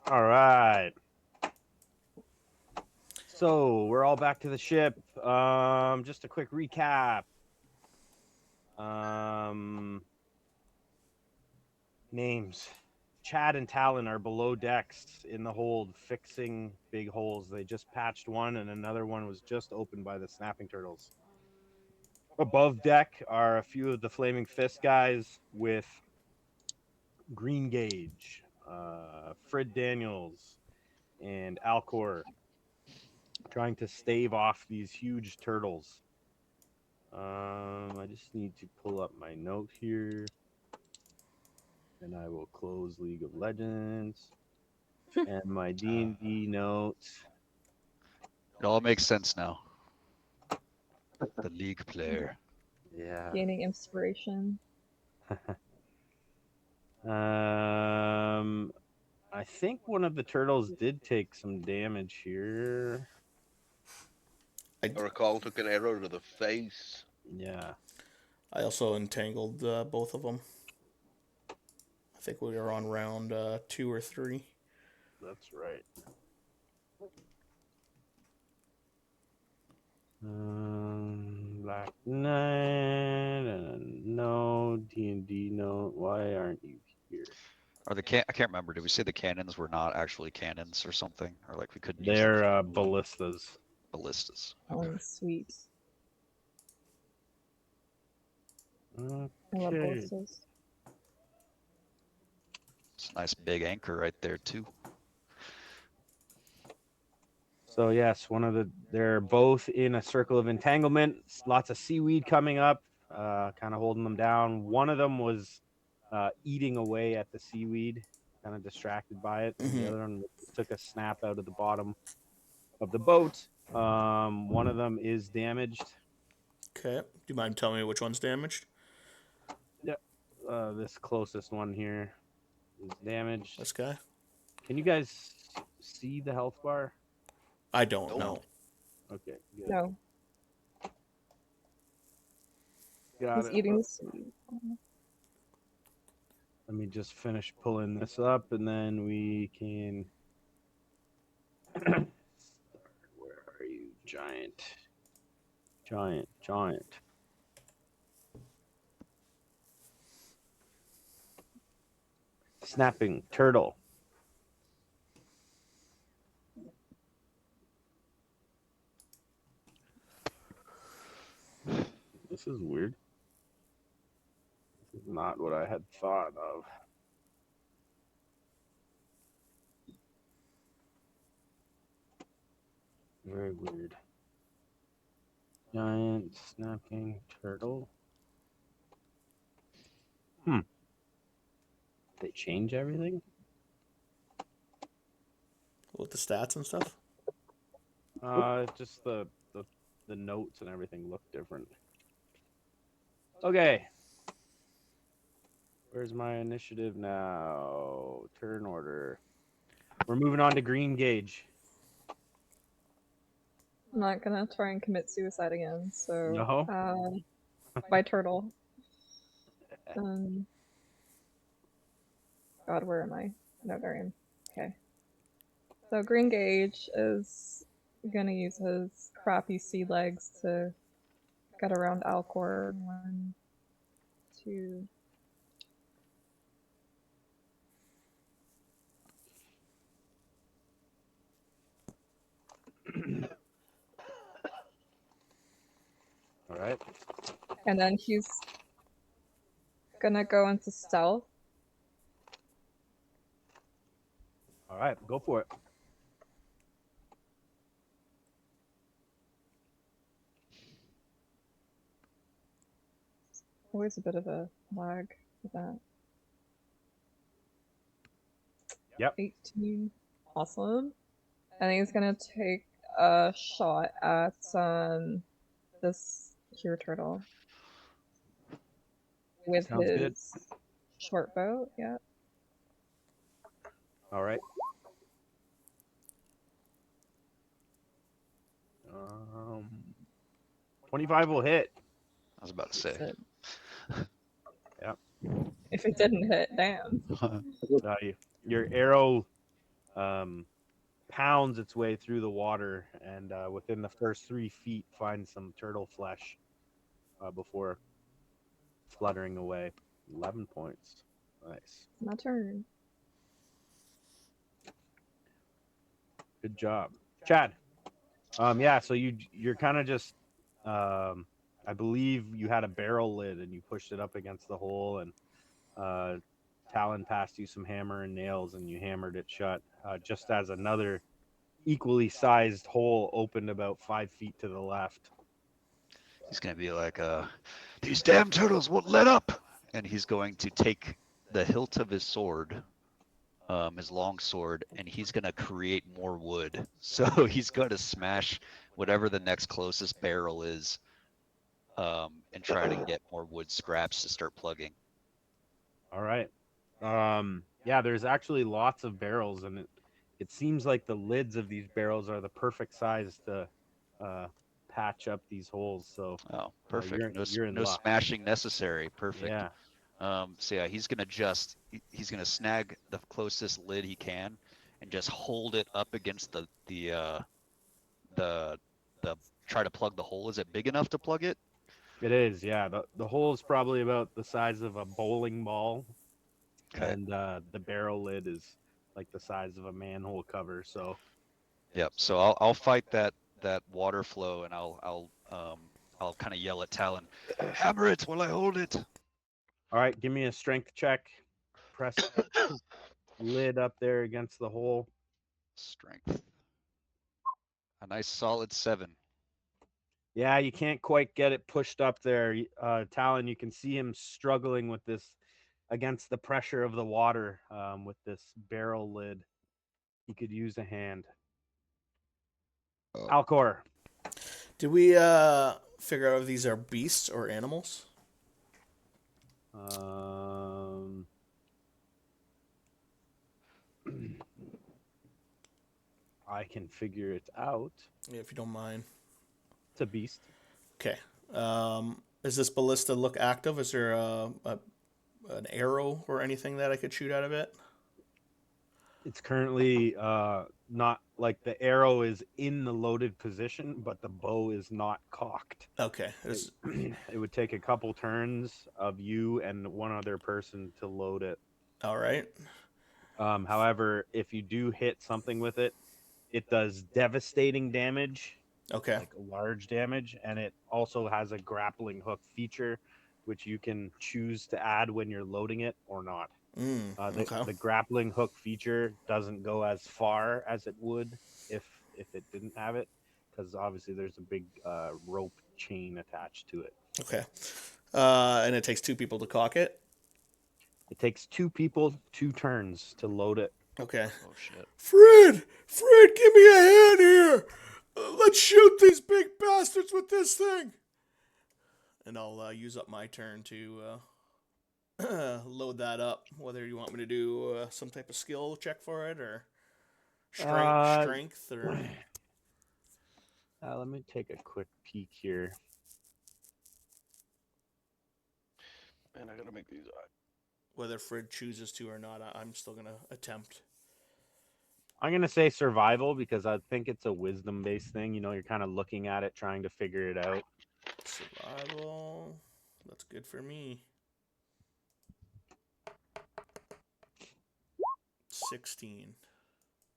All right. So we're all back to the ship. Just a quick recap. Names. Chad and Talon are below decks in the hold fixing big holes. They just patched one and another one was just opened by the snapping turtles. Above deck are a few of the Flaming Fist guys with Green Gauge, Fred Daniels, and Alcor trying to stave off these huge turtles. I just need to pull up my note here. And I will close League of Legends and my D&D notes. It all makes sense now. The League player. Yeah. Gaining inspiration. I think one of the turtles did take some damage here. I recall took an arrow to the face. Yeah. I also entangled both of them. I think we were on round 2 or 3. That's right. Black Knight, no D&D note. Why aren't you here? Or I can't remember. Did we say the cannons were not actually cannons or something? Or like we couldn't use They're them? ballistas. Ballistas. Oh, sweet. Okay. I love ballistas. It's a nice big anchor right there too. So yes, they're both in a circle of entanglement. Lots of seaweed coming up, kind of holding them down. One of them was eating away at the seaweed, kind of distracted by it. And the other one took a snap out of the bottom of the boat. One of them is damaged. Okay. Do you mind telling me which one's damaged? Yep. This closest one here is damaged. This guy? Can you guys see the health bar? I don't know. Okay. Good. No. Got He's it. eating the seed. Let me just finish pulling this up and then we can. Where are you, giant? Giant. Snapping turtle. This is weird. This is not what I had thought of. Very weird. Giant snapping turtle. They change everything? With the stats and stuff? Just the notes and everything look different. Okay. Where's my initiative now? Turn order. We're moving on to Green Gauge. I'm not gonna try and commit suicide again, so No? my turtle. God, where am I? No, there I am. Okay. So Green Gauge is gonna use his crappy sea legs to get around Alcor. 1, 2. All right. And then he's gonna go into stealth. All right, go for it. Always a bit of a lag with that. Yep. 18. Awesome. And he's gonna take a shot at this here turtle. With Sounds his good. short bow, yeah. All right. 25 will hit. I was about to say. Yeah. If it didn't hit, damn. Your arrow pounds its way through the water, and within the first 3 feet finds some turtle flesh before fluttering away. 11 points. Nice. My turn. Good job, Chad. Yeah. So you're kind of just, I believe you had a barrel lid and you pushed it up against the hole, and Talon passed you some hammer and nails, and you hammered it shut. Just as another equally sized hole opened about 5 feet to the left. He's gonna be like, these damn turtles won't let up, and he's going to take the hilt of his sword, his long sword, and he's gonna create more wood. So he's gonna smash whatever the next closest barrel is, and try to get more wood scraps to start plugging. All right. Yeah, there's actually lots of barrels, and it seems like the lids of these barrels are the perfect size to patch up these holes. So Oh, perfect. you're in No luck. smashing necessary. Perfect. Yeah. So yeah, he's gonna snag the closest lid he can and just hold it up against the try to plug the hole. Is it big enough to plug it? It is. Yeah. The hole is probably about the size of a bowling ball, Okay. and the barrel lid is like the size of a manhole cover. So Yep. So I'll fight that water flow, and I'll kind of yell at Talon, hammer it while I hold it. all right, give me a strength check. Press that lid up there against the hole. Strength. A nice solid 7. Yeah, you can't quite get it pushed up there. Talon, you can see him struggling with this against the pressure of the water with this barrel lid. He could use a hand. Alcor. Did we figure out if these are beasts or animals? I can figure it out. Yeah, if you don't mind. It's a beast. Okay. Does this ballista look active? Is there an arrow or anything that I could shoot out of it? It's currently not, like, the arrow is in the loaded position, but the bow is not cocked. Okay. It would take a couple turns of you and one other person to load it. All right. However, if you do hit something with it, it does devastating damage, Okay. like large damage, and it also has a grappling hook feature, which you can choose to add when you're loading it or not. Okay. The grappling hook feature doesn't go as far as it would if it didn't have it, because obviously there's a big rope chain attached to it. Okay. And it takes 2 people to cock it? It takes 2 people 2 turns to load it. Okay. Oh shit. Fred, give me a hand here. Let's shoot these big bastards with this thing. And I'll use up my turn to load that up. Whether you want me to do some type of skill check for it or strength or. Let me take a quick peek here. Man, I gotta make these. Whether Fred chooses to or not, I'm still gonna attempt. I'm gonna say survival because I think it's a wisdom-based thing. You know, you're kind of looking at it, trying to figure it out. Survival. That's good for me. 16.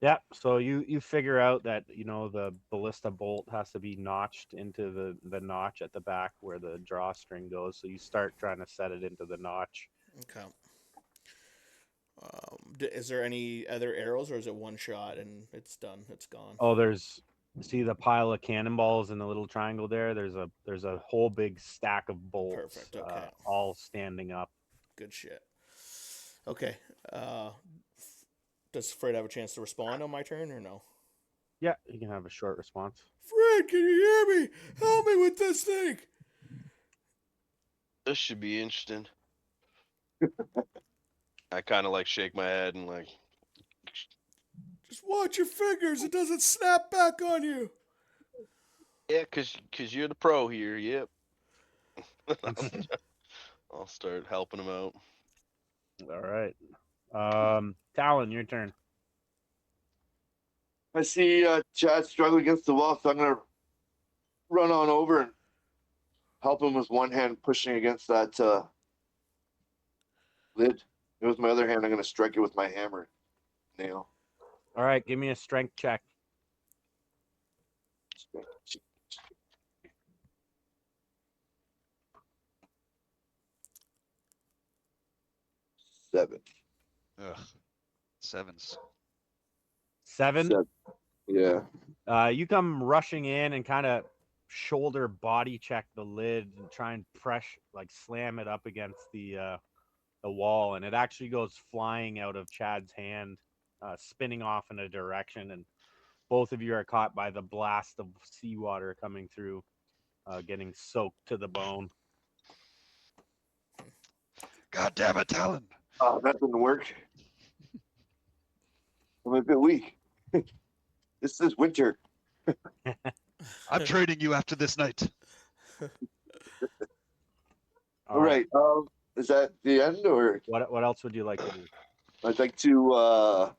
Yeah, so you figure out that, you know, the ballista bolt has to be notched into the notch at the back where the drawstring goes. So you start trying to set it into the notch. Okay. Is there any other arrows, or is it one shot and it's done? It's gone. Oh, see the pile of cannonballs in the little triangle there. There's a whole big stack of bolts. Perfect. Okay. All standing up. Good shit. Okay. Does Fred have a chance to respond on my turn or no? Yeah, you can have a short response. Fred, can you hear me? Help me with this thing. This should be interesting. I kind of like shake my head and like. Just watch your fingers. It doesn't snap back on you. Yeah, cause you're the pro here. Yep. I'll start helping him out. All right. Talon, your turn. I see Chad struggling against the wall, so I'm gonna run on over and help him with one hand pushing against that lid. And with my other hand, I'm gonna strike it with my hammer nail. All right, give me a strength check. Seven. Ugh. Sevens. Seven. Yeah. You come rushing in and kind of shoulder body check the lid and try and press, like slam it up against the wall, and it actually goes flying out of Chad's hand, spinning off in a direction, and both of you are caught by the blast of seawater coming through, getting soaked to the bone. God damn it, Talon. Oh, that didn't work. I'm a bit weak. This is winter. I'm trading you after this night. All right. Is that the end, or What else would you like to do? I'd like to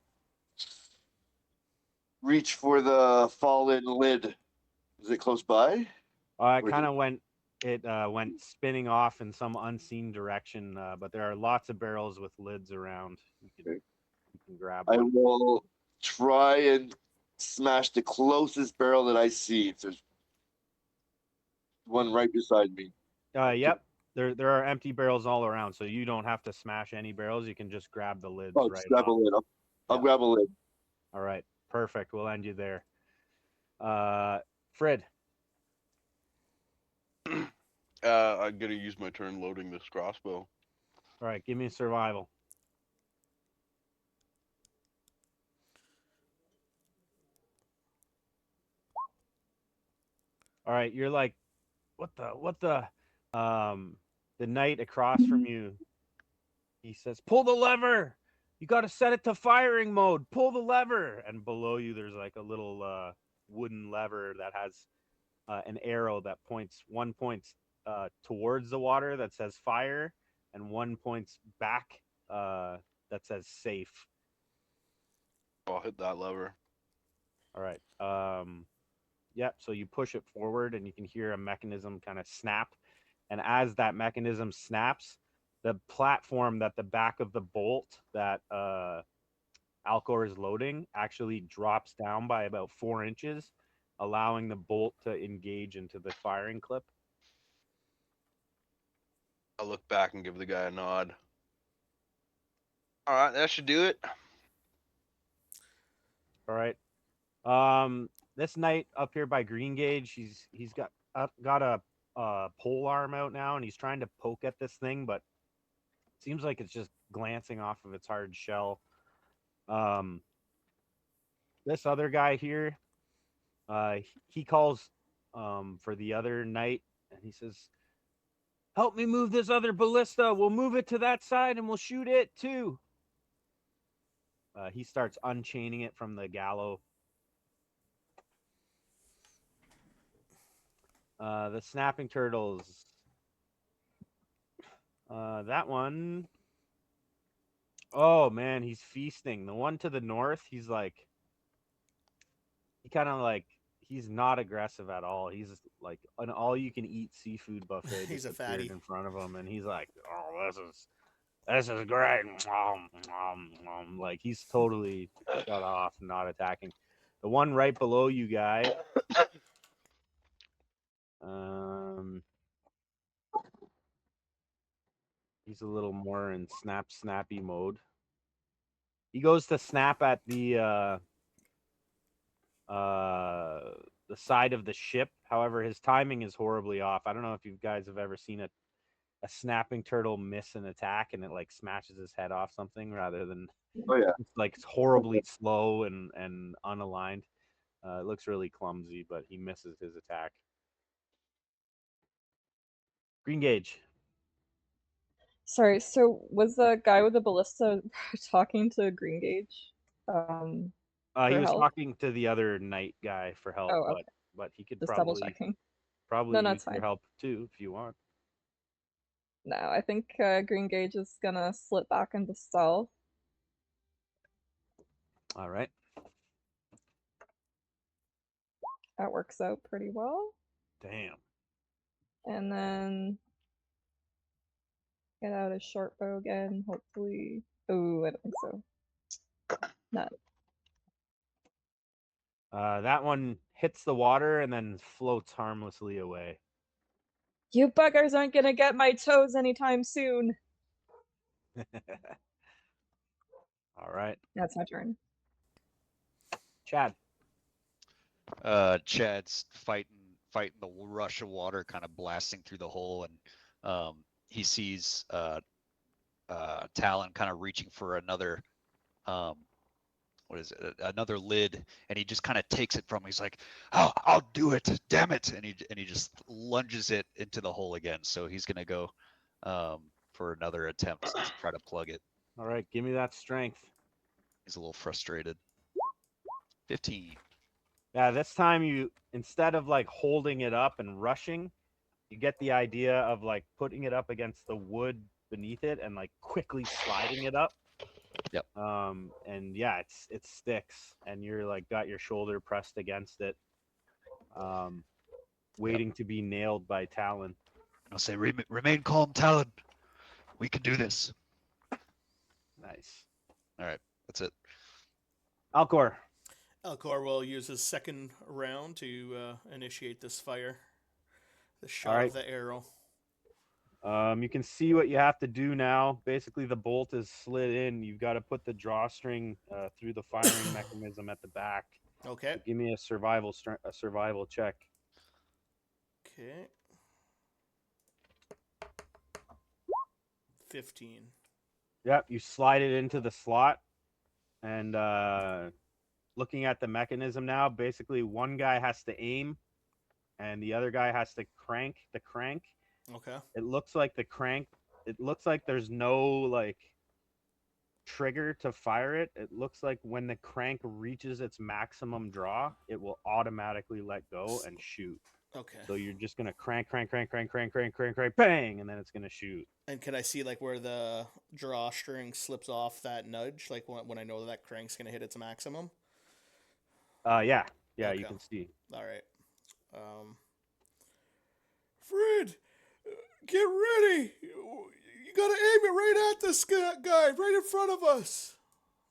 reach for the fallen lid. Is it close by? It kind of went spinning off in some unseen direction, but there are lots of barrels with lids around. You can grab I one. will try and smash the closest barrel that I see. If there's one right beside me. Yep. There are empty barrels all around, so you don't have to smash any barrels. You can just grab the lids Oh, right just grab a off. lid. I'll Yeah. grab a lid. All right, perfect. We'll end you there. Fred. I'm gonna use my turn loading this crossbow. All right, give me a survival. All right, you're like, what the knight across from you, he says, pull the lever. You got to set it to firing mode. Pull the lever. And below you, there's like a little wooden lever that has an arrow that one points towards the water that says fire, and one points back that says safe. I'll hit that lever. All right. Yep. So you push it forward, and you can hear a mechanism kind of snap. And as that mechanism snaps, the platform that the back of the bolt that Alcor is loading actually drops down by about 4 inches, allowing the bolt to engage into the firing clip. I'll look back and give the guy a nod. All right, that should do it. All right. This knight up here by Green Gauge, he's got a pole arm out now, and he's trying to poke at this thing, but it seems like it's just glancing off of its hard shell. This other guy here, he calls for the other knight, and he says, "Help me move this other ballista. We'll move it to that side, and we'll shoot it too." He starts unchaining it from the gallows. The snapping turtles. That one. Oh man, he's feasting. The one to the north, he kind of like, he's not aggressive at all. He's like an all-you-can-eat seafood buffet He's just a appeared fatty. in front of him, and he's like, "Oh, this is great." Like he's totally shut off, not attacking. The one right below you guy, he's a little more in snappy mode. He goes to snap at the side of the ship. However, his timing is horribly off. I don't know if you guys have ever seen a snapping turtle miss an attack and it like smashes his head off something, rather than Oh yeah. it's like horribly slow and unaligned. It looks really clumsy, but he misses his attack. Green Gauge. Sorry, so was the guy with the ballista talking to Green Gauge? He For was help? talking to the other knight guy for help, Oh, okay. but he could Just double checking. probably No, use that's your fine. help too if you want. No, I think Green Gauge is gonna slip back into stealth. All right. That works out pretty well. Damn. And then get out his short bow again, hopefully. Oh, I don't think so. Not. That one hits the water and then floats harmlessly away. You buggers aren't gonna get my toes anytime soon. All right. That's my turn. Chad. Chad's fighting the rush of water kind of blasting through the hole, and he sees Talon kind of reaching for another what is it, another lid, and he just kind of takes it from him. He's like, "Oh, I'll do it, damn it!" And he just lunges it into the hole again. So he's gonna go for another attempt to try to plug it. All right. Give me that strength. He's a little frustrated. 15. Yeah, this time you, instead of like holding it up and rushing, you get the idea of like putting it up against the wood beneath it and like quickly sliding it up. Yep. And yeah, it sticks, and you're like got your shoulder pressed against it, waiting to be nailed by Talon. I'll say, remain calm, Talon. We can do this. Nice. All right, that's it. Alcor. Alcor will use his second round to initiate this fire. The shot right. of the arrow. You can see what you have to do now. Basically, the bolt is slid in. You've got to put the drawstring through the firing mechanism at the back. Okay. So give me a survival check. Okay. 15. Yep, you slide it into the slot, and looking at the mechanism now, basically one guy has to aim, and the other guy has to crank the crank. Okay. It looks like there's no like trigger to fire it. It looks like when the crank reaches its maximum draw, it will automatically let go and shoot. Okay. So you're just gonna crank, bang, and then it's gonna shoot. And can I see like where the drawstring slips off that nudge, like when I know that crank's gonna hit its maximum? Yeah, Okay. you can see. All right. Fred, get ready. You gotta aim it right at this guy, right in front of us.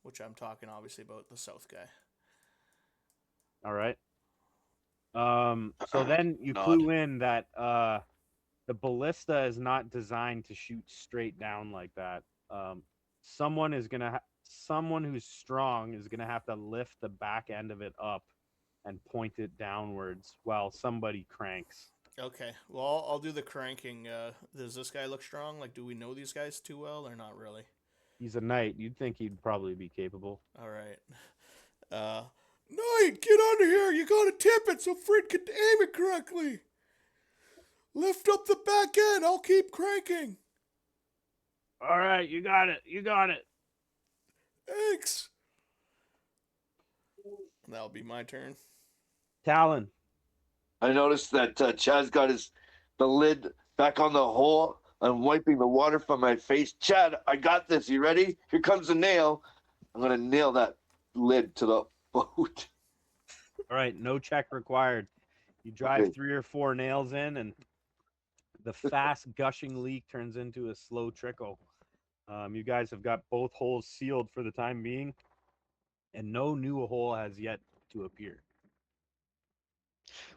Which I'm talking obviously about the south guy. All right. So then you Nod. clue in that the ballista is not designed to shoot straight down like that. Someone who's strong is gonna have to lift the back end of it up and point it downwards while somebody cranks. Okay. Well, I'll do the cranking. Does this guy look strong? Like, do we know these guys too well or not really? He's a knight. You'd think he'd probably be capable. All right. Knight, get under here. You gotta tip it so Fred can aim it correctly. Lift up the back end. I'll keep cranking. All right, you got it. Thanks. That'll be my turn. Talon. I noticed that Chad's got the lid back on the hole. I'm wiping the water from my face. Chad, I got this. You ready? Here comes the nail. I'm gonna nail that lid to the boat. All right, no check required. You drive Okay. 3 or 4 nails in, and the fast gushing leak turns into a slow trickle. You guys have got both holes sealed for the time being, and no new hole has yet to appear.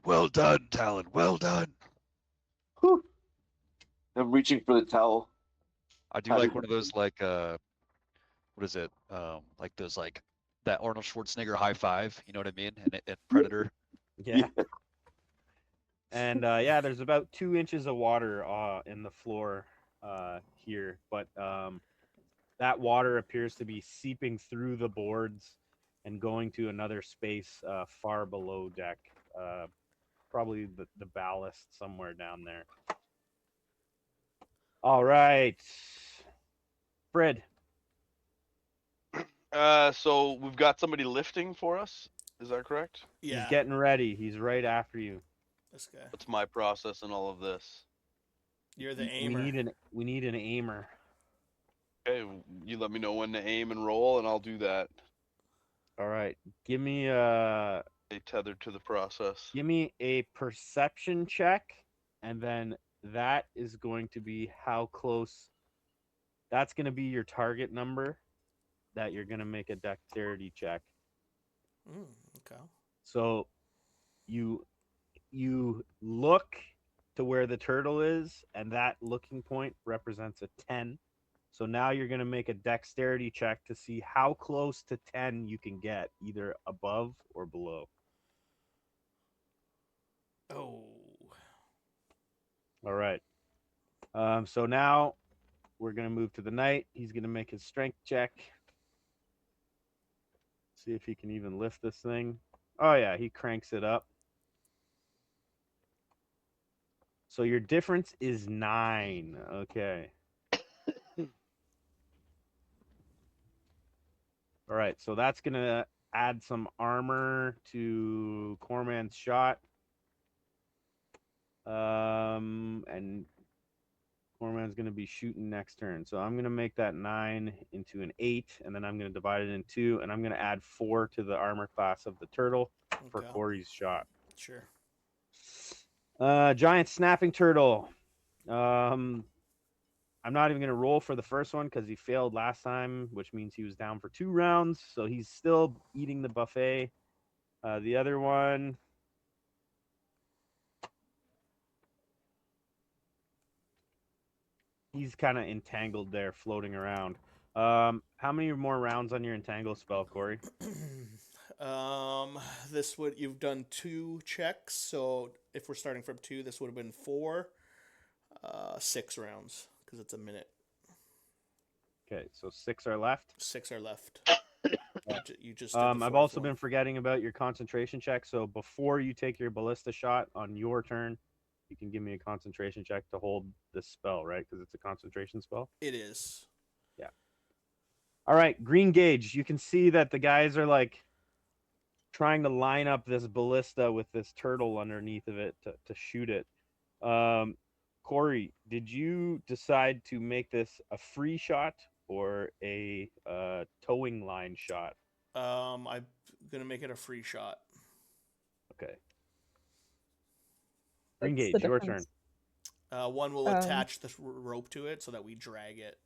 Well done, Talon. Well done. Whew. I'm reaching for the towel. I do like one of those like what is it? Like those like that Arnold Schwarzenegger high five. You know what I mean? And Predator. Yeah. And yeah, there's about 2 inches of water in the floor here, but that water appears to be seeping through the boards and going to another space far below deck. Probably the ballast somewhere down there. All right. Fred. So we've got somebody lifting for us. Is that correct? Yeah. He's getting ready. He's right after you. This guy. What's my process in all of this? You're the We aimer. need an aimer. Okay, you let me know when to aim and roll, and I'll do that. All right. Give me Stay tethered to the process. a perception check, and then that is going to be how close. That's going to be your target number that you're going to make a dexterity check. Okay. So you look to where the turtle is, and that looking point represents a 10. So now you're going to make a dexterity check to see how close to 10 you can get, either above or below. Oh. All right. So now we're going to move to the knight. He's going to make his strength check. See if he can even lift this thing. Oh, yeah, he cranks it up. So your difference is 9. Okay. All right, so that's going to add some armor to Corman's shot. And Corman's going to be shooting next turn. So I'm going to make that 9 into an 8, and then I'm going to divide it in 2, and I'm going to add 4 to the armor class of the turtle for Okay. Corey's shot. Sure. Giant snapping turtle. I'm not even going to roll for the first one because he failed last time, which means he was down for 2 rounds. So he's still eating the buffet. The other one, he's kind of entangled there, floating around. How many more rounds on your entangle spell, Corey? This would you've done 2 checks, so if we're starting from 2, this would have been 4, 6 rounds because it's a minute. Okay, so 6 are left. 6 are left. You just did the I've fourth also one. been forgetting about your concentration check. So before you take your ballista shot on your turn, you can give me a concentration check to hold this spell, right? Because it's a concentration spell. It is. Yeah. All right, green gauge. You can see that the guys are like trying to line up this ballista with this turtle underneath of it to shoot it. Corey, did you decide to make this a free shot or a towing line shot? I'm gonna make it a free shot. Okay. Green What's the gauge, your turn. difference? One will attach the rope to it so that we drag it.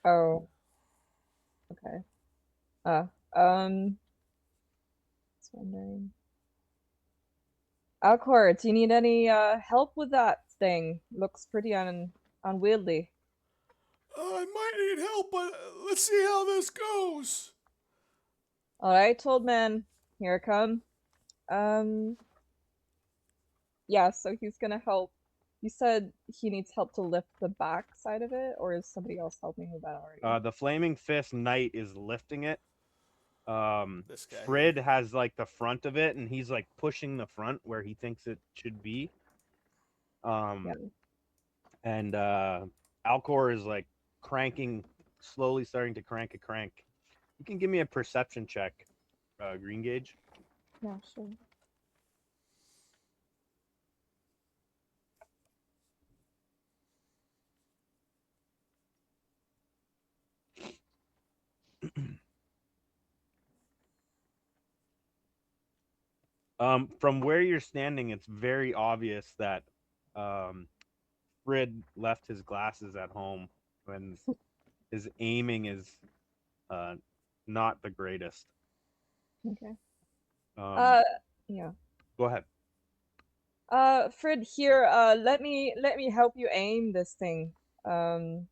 Oh. Okay. Just wondering. Alcor, do you need any help with that thing? Looks pretty unwieldy. I might need help, but let's see how this goes. Alright, old man. Here I come. Yeah, so he's gonna help. You said he needs help to lift the back side of it, or is somebody else helping with that already? The Flaming Fist Knight is lifting it. This guy Frid here. has like the front of it, and he's like pushing the front where he thinks it should be. Yeah. And Alcor is like cranking, slowly starting to crank a crank. You can give me a perception check, Green Gauge. Yeah, sure. From where you're standing, it's very obvious that Frid left his glasses at home when his aiming is not the greatest. Okay. Yeah. Go ahead. Frid, here, let me help you aim this thing. So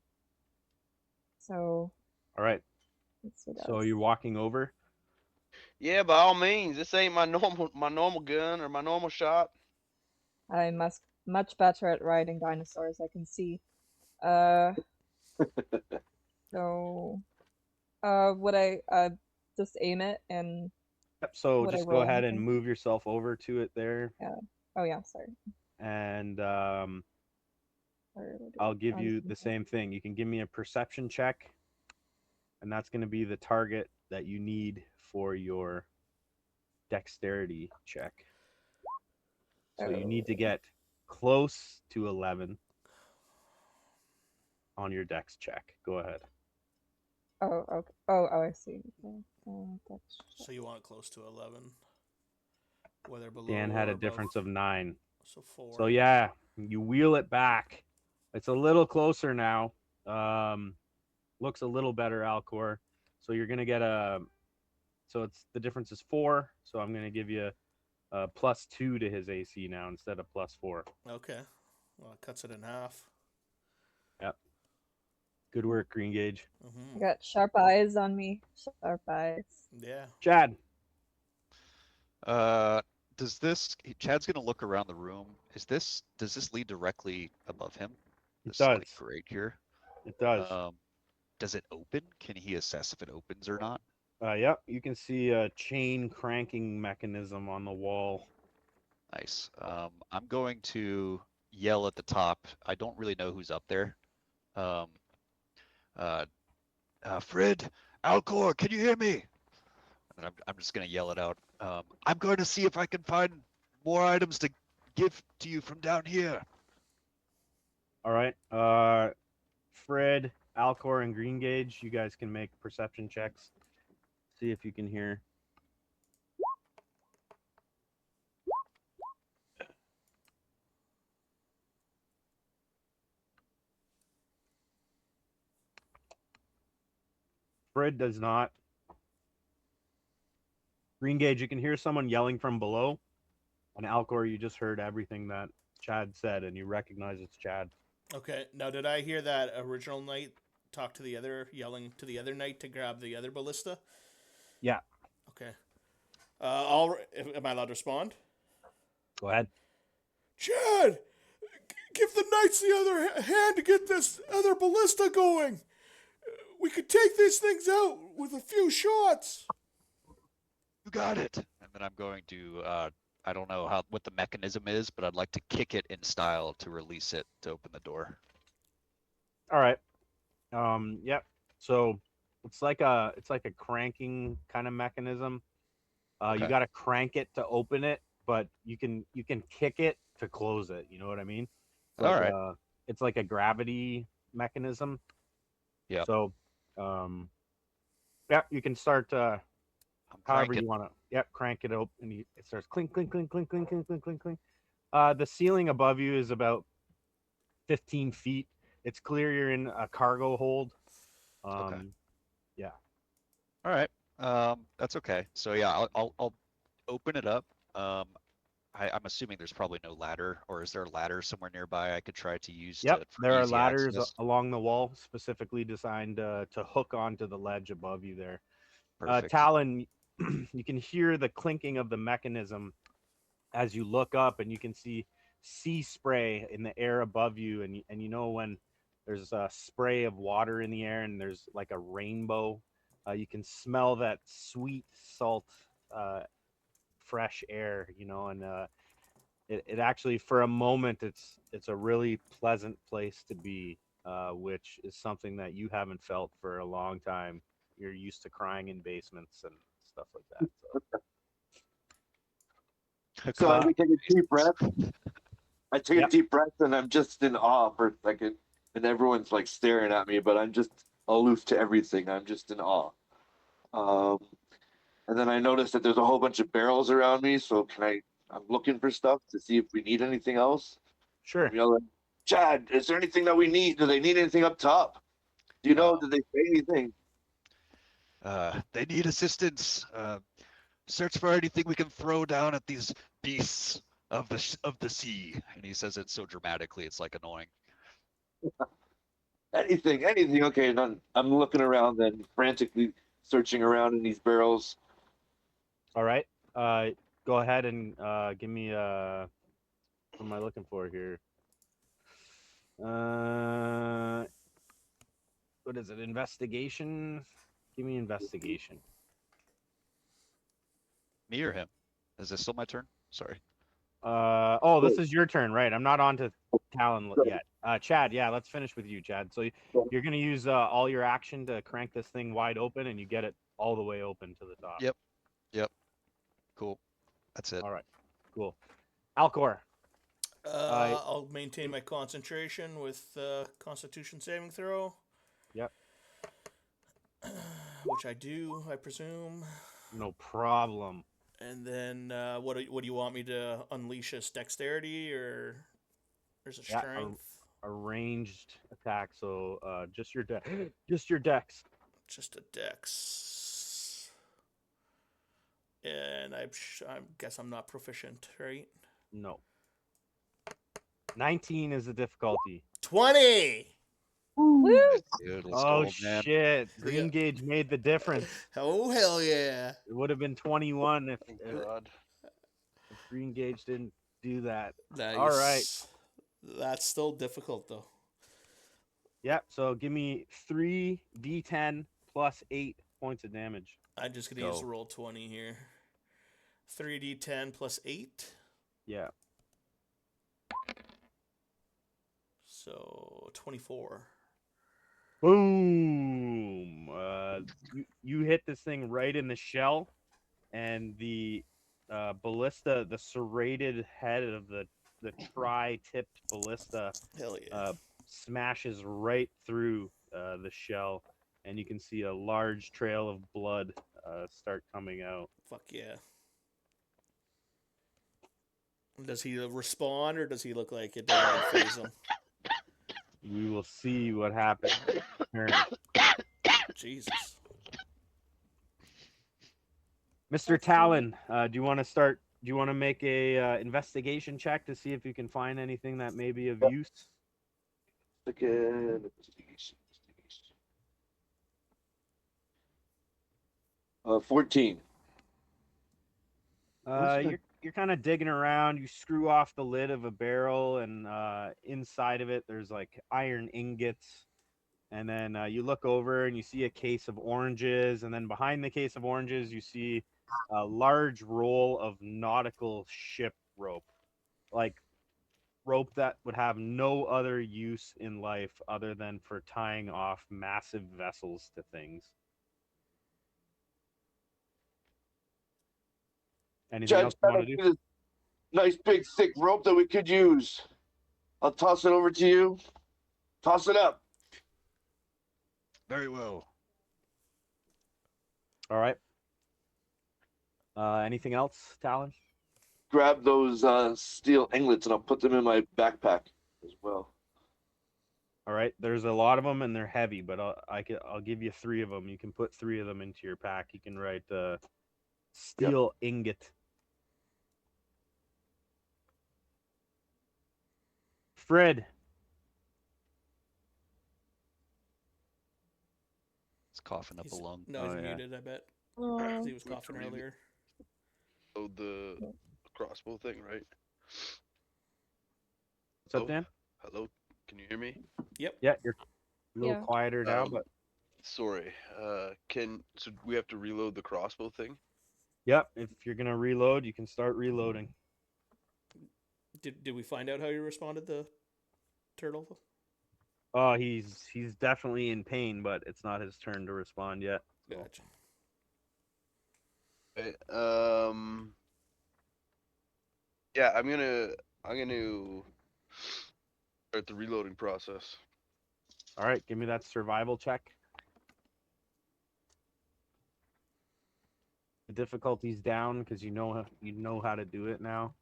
All right. let's see So this. you're walking over. Yeah, by all means. This ain't my normal gun or my normal shot. I'm much better at riding dinosaurs, I can see. So would I just aim it and So would I just go roll ahead and anything? move yourself over to it there, Yeah. Oh yeah, sorry. and Sorry, I'll give you the same thing. You can give me a perception check, and that's going to be the target that you need for your dexterity check. So you need to get close to 11. on your dex check. Go ahead. Oh, okay. Oh, I see. Okay. That's So you want it close to 11, whether below Dan or had a above. difference of 9. So 4. So yeah, you wheel it back. It's a little closer now. Looks a little better, Alcor. So you're gonna get a. So it's the difference is 4. So I'm gonna give you a +2 to his AC now instead of +4. Okay. Well, it cuts it in half. Yep. Good work, Green Gauge. I got sharp eyes on me. Sharp eyes. Yeah. Chad. Does this? Chad's gonna look around the room. Does this lead directly above him? It This does. like grate here. It does. Does it open? Can he assess if it opens or not? Yep. You can see a chain cranking mechanism on the wall. Nice. I'm going to yell at the top. I don't really know who's up there. Fred, Alcor, can you hear me? And I'm just gonna yell it out. I'm going to see if I can find more items to give to you from down here. All right. Fred, Alcor, and Green Gauge, you guys can make perception checks. See if you can hear. Fred does not. Green Gauge, you can hear someone yelling from below. And Alcor, you just heard everything that Chad said, and you recognize it's Chad. Okay. Now, did I hear that original knight talk to the other, yelling to the other knight to grab the other ballista? Yeah. Okay. Am I allowed to respond? Go ahead. Chad, give the knights the other hand to get this other ballista going. We could take these things out with a few shots. You got it. And then I'm going to I don't know what the mechanism is, but I'd like to kick it in style to release it to open the door. All right. Yep. So it's like a cranking kind of mechanism. Okay. You got to crank it to open it, but you can kick it to close it. You know what I mean? It's All like right. it's like a gravity mechanism. Yeah. So, yeah, you can start I'm however cranking. you want to. Yep, crank it open, and it starts clink, clink, clink, clink, clink, clink, clink, clink, clink. The ceiling above you is about 15 feet. It's clear you're in a cargo hold. Okay. Yeah. All right. That's okay. So yeah, I'll open it up. I'm assuming there's probably no ladder, or is there a ladder somewhere nearby I could try to use Yep, for there are easy ladders access? along the wall specifically designed to hook onto the ledge above you there. Perfect. Talon, you can hear the clinking of the mechanism as you look up, and you can see sea spray in the air above you, and you know when there's a spray of water in the air and there's like a rainbow, you can smell that sweet salt, fresh air, you know, and it actually for a moment it's a really pleasant place to be, which is something that you haven't felt for a long time. You're used to crying in basements and stuff like that. So I take a deep breath. I take a Yep. deep breath, and I'm just in awe for a second. And everyone's like staring at me, but I'm just aloof to everything. I'm just in awe. Um, and then I notice that there's a whole bunch of barrels around me. So I'm looking for stuff to see if we need anything else. Sure. I'm yelling, Chad, is there anything that we need? Do they need anything up top? Do you know? Did they say anything? They need assistance. Search for anything we can throw down at these beasts of the sea. And he says it so dramatically, it's like annoying. Anything. Okay, and I'm looking around then, frantically searching around in these barrels. All right. Go ahead and give me what am I looking for here? What is it? Investigation. Give me investigation. Me or him? Is this still my turn? Sorry. Oh, this is your turn, right? I'm not on to Talon yet. Chad, yeah, let's finish with you, Chad. So you're gonna use all your action to crank this thing wide open, and you get it all the way open to the top. Yep. Cool. That's it. All right. Cool. Alcor. I'll maintain my concentration with Constitution saving throw, Yep, which I do, I presume. no problem. And then what do you want me to unleash as dexterity or there's a Yeah, strength? a ranged attack. So just your just your dex. Just a dex. And I guess I'm not proficient, right? No. 19 is the difficulty. 20. Woo! Dude, let's Oh go, man. shit! Green Yeah. gauge made the difference. Oh hell yeah! It would have been 21 Thank God. if Green Gauge didn't do that. Nice. All right. That's still difficult though. Yep. So give me 3d10 plus 8 points of damage. I'm just gonna use roll 20 here. 3d10 plus 8. Yeah. So 24. Boom. You hit this thing right in the shell, and the ballista, the serrated head of the tri-tipped ballista, Hell yeah. smashes right through the shell, and you can see a large trail of blood start coming out. Fuck yeah. Does he respond or does he look like it doesn't phase him? We will see what happens. Jesus. Mr. Talon, do you want to start? Do you want to make a investigation check to see if you can find anything that may be of use? Second investigation. 14. You're kind of digging around. You screw off the lid of a barrel, and inside of it, there's like iron ingots. And then you look over and you see a case of oranges, and then behind the case of oranges, you see a large roll of nautical ship rope, like rope that would have no other use in life other than for tying off massive vessels to things. Anything else you want to do? This nice big thick rope that we could use. I'll toss it over to you. Toss it up. Very well. All right. Anything else, Talon? Grab those steel inglets and I'll put them in my backpack as well. All right. There's a lot of them and they're heavy, but I'll give you 3 of them. You can put 3 of them into your pack. You can write steel ingot. Fred. It's coughing up a lung. No, he's Oh, yeah. muted, I bet. Oh, He was coughing earlier. Oh, the crossbow thing, right? What's up, Dan? Hello, can you hear me? Yep. Yeah, you're a little Yeah. quieter now, but Sorry. So we have to reload the crossbow thing? yep. If you're gonna reload, you can start reloading. Did we find out how you responded the turtle? Oh, he's definitely in pain, but it's not his turn to respond yet. So. Gotcha. Okay, yeah, I'm gonna start the reloading process. All right, give me that survival check. The difficulty's down because you know how to do it now.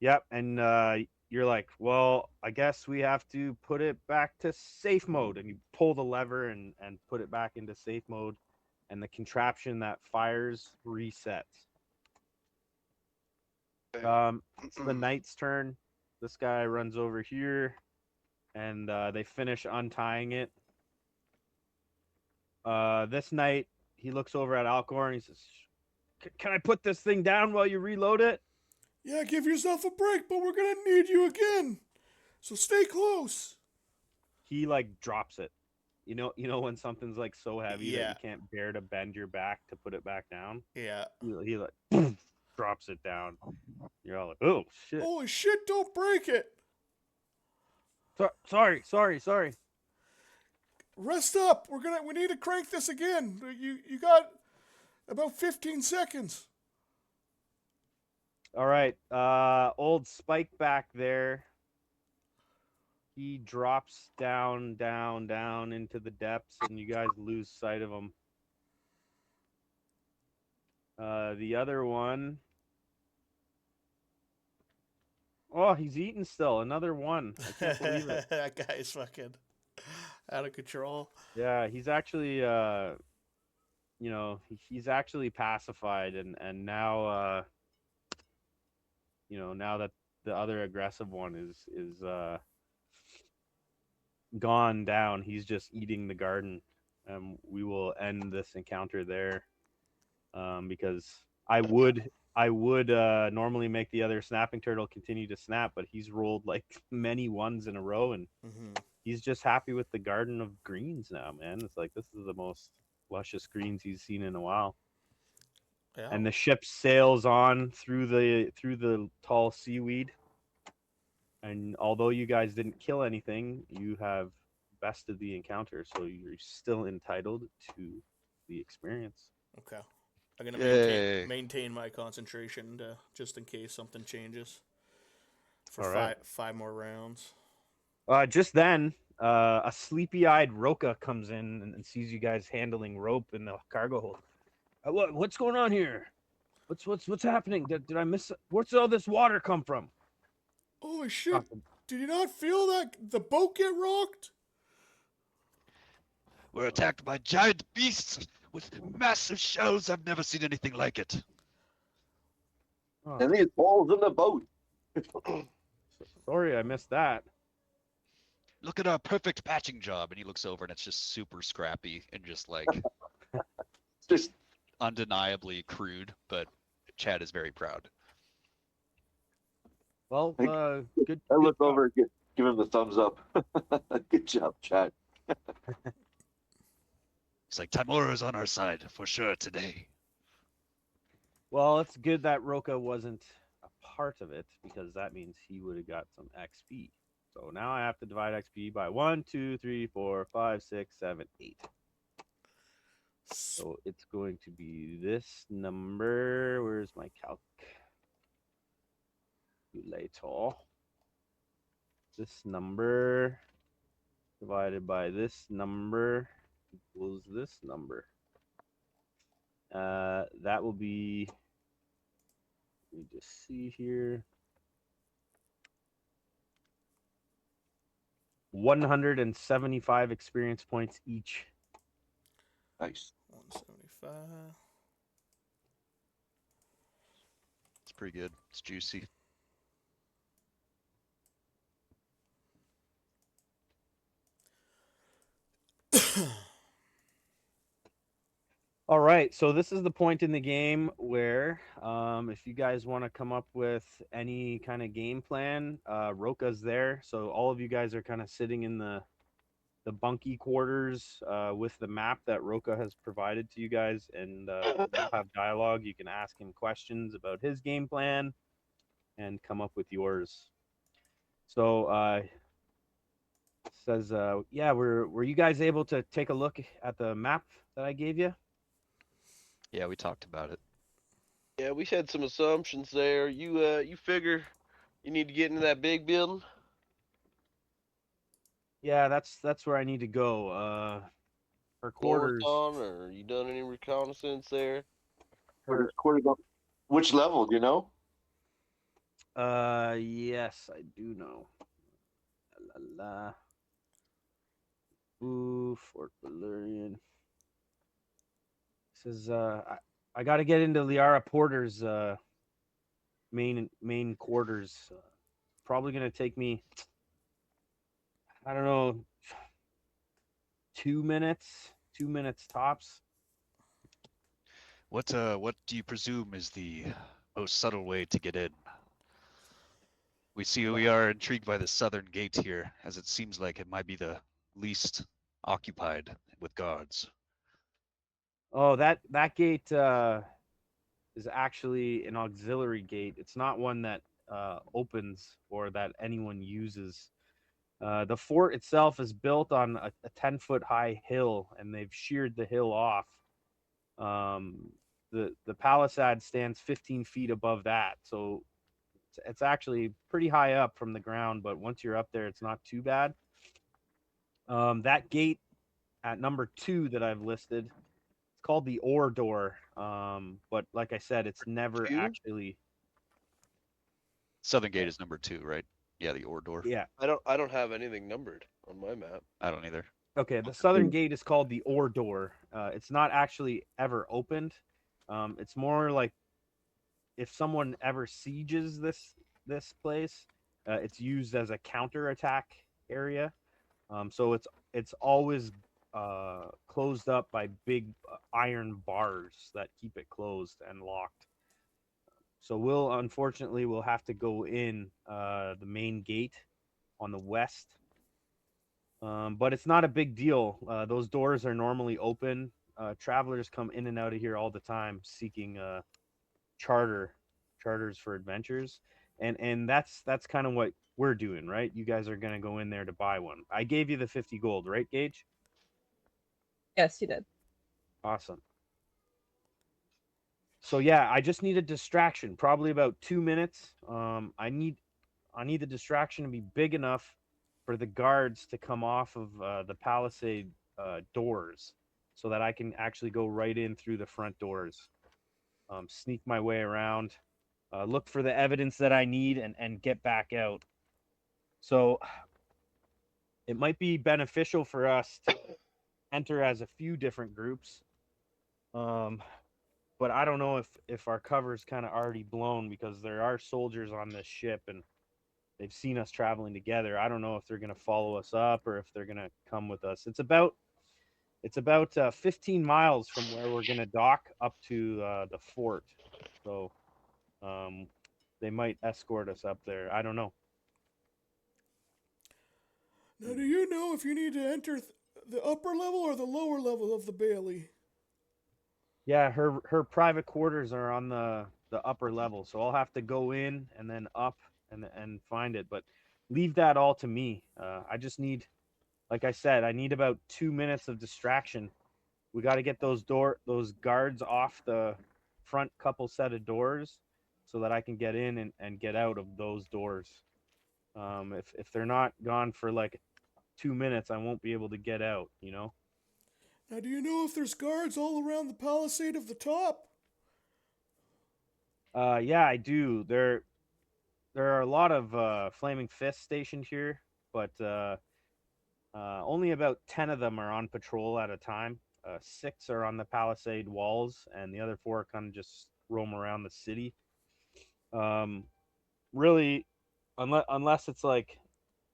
Yep, and you're like, well, I guess we have to put it back to safe mode, and you pull the lever and put it back into safe mode, and the contraption that fires resets. Okay. It's the knight's turn. This guy runs over here, and they finish untying it. This knight, he looks over at Alcor and he says, "Can I put this thing down while you reload it?" Yeah, give yourself a break, but we're gonna need you again. So stay close. He like drops it. You know when something's like so heavy that Yeah. you can't bear to bend your back to put it back down. Yeah. He like drops it down. You're all like, "Oh shit! Holy shit! Don't break it. Sorry." Rest up. We need to crank this again. You got about 15 seconds. All right. Old Spike back there. He drops down, down, down into the depths, and you guys lose sight of him. The other one. Oh, he's eating still. Another one. I can't believe it. That guy's fucking out of control. Yeah, he's actually he's actually pacified, and now now that the other aggressive one is gone down, he's just eating the garden. We will end this encounter there, because I would normally make the other snapping turtle continue to snap, but he's rolled like many ones in a row, and Mm-hmm. he's just happy with the garden of greens now, man. It's like this is the most luscious greens he's seen in a while. Yeah. And the ship sails on through the tall seaweed. And although you guys didn't kill anything, you have bested the encounter, so you're still entitled to the experience. Okay. I'm gonna Yay. maintain my concentration just in case something changes for All right. five more rounds. Just then, a sleepy-eyed Roka comes in and sees you guys handling rope in the cargo hold. What's going on here? What's happening? Did I miss? Where's all this water come from? Holy shit! Did you not feel that the boat get rocked? We're attacked by giant beasts with massive shells. I've never seen anything like it. Oh, And these holes in the boat. sorry, I missed that. Look at our perfect patching job. And he looks over and it's just super scrappy and just like Just undeniably crude, but Chad is very proud. Well, Thank- good. I good look job. over, give him the thumbs up. Good job, Chad. He's like, Timura's on our side for sure today. Well, it's good that Roka wasn't a part of it, because that means he would have got some XP. So now I have to divide XP by 1, 2, 3, 4, 5, 6, 7, 8. So it's going to be this number. Where's my calculator? This number divided by this number equals this number. That will be, let me just see here, 175 experience points each. Nice. 175. It's pretty good. It's juicy. All right, so this is the point in the game where, if you guys want to come up with any kind of game plan, Roka's there. So all of you guys are kind of sitting in the bunkie quarters with the map that Roka has provided to you guys, and you'll have dialogue. You can ask him questions about his game plan and come up with yours. So says, yeah, were you guys able to take a look at the map that I gave you? Yeah, we talked about it. Yeah, we had some assumptions there. You figure you need to get into that big building? Yeah, that's where I need to go. Her quarters. Northon, or you done any reconnaissance there? Her, Which level, do you know? yes, I do know. La la. Ooh, Fort Valerian. Says, I got to get into Liara Porter's main quarters. Probably gonna take me, I don't know, 2 minutes. 2 minutes tops. What do you presume is the most subtle way to get in? We are intrigued by the southern gate here, as it seems like it might be the least occupied with guards. Oh, that gate is actually an auxiliary gate. It's not one that opens or that anyone uses. The fort itself is built on a 10-foot high hill, and they've sheared the hill off. the palisade stands 15 feet above that, so it's actually pretty high up from the ground. But once you're up there, it's not too bad. That gate at number 2 that I've listed, it's called the ore door. But like I said, it's never 2? actually. Southern Gate is number 2, right? Yeah, the ore door. Yeah. I don't have anything numbered on my map. I don't either. Okay, the southern gate is called the ore door. It's not actually ever opened. It's more like if someone ever sieges this place, it's used as a counterattack area. So it's always closed up by big iron bars that keep it closed and locked. So we'll have to go in the main gate on the west. But it's not a big deal. Those doors are normally open. Travelers come in and out of here all the time seeking charters for adventures, and that's kind of what we're doing, right? You guys are gonna go in there to buy one. I gave you the 50 gold, right, Gage? Yes, you did. Awesome. So yeah, I just need a distraction, probably about 2 minutes. I need the distraction to be big enough for the guards to come off of the palisade doors, so that I can actually go right in through the front doors, sneak my way around, look for the evidence that I need, and get back out. So it might be beneficial for us to enter as a few different groups. Um, but I don't know if our cover's kind of already blown, because there are soldiers on this ship and they've seen us traveling together. I don't know if they're going to follow us up or if they're going to come with us. It's about 15 miles from where we're going to dock up to the fort. So um, they might escort us up there. I don't know. Now, do you know if you need to enter the upper level or the lower level of the Bailey? Yeah, her private quarters are on the upper level, so I'll have to go in and then up and find it. But leave that all to me. I just need, like I said, I need about 2 minutes of distraction. We got to get those guards off the front couple set of doors, so that I can get in and get out of those doors. If they're not gone for like 2 minutes, I won't be able to get out. You know. Now, do you know if there's guards all around the palisade of the top? Yeah, I do. There are a lot of flaming fists stationed here, but only about 10 of them are on patrol at a time. 6 are on the palisade walls, and the other 4 kind of just roam around the city. Um, really, unless it's like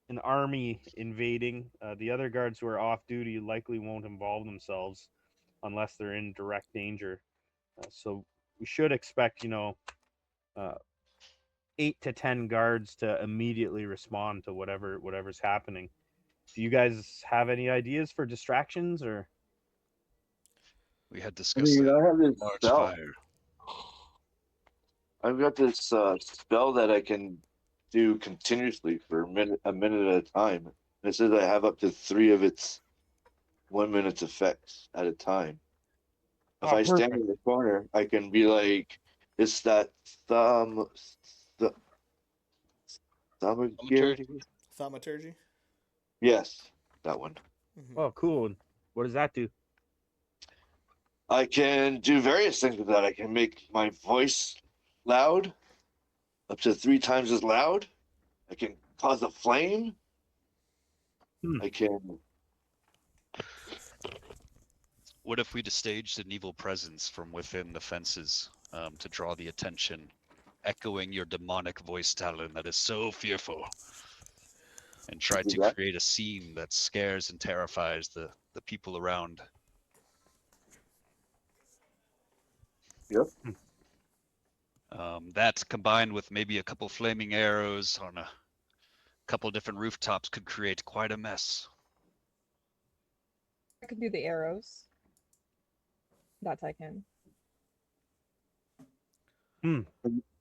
an army invading, the other guards who are off duty likely won't involve themselves unless they're in direct danger. So we should expect, uh, 8 to 10 guards to immediately respond to whatever's happening. Do you guys have any ideas for distractions or? We had I discussed mean, a I have this large spell. fire. I've got this spell that I can do continuously for a minute at a time. It says I have up to 3 of its 1 minute's effects at a time. If Oh, I stand perfect. in the corner, I can be like, it's that thumb, th- Thaumaturgy? Thaumaturgy? Yes, that one. Mm-hmm. Oh, cool. And what does that do? I can do various things with that. I can make my voice loud, up to 3 times as loud. I can cause a flame. Hmm. I can. What if we staged an evil presence from within the fences to draw the attention, echoing your demonic voice, Talon, that is so fearful, and tried Do to that. create a scene that scares and terrifies the people around? Yep. That combined with maybe a couple flaming arrows on a couple different rooftops could create quite a mess. I could do the arrows. That I can. Hmm.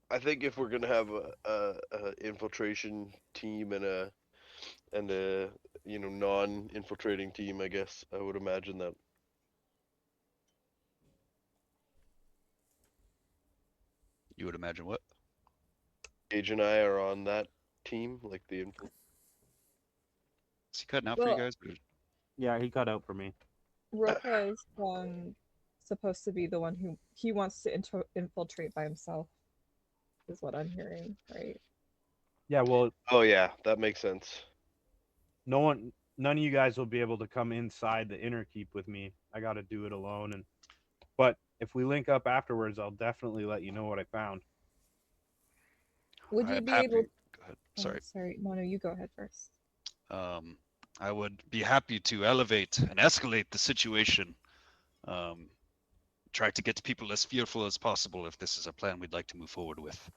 I think if we're gonna have a infiltration team and a non-infiltrating team, I guess I would imagine that You would imagine what? Gage and I are on that team, like the Is he cutting out for you Well, guys? Yeah, he cut out for me. Roka is supposed to be the one who he wants to infiltrate by himself, is what I'm hearing, right? Yeah, well, Oh yeah, that makes sense. none of you guys will be able to come inside the inner keep with me. I got to do it alone. But if we link up afterwards, I'll definitely let you know what I found. Would I you am be happy. able? Go ahead. Oh, Sorry. sorry. No, you go ahead first. I would be happy to elevate and escalate the situation. Um, try to get people as fearful as possible if this is a plan we'd like to move forward with.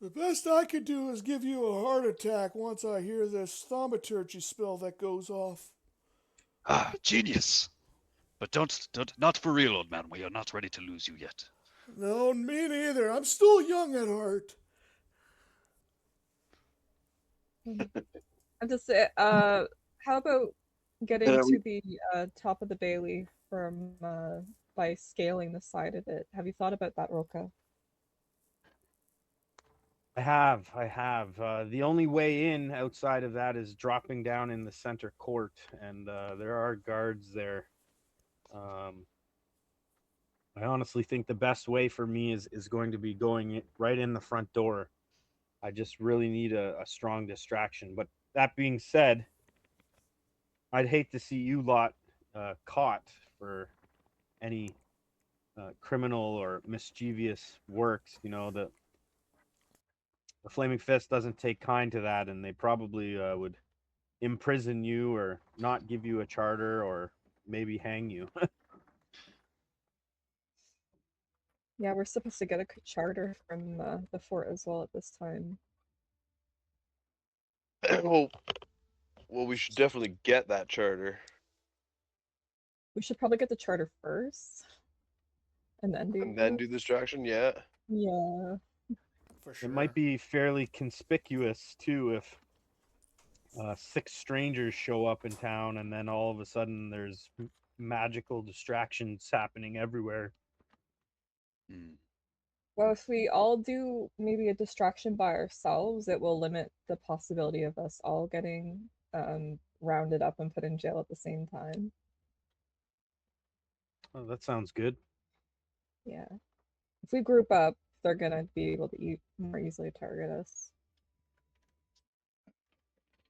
The best I could do is give you a heart attack once I hear this thaumaturgy spell that goes off. Ah, genius! But don't, not for real, old man. We are not ready to lose you yet. No, me neither. I'm still young at heart. I'm just how about getting to the top of the Bailey from by scaling the side of it? Have you thought about that, Roka? I have. The only way in outside of that is dropping down in the center court, and there are guards there. Um, I honestly think the best way for me is going to be going right in the front door. I just really need a strong distraction. But that being said, I'd hate to see you lot caught for any criminal or mischievous works. You know, the Flaming Fist doesn't take kind to that, and they probably would imprison you or not give you a charter or maybe hang you. Yeah, we're supposed to get a charter from the fort as well at this time. well, we should definitely get that charter. We should probably get the charter first, and then do. And then do the distraction. Yeah. Yeah. For It sure. might be fairly conspicuous too if 6 strangers show up in town and then all of a sudden there's magical distractions happening everywhere. Hmm. Well, if we all do maybe a distraction by ourselves, it will limit the possibility of us all getting rounded up and put in jail at the same time. Oh, that sounds good. Yeah. If we group up, they're gonna be able to more easily target us.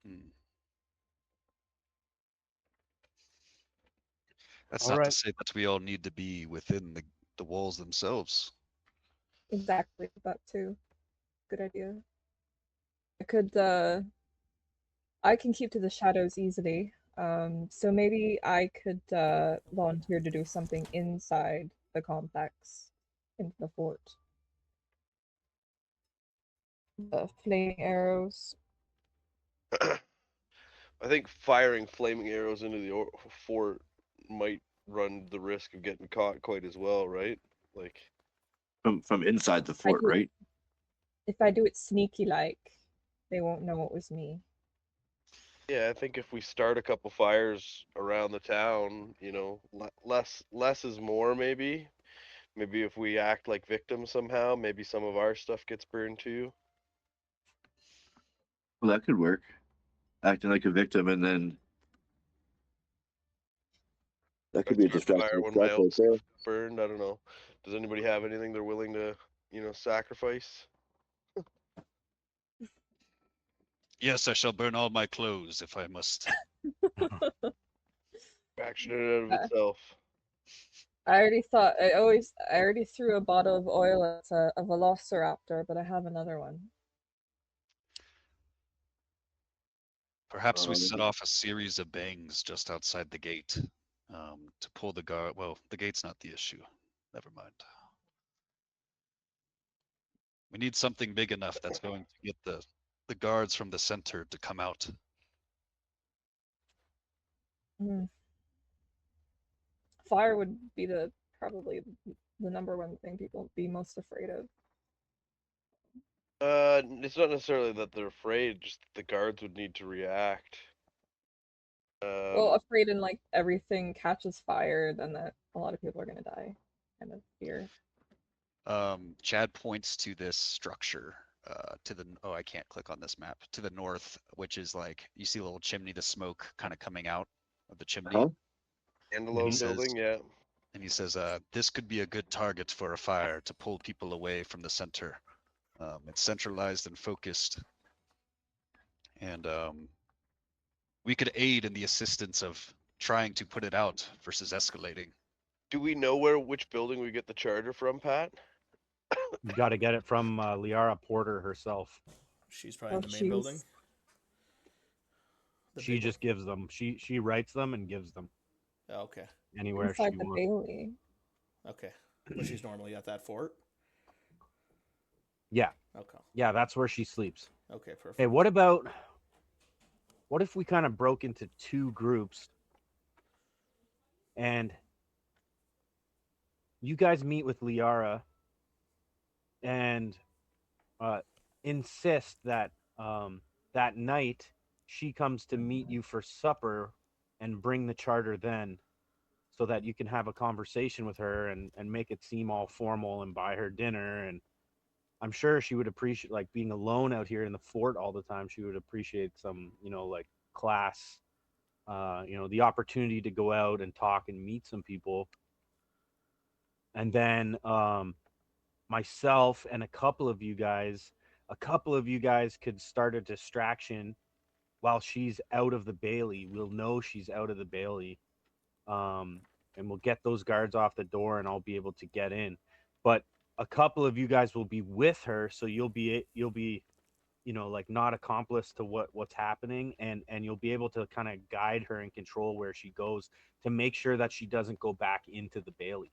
Hmm. That's All not to right. say that we all need to be within the walls themselves. Exactly, that too. Good idea. I can keep to the shadows easily. So maybe I could volunteer to do something inside the complex, into the fort. The flaming arrows. I think firing flaming arrows into the fort might run the risk of getting caught quite as well, right? Like, From inside the I fort, do right? if I do it sneaky like, they won't know it was me. yeah, I think if we start a couple fires around the town, less is more. Maybe if we act like victims somehow, maybe some of our stuff gets burned too. Well, that could work. Acting like a victim, and then that could I'd be a start a distraction fire when my itself own right stuff there. gets burned. I don't know. Does anybody have anything they're willing to, sacrifice? Yes, I shall burn all my clothes if I must. Action in and of Uh, itself. I already threw a bottle of oil at a velociraptor, but I have another one. Perhaps we set off a series of bangs just outside the gate to pull the guard. Well, the gate's not the issue. Never mind. We need something big enough that's going to get the guards from the center to come out. Mm. Fire would be probably the number one thing people would be most afraid of. It's not necessarily that they're afraid, just the guards would need to react. Well, afraid and like everything catches fire, then that a lot of people are gonna die. Kind of fear. Chad points to this structure to the I can't click on this map, to the north, which is like you see a little chimney, the smoke kind of coming out of the chimney. Huh? Standalone says- building, yeah. And he says, this could be a good target for a fire to pull people away from the center. It's centralized and focused. And we could aid in the assistance of trying to put it out versus escalating. Do we know which building we get the charter from, Pat? You got to get it from Liara Porter herself. She's probably in Oh, the main building. jeez. The She big just gives them. She writes them and gives them one? Oh, okay. anywhere Inside she the wants. Bailey. Okay. But she's normally at that fort. Yeah, Okay. yeah, that's where she sleeps. Okay. Perfect. Hey, what if we kind of broke into two groups and you guys meet with Liara and insist that that night she comes to meet you for supper and bring the charter then so that you can have a conversation with her and make it seem all formal and buy her dinner. And I'm sure she would appreciate, like, being alone out here in the fort all the time. She would appreciate some, like, class, the opportunity to go out and talk and meet some people. And then myself and a couple of you guys could start a distraction while she's out of the Bailey. We'll know she's out of the Bailey. And we'll get those guards off the door and I'll be able to get in. But a couple of you guys will be with her, so you'll be like not accomplice to what's happening, and you'll be able to kind of guide her and control where she goes to make sure that she doesn't go back into the Bailey.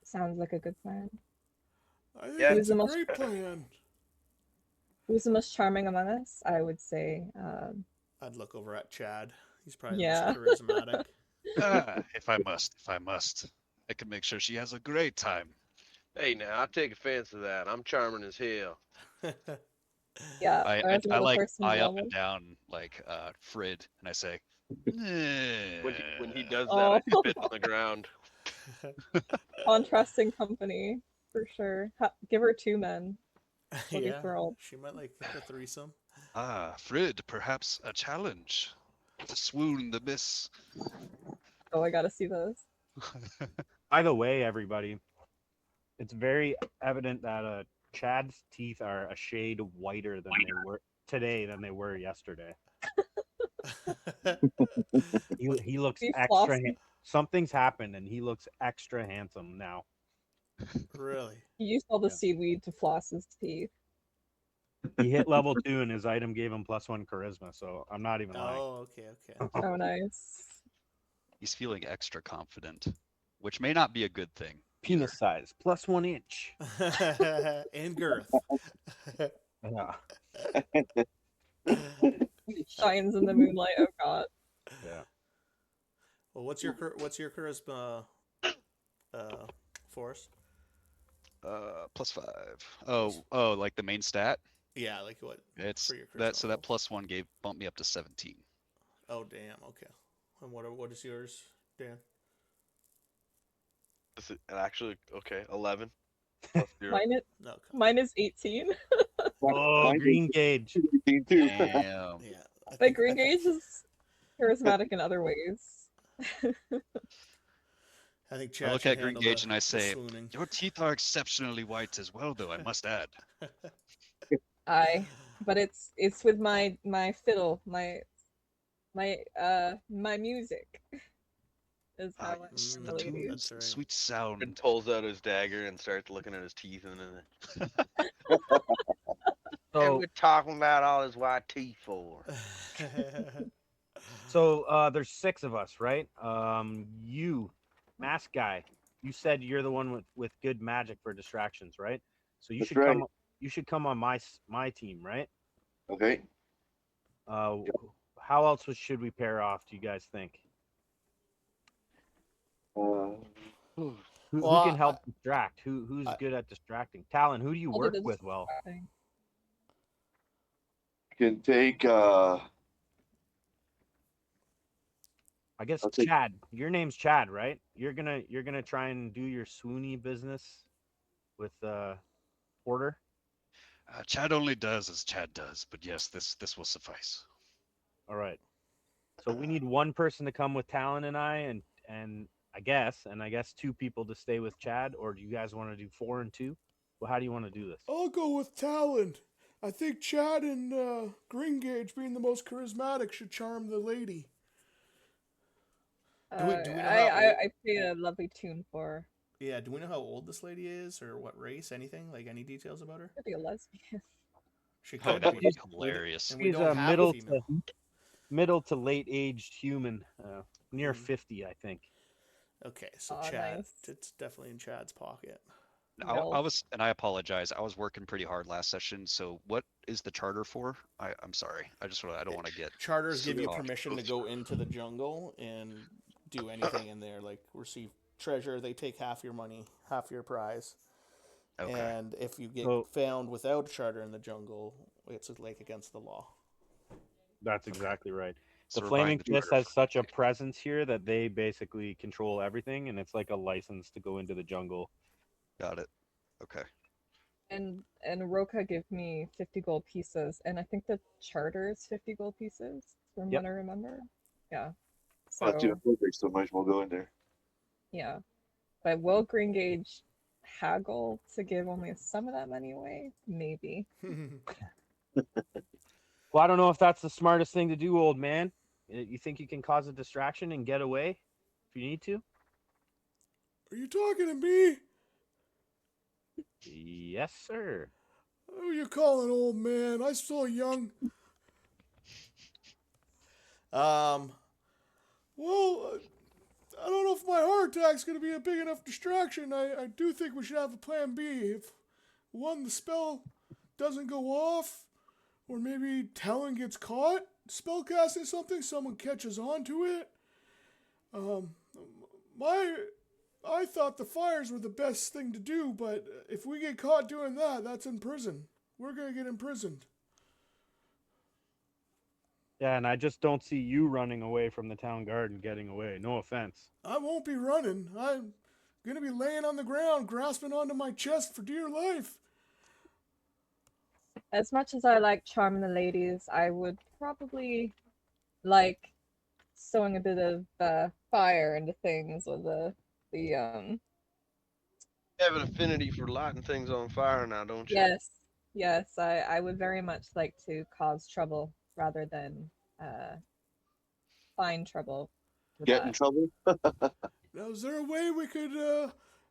Sounds like a good plan. I think Yeah. it's a Who's the great plan. Who's the most charming among us? I would say. I'd look over at Chad. He's probably Yeah. the most charismatic. If I must, I can make sure she has a great time. Hey, now I take offense to that. I'm charming as hell. Yeah. I There's another like person eye up available. and down like Frid, and I say, When he does that, Oh. I spit on the ground. Contrasting company for sure. Give her two men. She'll be Yeah, thrilled. she might like a threesome. Frid, perhaps a challenge to swoon the miss. Oh, I gotta see those. By the way, everybody, it's very evident that Chad's teeth are a shade whiter than they were today than they were yesterday. He looks Be extra. flossy. Something's happened, and he looks extra handsome now. Really? He used all the Yeah. seaweed to floss his teeth. He hit level 2, and his item gave him +1 charisma. So I'm not even lying. Oh, okay. Oh, nice. He's feeling extra confident, which may not be a good thing. Penis size +1 inch. And girth. Yeah, Shines in the moonlight. Oh god. yeah. Well, what's your charisma, Forrest? +5. Oh, like the main stat. Yeah, like what? It's For your that. So charisma that +1 bumped me up to 17. Oh, damn. Okay. And what is yours, Dan? Is it actually okay? 11. Plus 0. No. Mine is 18. Oh, green gauge. Too. Damn. Yeah. But Green Gauge is charismatic in other ways. I think Chad I look should at Green handle Gauge the- and I the say, swooning. your teeth are exceptionally white as well, though, I must add. But it's with my fiddle, my music is how I Yes, Mm, the really do. tunes, That's right. sweet And sound. pulls out his dagger and starts looking at his teeth, and then So talking about all his white teeth for? there's 6 of us, right? You, mask guy, you said you're the one with good magic for distractions, right? So you That's should right. come. You should come on my team, right? Okay. How else should we pair off? Do you guys think? Uh, Who Well, can help distract? Who's good at distracting? Talon, who do you I'll do work the with well? distracting. can take I guess I'll take. Chad. Your name's Chad, right? You're gonna try and do your swoony business with Porter. Chad only does as Chad does, but yes, this will suffice. All right. So we need one person to come with Talon and and I guess two people to stay with Chad, or do you guys want to do 4 and 2? Well, how do you want to do this? I'll go with Talon. I think Chad and Greengage, being the most charismatic, should charm the lady. Do we know how old? I played a lovely tune for her. Yeah, do we know how old this lady is or what race? Anything? Like any details about her? Could be a lesbian. She Oh, could that be. would be We hilarious. and we She's don't a have a female. middle to late aged human, near Mm. 50, I think. Okay, so Aw, Chad. nice. It's definitely in Chad's pocket. I Milf. was, and I apologize. I was working pretty hard last session. So, what is the charter for? I'm sorry. I don't want to get. Charters give you caught. permission to go into the jungle and do anything in there, like receive treasure. They take half your money, half your prize. Okay. And if you get So found without a charter in the jungle, it's like against the law. that's exactly right. So The we're buying Flaming the Fist charter has for such a presence here that they basically control everything, and it's like a license to go into the jungle. Got it. Okay. And Roka gave me 50 gold pieces, and I think the charter is 50 gold pieces from Yep. what I remember. Yeah. Oh, it's even So perfect. So much. We'll go in there. yeah, but will Greengage haggle to give only some of that money away? Maybe. Well, I don't know if that's the smartest thing to do, old man. You think you can cause a distraction and get away if you need to? Are you talking to me? Yes, sir. Who you calling old man? I'm still young. Um, well, I don't know if my heart attack's going to be a big enough distraction. I do think we should have a plan B. If one, the spell doesn't go off, or maybe Talon gets caught spellcasting something, someone catches on to it. Um, I thought the fires were the best thing to do, but if we get caught doing that, that's in prison. We're going to get imprisoned. Yeah, and I just don't see you running away from the town guard and getting away. No offense. I won't be running. I'm going to be laying on the ground, grasping onto my chest for dear life. As much as I like charming the ladies, I would probably like sowing a bit of fire into things with the You have an affinity for lighting things on fire now, don't you? yes, I would very much like to cause trouble rather than uh find trouble with Get in that. trouble? Now, is there a way we could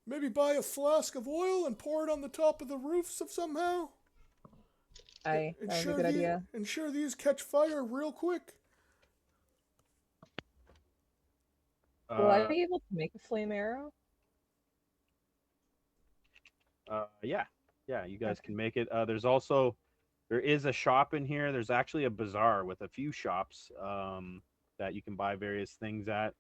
maybe buy a flask of oil and pour it on the top of the roofs of somehow? That was a good idea. Ensure these catch fire real quick. Will I be able to make a flame arrow? Yeah, you guys can make it. There is a shop in here. There's actually a bazaar with a few shops that you can buy various things at,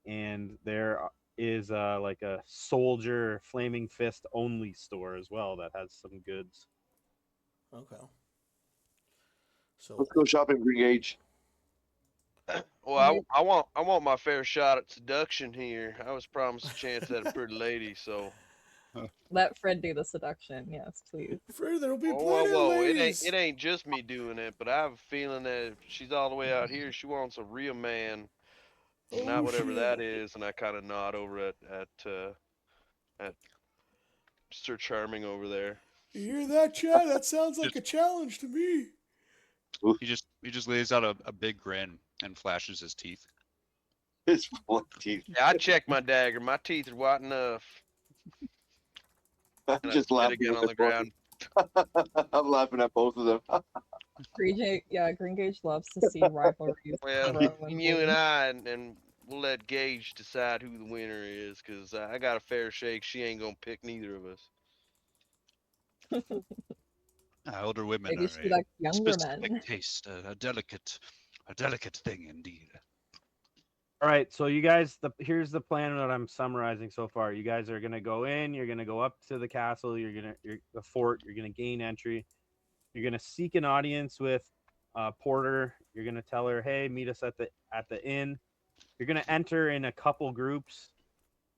and there is like a soldier Flaming Fist only store as well that has some goods. Okay. So Let's go shopping, Green Age. Well, I want my fair shot at seduction here. I was promised a chance at a pretty lady, so. Let Fred do the seduction. Yes, please. Fred, there'll be Whoa, plenty whoa, of whoa! ladies. It ain't just me doing it, but I have a feeling that if she's all the way out here, she wants a real man, Oh, not whatever that shit. is. And I kind of nod over at Sir Charming over there. You hear that, Chad? That sounds like a challenge to me. He just lays out a big grin and flashes his teeth. His full teeth. Yeah, I checked my dagger. My teeth are white enough. I'm And I just spit laughing again at on the ground. I'm laughing at both of them. Greengage loves to see rivalries. Well, grow and you and bloom. I, and we'll let Gage decide who the winner is, because I got a fair shake. She ain't gonna pick neither of us. Older women Maybe are she a likes younger specific men. taste, a delicate thing indeed. All right, so you guys, here's the plan that I'm summarizing so far. You guys are gonna go in. You're gonna go up to the castle. The fort. You're gonna gain entry. You're gonna seek an audience with Porter. You're gonna tell her, "Hey, meet us at the inn." You're gonna enter in a couple groups.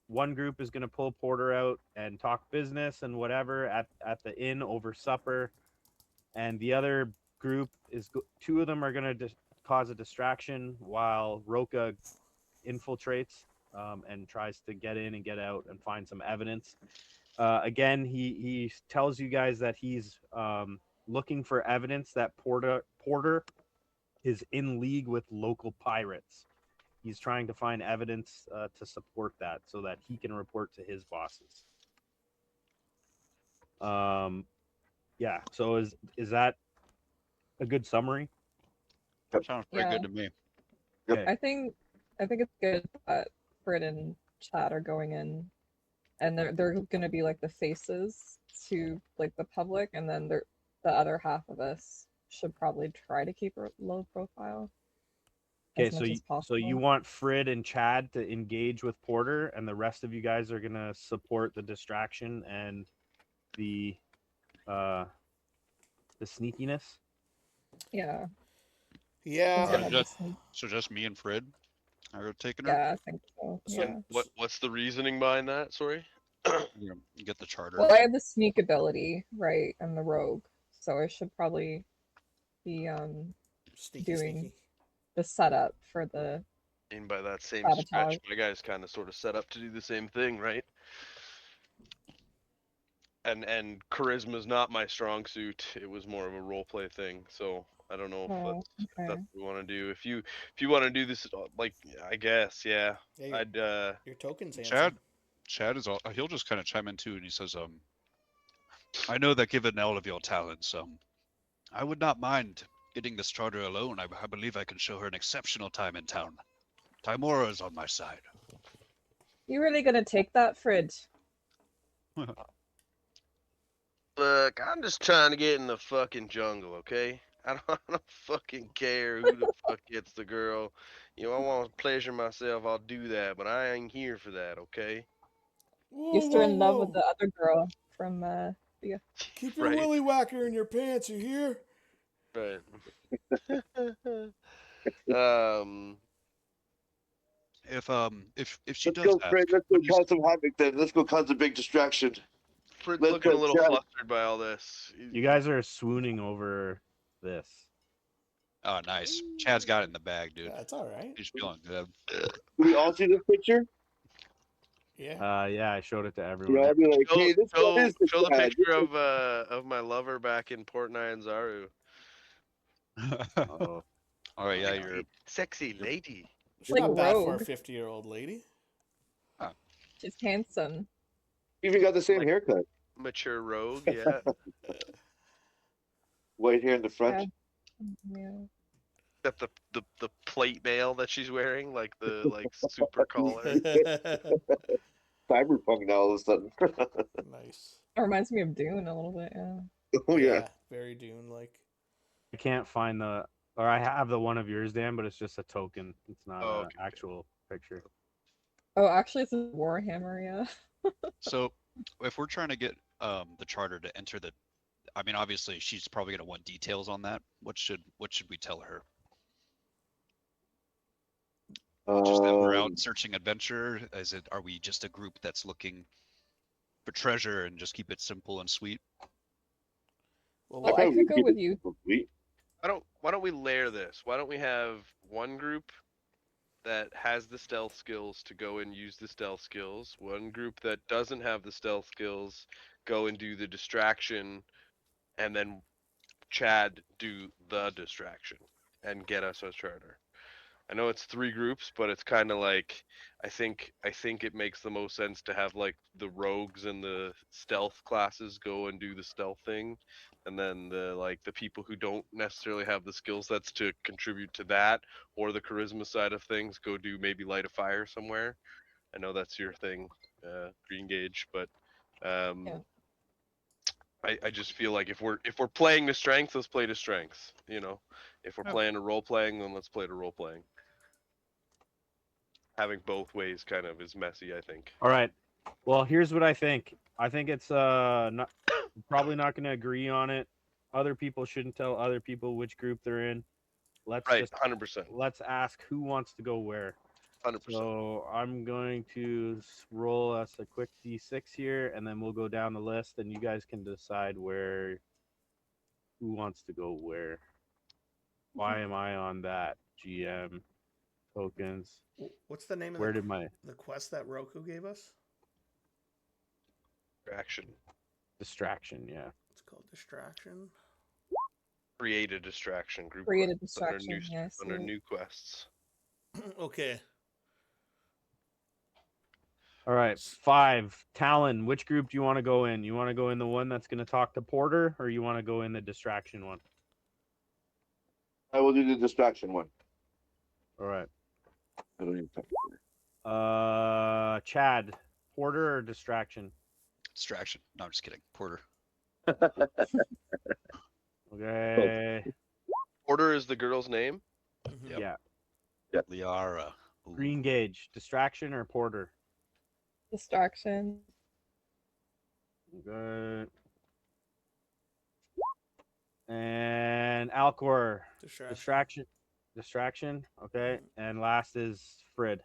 One group is gonna pull Porter out and talk business and whatever at the inn over supper, and the other group is two of them are gonna cause a distraction while Roka infiltrates and tries to get in and get out and find some evidence. Again, he tells you guys that he's looking for evidence that Porter is in league with local pirates. He's trying to find evidence to support that so that he can report to his bosses. Yeah. So is that a good summary? Sounds pretty good to me. Okay. I think it's good that Fred and Chad are going in, and they're gonna be like the faces to like the public, and then the other half of us should probably try to keep a low profile. Okay, As much as so you possible. want Frid and Chad to engage with Porter, and the rest of you guys are gonna support the distraction and the sneakiness. Yeah. Yeah. Since I Alright, have the sneak. So just me and Fred are taking her. Yeah, I think so. So- Yeah. What's the reasoning behind that? Sorry. You get the charter. Well, I have the sneak ability, right, and the rogue, so I should probably be Sneaky, doing sneaky. the setup for the And by that same Sabotage. stretch, my guy's kind of sort of set up to do the same thing, right? And charisma's not my strong suit. It was more of a role play thing. So I don't know if Oh, that's okay. what we want to do. If you want to do this, like I guess, yeah. Yeah, I'd your token's Chad is all. He'll just kind of chime in too, and he says, I know that given all of your talents, I would not mind getting this charter alone. I believe I can show her an exceptional time in town. Timora is on my side. You really gonna take that, Frid? look. I'm just trying to get in the fucking jungle, okay? I don't fucking care who the fuck gets the girl. You know, I want to pleasure myself. I'll do that, but I ain't here for that, okay? Whoa, You're still whoa, in love with whoa. the other girl from the Keep your Right. willy whacker in your pants, you hear? Right. um. If she Let's does go, ask, Fred. Let's go what is- cause some havoc then. Let's go cause a big distraction. Fred's Let's looking a go, little Chad. flustered by all this. You guys are swooning over this. Oh, nice. Chad's got it in the bag, dude. That's all right. He's feeling good. Do we all see this picture? Yeah. Yeah, I showed it to Yeah, everyone. I'll be like, Show, hey, this show, one is the show the Chad. picture of my lover back in Port Nyanzaru. Oh, All right, yeah, you're. Sexy lady. She's Like not bad for a Rogue. 50-year-old lady. She's handsome. Even got the same Like- haircut. Mature rogue, yeah. White hair in the front. Yeah. Got the plate mail that she's wearing, like the super collar. Cyberpunk now all of a sudden. Nice. It reminds me of Dune a little bit, yeah. Oh yeah. Very Dune-like. I can't find or I have the one of yours, Dan, but it's just a token. It's not Oh, an okay. actual picture. Oh, actually, it's a Warhammer, yeah. So, if we're trying to get the charter to enter the, I mean, obviously she's probably gonna want details on that. What should we tell her? Just that we're out searching adventure? Are we just a group that's looking for treasure and just keep it simple and sweet? Well, I could go with you. Sweet. Why don't we layer this? Why don't we have one group that has the stealth skills to go and use the stealth skills, one group that doesn't have the stealth skills go and do the distraction, and then Chad do the distraction and get us a charter. I know it's 3 groups, but it's kind of like I think it makes the most sense to have like the rogues and the stealth classes go and do the stealth thing, and then the people who don't necessarily have the skill sets to contribute to that or the charisma side of things go do maybe light a fire somewhere. I know that's your thing, Green Gauge, but Yeah. I just feel like if we're playing to strengths, let's play to strengths. You know, if we're Yeah. playing to role playing, then let's play to role playing. Having both ways kind of is messy, I think. All right. Well, here's what I think. I think it's not probably not going to agree on it. Other people shouldn't tell other people which group they're in. Let's Right, just 100%. let's ask who wants to go where. 100%. So I'm going to roll us a quick d6 here, and then we'll go down the list, and you guys can decide who wants to go where. Why am I on that? GM tokens. What's the name of Where did my the quest that Roku gave us? Distraction. distraction? Yeah. It's called Distraction. Create a distraction group. Create a quest under distraction. Yes. under new quests. Okay. All right. 5. Talon, which group do you want to go in? You want to go in the one that's going to talk to Porter, or you want to go in the distraction one? I will do the distraction one. All right. I don't even talk. Chad, Porter or distraction? Distraction. No, I'm just kidding. Porter. Okay. Porter is the girl's name. Mhm. Yep. Yeah. Liara. Ooh. Green gauge, distraction or Porter? Distraction. Good. And Alcor, Distraction. distraction. Okay. And last is Frid.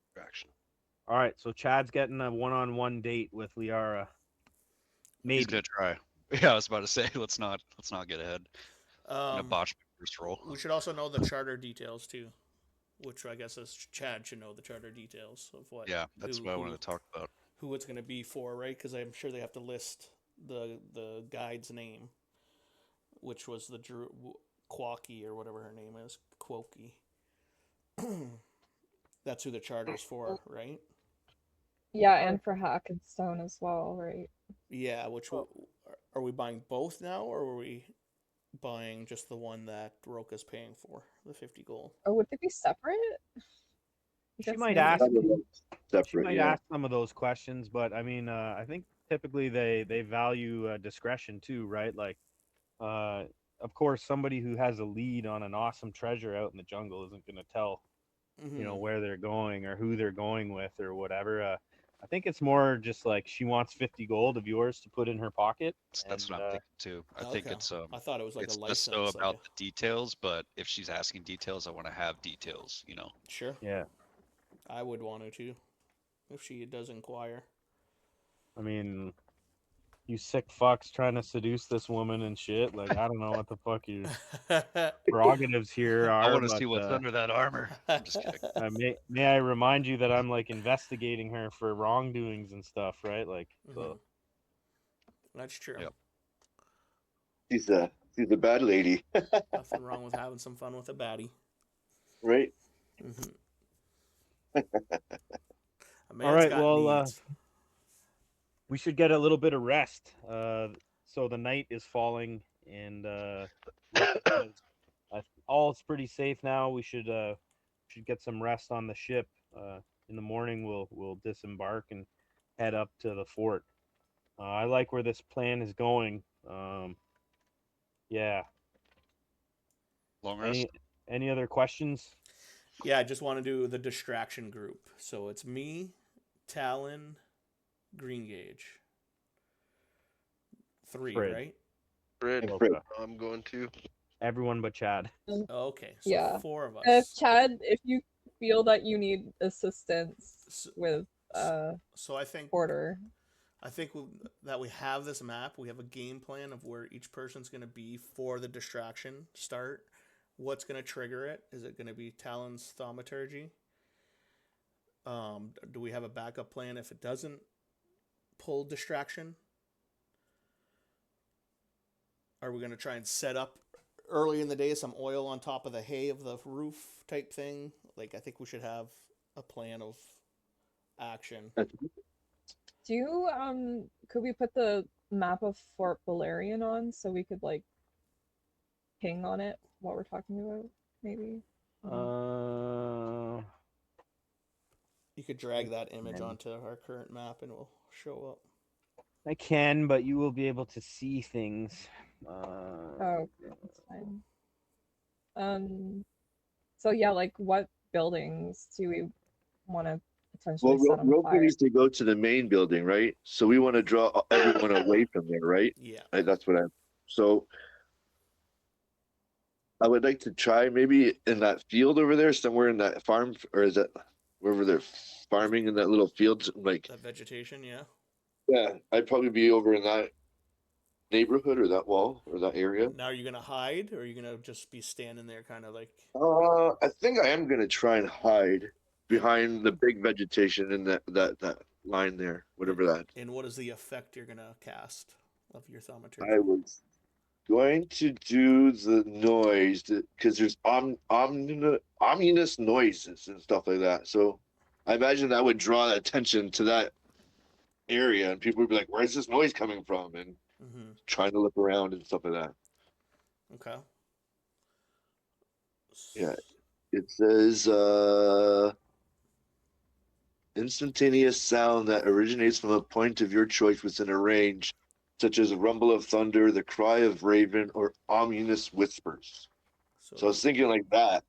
Distraction. All right. So Chad's getting a one-on-one date with Liara. He's Maybe. gonna try. Yeah, I was about to say let's not get ahead. Gonna Um, botch my first roll. we should also know the charter details too, which I guess is Chad should know the charter details of what. Yeah, that's what I wanted to talk about. Who it's going to be for, right? Because I'm sure they have to list the guide's name, which was the Quacky or whatever her name is, Quoky. That's who the charter's for, right? Yeah, and for Hack and Stone as well, right? Yeah. Which are we buying both now, or are we buying just the one that Roka's paying for, the 50 gold? Or would they be separate? She Guess might maybe. ask. Separate, She might yeah. ask some of those questions, but I mean, I think typically they value discretion too, right? Like, of course, somebody who has a lead on an awesome treasure out in the jungle isn't going to tell, Mm-hmm. where they're going or who they're going with or whatever. I think it's more just like she wants 50 gold of yours to put in her pocket. That's what I'm thinking too. I think it's I thought it was like it's a less license. so like about the details, but if she's asking details, I want to have details. Sure. Yeah. I would want to too, if she does inquire. I mean, you sick fucks trying to seduce this woman and shit. Like, I don't know what the fuck your prerogatives here are. I want to but, see what's under that armor. I'm just kidding. may I remind you that I'm like investigating her for wrongdoings and stuff, right? Like, so That's true. Yep. She's a bad lady, Nothing wrong with having some fun with a baddie. right? Mm-hmm. all right, well, we should get a little bit of rest. So the night is falling, and all's pretty safe now. We should get some rest on the ship. In the morning, we'll disembark and head up to the fort. I like where this plan is going. Yeah. Long rest. Any other questions? Yeah, I just want to do the distraction group. So it's me, Talon, Green Gauge. 3, Frid. right? Frid. Okay. I'm going to. Everyone but Chad. Okay, so Yeah. 4 of us. If Chad, if you feel that you need assistance with So I think Porter, that we have this map. We have a game plan of where each person's going to be for the distraction start. What's going to trigger it? Is it going to be Talon's thaumaturgy? Do we have a backup plan if it doesn't pull distraction? Are we going to try and set up early in the day some oil on top of the hay of the roof type thing? Like, I think we should have a plan of action. do you could we put the map of Fort Valerian on so we could like ping on it what we're talking about? Maybe. You could drag that image onto our current map and we'll show up. I can, but you will be able to see things. Oh, that's fine. So yeah, like what buildings do we want to potentially set on Roper fire? needs to go to the main building, right? So we want to draw everyone away from there, right? Yeah. That's what I'm. So I would like to try maybe in that field over there, somewhere in that farm, or is that wherever they're farming in that little field? Like, That vegetation, yeah. yeah, I'd probably be over in that neighborhood or that wall or that area. Now, are you gonna hide, or are you gonna just be standing there, kind of like? I think I am gonna try and hide behind the big vegetation in that line there, whatever that. And what is the effect you're gonna cast of your thaumaturgy? I was going to do the noise because there's ominous noises and stuff like that. So I imagine that would draw attention to that area, and people would be like, "Where's this noise coming from?" and Mm-hmm. trying to look around and stuff like that. Okay. Yeah. It says instantaneous sound that originates from a point of your choice within a range, such as a rumble of thunder, the cry of raven, or ominous whispers. So I was thinking like that,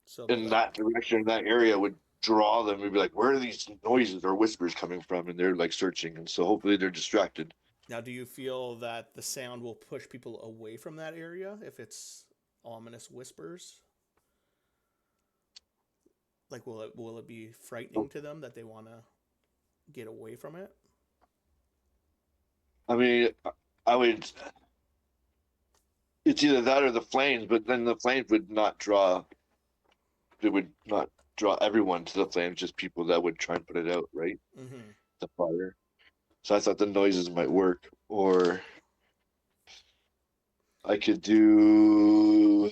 So in that direction, in that area would draw them and be like, where are these noises or whispers coming from? And they're like searching. And so hopefully they're distracted. now, do you feel that the sound will push people away from that area if it's ominous whispers? Like, will it be frightening to them that they want to get away from it? I mean, I would. It's either that or the flames, but then the flames would not draw. It would not draw everyone to the flames, just people that would try and put it out, right? Mm-hmm. The fire. So I thought the noises might work, or I could do,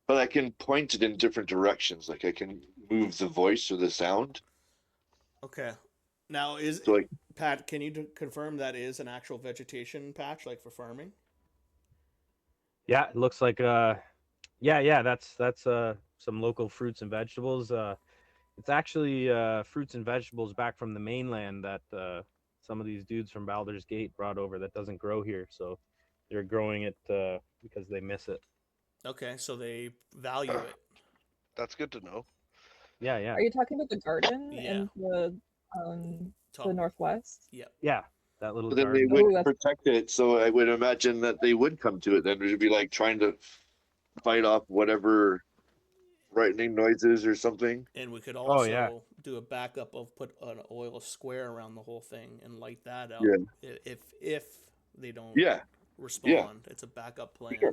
but I can point it in different directions. Like I can move the voice or the sound. Okay. Now, So like, Pat, can you confirm that is an actual vegetation patch, like for farming? Yeah, it looks like yeah, that's some local fruits and vegetables. It's actually fruits and vegetables back from the mainland that some of these dudes from Baldur's Gate brought over that doesn't grow here, so they're growing it because they miss it. Okay, so they value it. That's good to know. Yeah, yeah, Are you talking about the garden Yeah. in the Top. northwest? Yep. yeah. That little but then they garden. would Ooh, that's protect it. So I would imagine that they would come to it. Then it would be like trying to fight off whatever frightening noises or something. And we could Oh yeah, also do a backup of put an oil square around the whole thing and light that out. Yeah. If they don't Yeah. respond, it's a backup plan. Sure.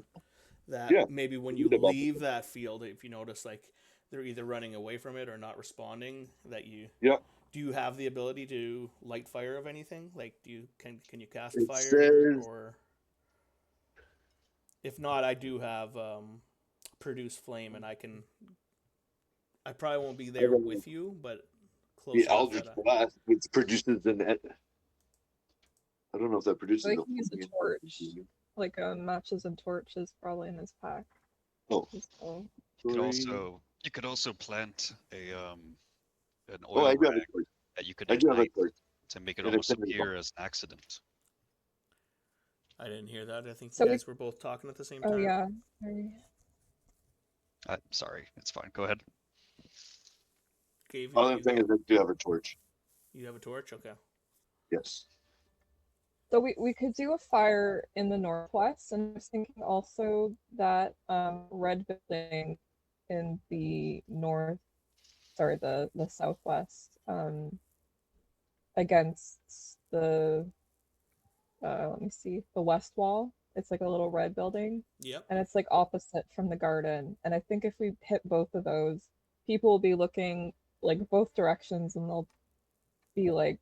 That Yeah. maybe when you leave that field, if you notice like they're either running away from it or not responding, that you Yeah. do you have the ability to light fire of anything? Like, can you cast It fire says or if not, I do have produce flame, and I probably won't be I there don't know, with you, but close the enough Eldritch that Blast, which produces an. I don't know if that produces Or they a can use a flame. torch. Like matches and torches probably in his pack Oh, as well. You could also plant an Oh, I oil do have a rag torch. that you could I do have a ignite torch. to make it And almost it's in the appear as an accident. I didn't hear that. I think So you we- guys were both talking at the same Oh time. yeah. Sorry. Sorry, it's fine. Go ahead. Gave Other you thing go. is, I do have a torch. You have a torch? Okay. Yes. So we could do a fire in the northwest, and I was thinking also that red building in the the southwest, against the let me see, the west wall. It's like a little red building, Yep. and it's like opposite from the garden. And I think if we hit both of those, people will be looking like both directions, and they'll be like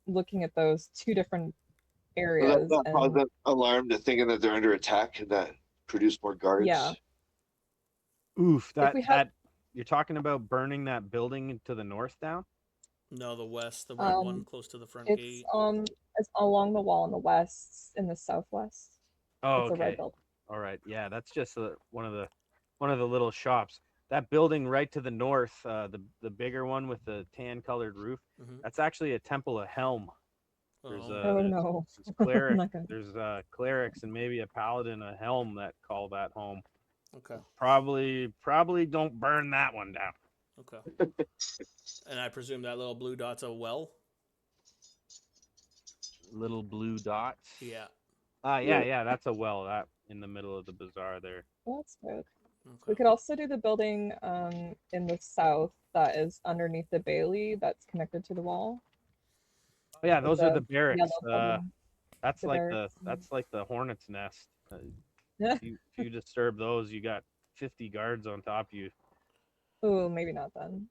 looking at those two different So that areas. not cause And an alarm to thinking that they're under attack and that produce more guards. yeah, oof. if we have You're talking about burning that building to the north down. No, the west, the red one um, close to the front it's gate. it's along the wall in the west, in the southwest. Oh, It's a red okay. building. All right. Yeah, that's just one of the little shops. That building right to the north, the bigger one with the tan colored roof, Mhm. that's actually a temple of Helm. There's Oh. Oh no. there's I'm cleric, not gonna. there's clerics and maybe a paladin, a Helm that call that home. Okay. Probably don't burn that one down. Okay. And I presume that little blue dot's a well. Little blue dots. Yeah. Yeah, that's a well that in the middle of the bazaar there. Well, that's good. We Okay. could also do the building in the south that is underneath the bailey that's connected to the wall Oh yeah, with those are the the barracks. yellow building. That's The like barracks. the hornet's nest. Yeah. If you disturb those, you got 50 guards on top of you. Oh, maybe not then.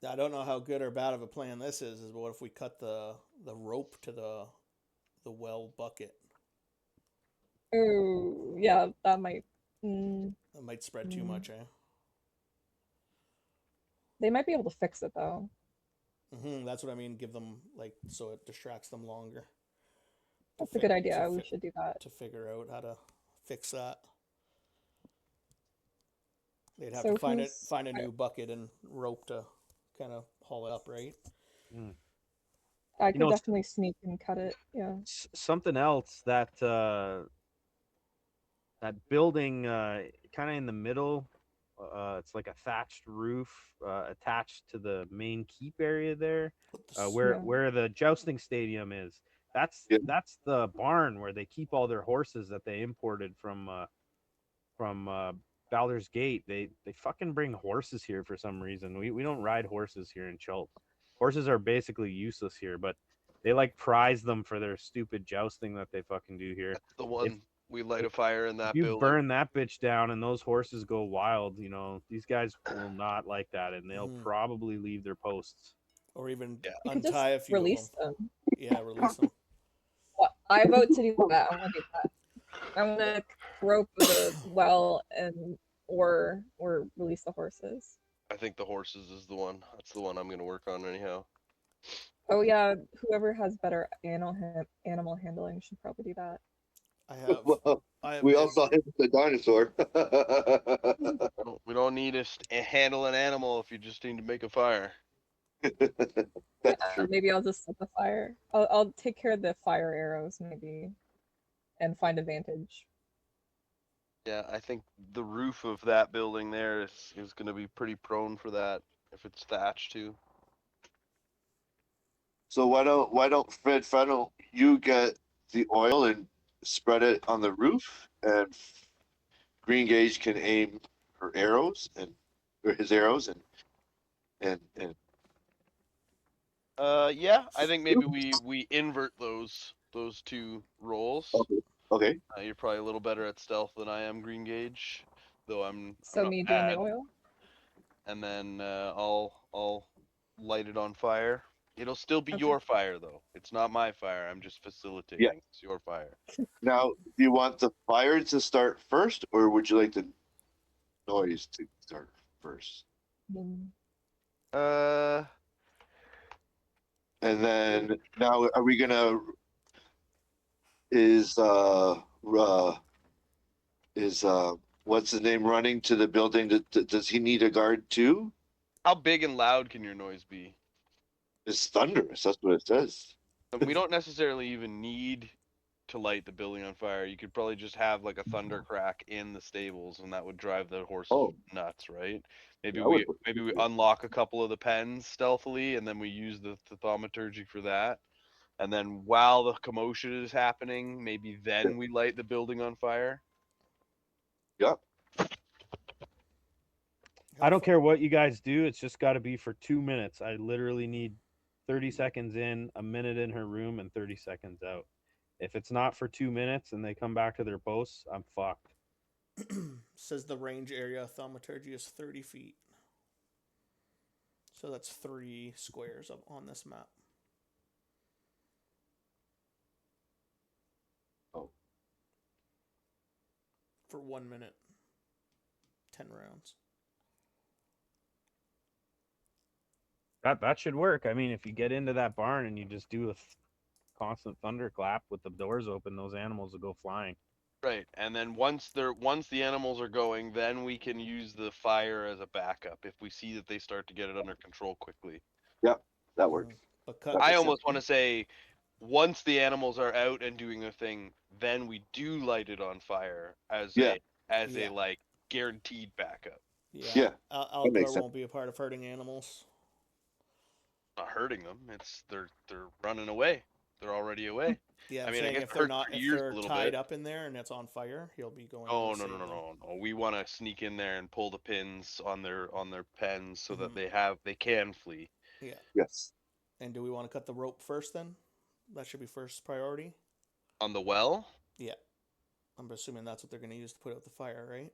I don't know how good or bad of a plan this is. Is what if we cut the rope to the well bucket? Oh, yeah, that might. Mm, That might spread too mm. much, eh? They might be able to fix it though. That's what I mean. Give them like so it distracts them longer. That's a good idea. We should do that. To figure out how to fix that. They'd have to So who's? find a new bucket and rope to kind of haul it up, right? Mm. I You could know, definitely sneak and cut it. Yeah. something else that that building kind of in the middle. It's like a thatched roof attached to the main keep area there, Yeah. where the jousting stadium is. Yeah. That's the barn where they keep all their horses that they imported from Baldur's Gate. They fucking bring horses here for some reason. We don't ride horses here in Chult. Horses are basically useless here, but they like prize them for their stupid jousting that they fucking do here. That's the If one we light if a fire in if that you building. burn that bitch down and those horses go wild, these guys will not like that, and they'll probably leave their posts. Or even Yeah. You could just untie a few of them. release them. Yeah, release them. Well, I vote to do that. I want to do that. I want to rope the well and or release the horses. I think the horses is the one. That's the one I'm gonna work on anyhow. Oh yeah, whoever has better animal handling should probably do that. I have Well, I have we all dibs. saw him with the dinosaur. We don't need to handle an animal if you just need to make a fire. That's true. Maybe I'll just set the fire. I'll take care of the fire arrows maybe, and find a vantage. Yeah, I think the roof of that building there is gonna be pretty prone for that if it's thatched too. So why don't Fred you get the oil and spread it on the roof, and Green Gage can aim her arrows or his arrows and Yeah, I think maybe we invert those two roles. okay. Okay. You're probably a little better at stealth than I am, Green Gage, though I'm So not me doing the bad. oil. And then I'll light it on fire. It'll still be Okay. your fire though. It's not my fire. I'm just facilitating. It's your fire. Now, do you want the fire to start first, or would you like the noise to start first? Mm. Uh, And then now, are we gonna is what's his name running to the building? Does he need a guard too? how big and loud can your noise be? It's thunderous. That's what it says. And we don't necessarily even need to light the building on fire. You could probably just have like a thunder crack in the stables, and that would drive the horses Oh, nuts, right? Maybe that would we unlock a couple of the pens stealthily, and then we use the thaumaturgy for that. And then while the commotion is happening, maybe then we light the building on fire. yeah. I don't care what you guys do. It's just got to be for 2 minutes. I literally need 30 seconds in, a minute in her room, and 30 seconds out. If it's not for 2 minutes and they come back to their posts, I'm fucked. Says the range area of thaumaturgy is 30 feet. So that's 3 squares up on this map. Oh. For 1 minute. 10 rounds. That should work. I mean, if you get into that barn and you just do a constant thunderclap with the doors open, those animals will go flying. Right, and then once the animals are going, then we can use the fire as a backup if we see that they start to get it under control quickly. Yep, that works. But I almost want to say, once the animals are out and doing their thing, then we do light it on fire as a like guaranteed backup. Yeah, Alcor makes sense. won't be a part of hurting animals. Not hurting them. It's they're running away. They're already away. Yeah, I'm I mean, I saying guess if it they're hurts not, our if ears they're a little tied bit. up in there and it's on fire, he'll be going. Oh to no save no no them. no no! We want to sneak in there and pull the pins on their pens so that Mhm. they can flee. Yeah. Yes. And do we want to cut the rope first then? That should be first priority. On the well, Yeah. I'm assuming that's what they're going to use to put out the fire, right?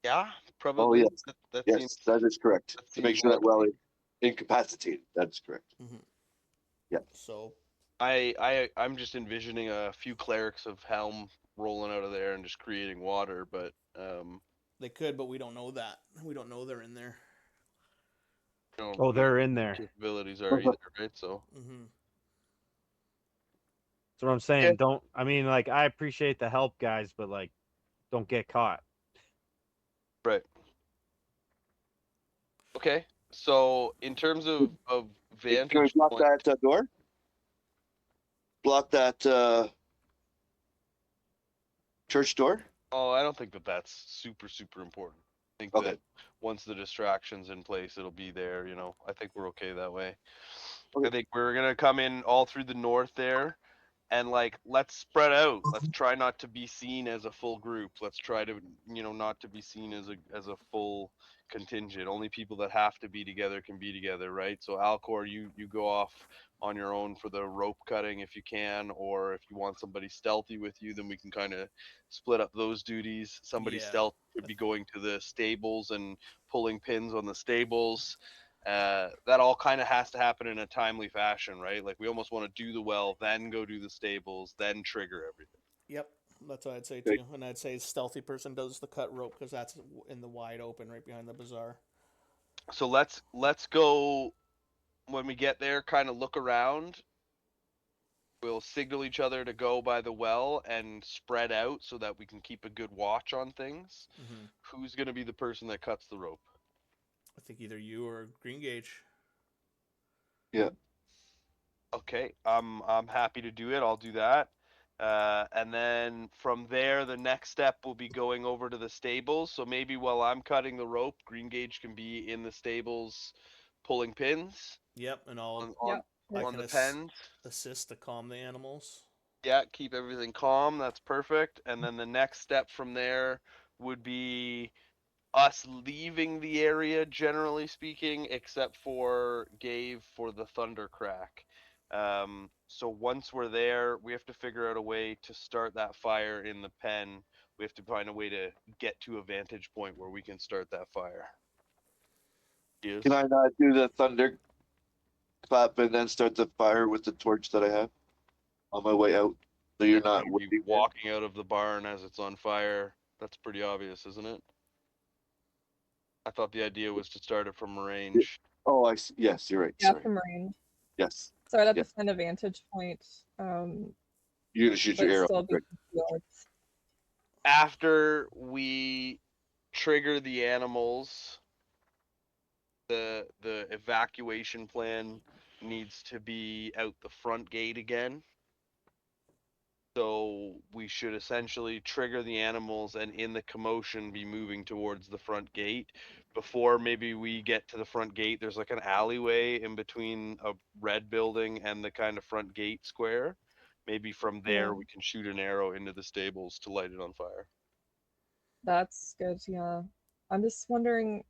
yeah, Oh probably. yes. Yes, that is correct. That To make seems sure that well likely. is incapacitated. That is correct. Mm-hmm. Yeah. So I'm just envisioning a few clerics of Helm rolling out of there and just creating water, but they could, but we don't know that. We don't know they're in there. Oh, we don't they're know in what there. their capabilities are either, right? So Mm-hmm. That's what I'm yeah, saying. Don't. I mean, like, I appreciate the help, guys, but like, don't get caught. right. Okay. So in terms of Can we vantage block point, that door? Block that church door? oh, I don't think that that's super important. I think Okay. that once the distraction's in place, it'll be there. I think we're okay that way. Okay. I think we're gonna come in all through the north there, and like let's spread out. Let's try not to be seen as a full group. Let's try to not to be seen as a full contingent. Only people that have to be together can be together, right? So Alcor, you go off on your own for the rope cutting if you can, or if you want somebody stealthy with you, then we can kind of split up those duties. Somebody Yeah. stealth could be going to the stables and pulling pins on the stables. That all kind of has to happen in a timely fashion, right? Like we almost want to do the well, then go do the stables, then trigger everything. Yep. That's what I'd say Okay. too. And I'd say stealthy person does the cut rope because that's in the wide open right behind the bazaar. So let's go when we get there, kind of look around. We'll signal each other to go by the well and spread out so that we can keep a good watch on things. Mm-hmm. Who's going to be the person that cuts the rope? I think either you or Green Gauge. Yeah. Okay, I'm happy to do it. I'll do that. And then from there, the next step will be going over to the stables. So maybe while I'm cutting the rope, Green Gauge can be in the stables pulling pins Yep. And I'll on Yep. I on can the pens. assist to calm the animals. Yeah, keep everything calm. That's perfect. And then the next step from there would be us leaving the area, generally speaking, except for Gave for the thunder crack. So once we're there, we have to figure out a way to start that fire in the pen. We have to find a way to get to a vantage point where we can start that fire. Yes. Can I not do the thunder clap and then start the fire with the torch that I have on my way out? So you're not You'd be waiting there? walking out of the barn as it's on fire. That's pretty obvious, isn't it? I thought the idea was to start it from range. Oh, I see. Yes, you're right. Yeah, Sorry. from range. Yes. So I'd have Yeah. to find a vantage point, You're gonna shoot your but arrow. still be Correct. concealed. After we trigger the animals, the evacuation plan needs to be out the front gate again. So we should essentially trigger the animals and in the commotion be moving towards the front gate. Before maybe we get to the front gate, there's like an alleyway in between a red building and the kind of front gate square. Maybe from there Yeah. we can shoot an arrow into the stables to light it on fire. That's good, yeah. I'm just wondering,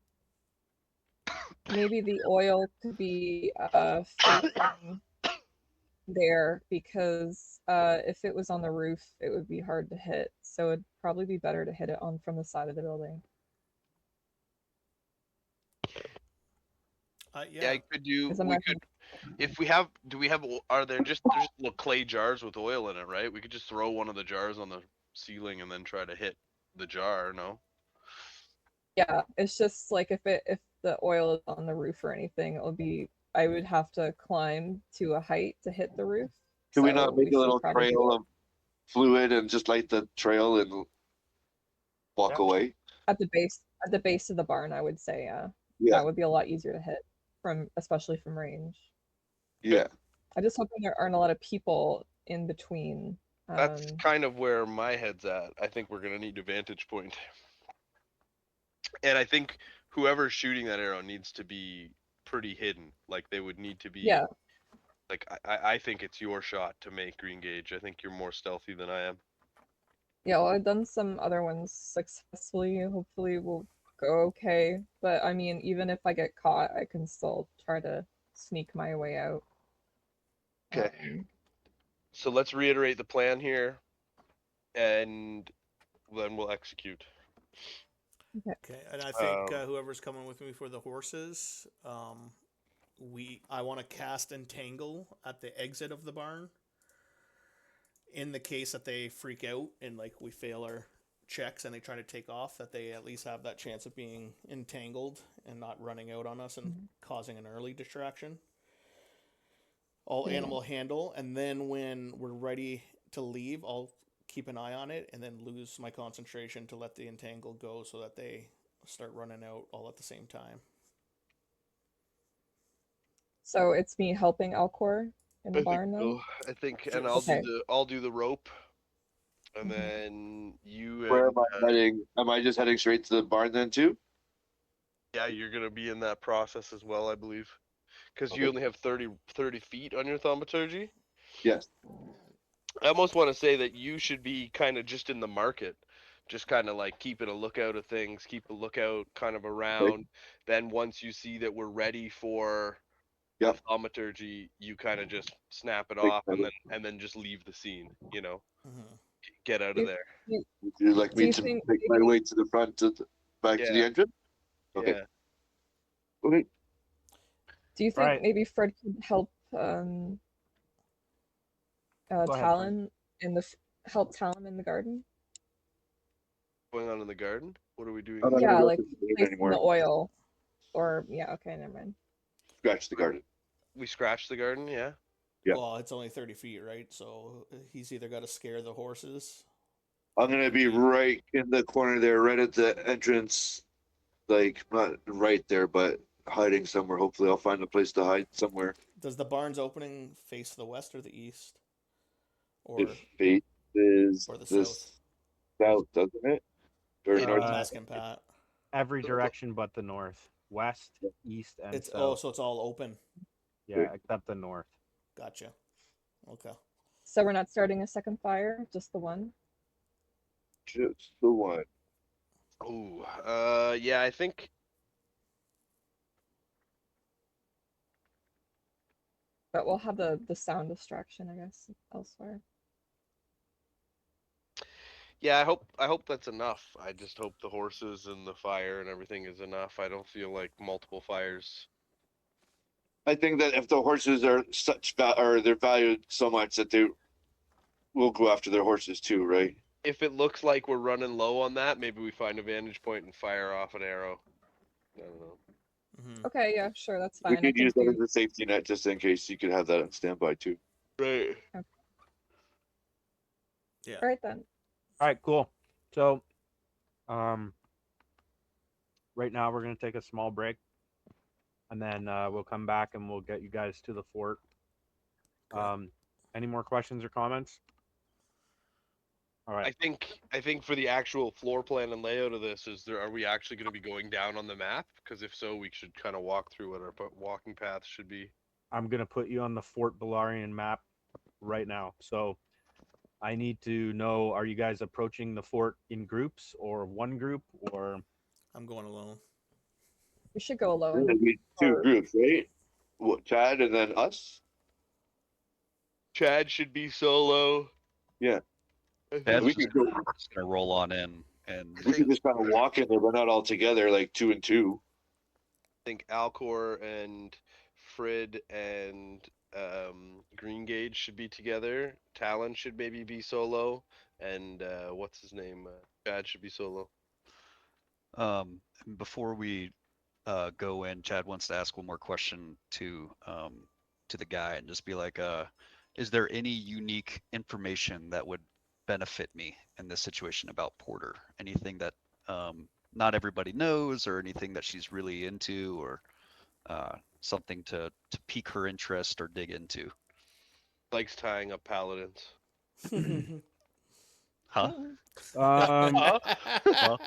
maybe the oil could be facing there because if it was on the roof, it would be hard to hit. So it'd probably be better to hit it on from the side of the building. Yeah, I could do. Because I'm We not could, gonna, if we have. Do we have? Are there just there's little clay jars with oil in it, right? We could just throw one of the jars on the ceiling and then try to hit the jar. No. yeah, it's just like if the oil is on the roof or anything, it would be I would have to climb to a height to hit the roof. Can we So not make we a should little probably trail of fluid and just light the trail and walk Yeah. away? at the base of the barn, I would say, Yeah. that would be a lot easier to hit from especially from range. Yeah. I just hope there aren't a lot of people in between. That's kind of where my head's at. I think we're gonna need a vantage point, and I think whoever's shooting that arrow needs to be pretty hidden. Like they would need to be Yeah. Like I think it's your shot to make Green Gauge. I think you're more stealthy than I am. Yeah, well, I've done some other ones successfully. Hopefully, we'll go okay. But I mean, even if I get caught, I can still try to sneak my way out. Okay. So let's reiterate the plan here, and then we'll execute. Okay, and I think Um, whoever's coming with me for the horses, I want to cast Entangle at the exit of the barn. In the case that they freak out and like we fail our checks and they try to take off, that they at least have that chance of being entangled and not running out on us and causing an early distraction. I'll Yeah. animal handle, and then when we're ready to leave, I'll keep an eye on it and then lose my concentration to let the entangle go so that they start running out all at the same time. So it's me helping Alcor in the I think barn so. then? I think, and Okay. I'll do the rope, and Mhm. then you Where and am I heading? Am I just heading straight to the barn then too? yeah, you're gonna be in that process as well, I believe, because you Okay. only have 30 feet on your thaumaturgy. Yes. I almost want to say that you should be kind of just in the market, just kind of like keeping a lookout of things, keep a lookout kind of Okay. around. Then once you see that we're ready for the Yep. thaumaturgy, you kind of just snap it Like, off and then just leave the scene, Mm-hmm. get out of Do, there. do, would you like do me you to think make my maybe way to the front, back to the Yeah, entrance? Okay. yeah. Okay. do you All think right, maybe Fred could help go ahead, Fred. Talon in the help Talon in the garden? Going on in the garden? What are we doing I'm in not the gonna Yeah, go like to the garden placing the anymore. oil. Or yeah, okay, never mind. Scratch the garden. We scratched the garden, yeah. Yeah. Well, it's only 30 feet, right? So he's either got to scare the horses. I'm gonna be right in the corner there, right at the entrance. Like not right there, but hiding somewhere. Hopefully, I'll find a place to hide somewhere. Does the barn's opening face the west or the east? It Or faces the the south? south, doesn't it? Or north? I'm Uh, asking Pat. every direction but the north, west, east, and It's oh, south. so it's all open. Yeah, except the north. Gotcha. Okay. So we're not starting a second fire, just the one? Just the one. Ooh, yeah, I think But we'll have the sound distraction, I guess, elsewhere. yeah, I hope that's enough. I just hope the horses and the fire and everything is enough. I don't feel like multiple fires. I think that if the horses are or they're valued so much that they will go after their horses too, right? If it looks like we're running low on that, maybe we find a vantage point and fire off an arrow. I don't know. Mm-hmm. Okay, yeah, sure, that's We fine. I could can use that do. as a safety net just in case. You could have that on standby too. Right. Okay. Yeah. All right then. All right, cool. So, right now we're gonna take a small break, and then we'll come back and we'll get you guys to the fort. Okay. Any more questions or comments? All right. I think for the actual floor plan and layout of this, are we actually going to be going down on the map? Because if so, we should kind of walk through what our walking path should be. I'm gonna put you on the Fort Balarian map right now. So I need to know: are you guys approaching the fort in groups or one group or? I'm going alone. We should go We're gonna alone. be two Or groups, right? What, Chad and then us? Chad should be solo. Yeah. I Dad's think, We just could go. gonna roll on in, and We could just kind of walk in there, but not all together, like two and two. think Alcor and Frid and Green Gauge should be together. Talon should maybe be solo, and what's his name? Chad should be solo. um, before we go in, Chad wants to ask one more question to the guy and just be like, is there any unique information that would benefit me in this situation about Porter? Anything that not everybody knows, or anything that she's really into, or something to pique her interest or dig into? Likes tying up paladins. Huh? Um, Huh? Well,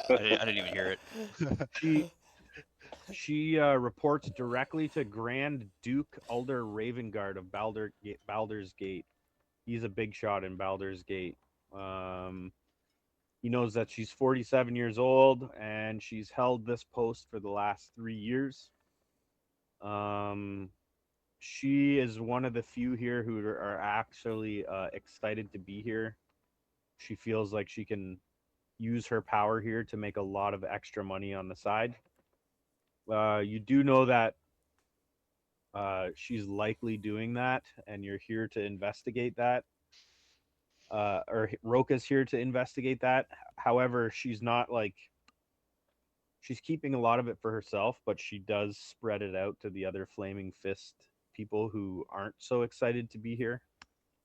I didn't even hear it. she She reports directly to Grand Duke Ulder Ravengard of Baldur's Gate. He's a big shot in Baldur's Gate. Um, he knows that she's 47 years old and she's held this post for the last 3 years. Um, she is one of the few here who are actually excited to be here. She feels like she can use her power here to make a lot of extra money on the side. You do know that she's likely doing that, and you're here to investigate that. Or Roka's here to investigate that. However, she's not like she's keeping a lot of it for herself, but she does spread it out to the other Flaming Fist people who aren't so excited to be here.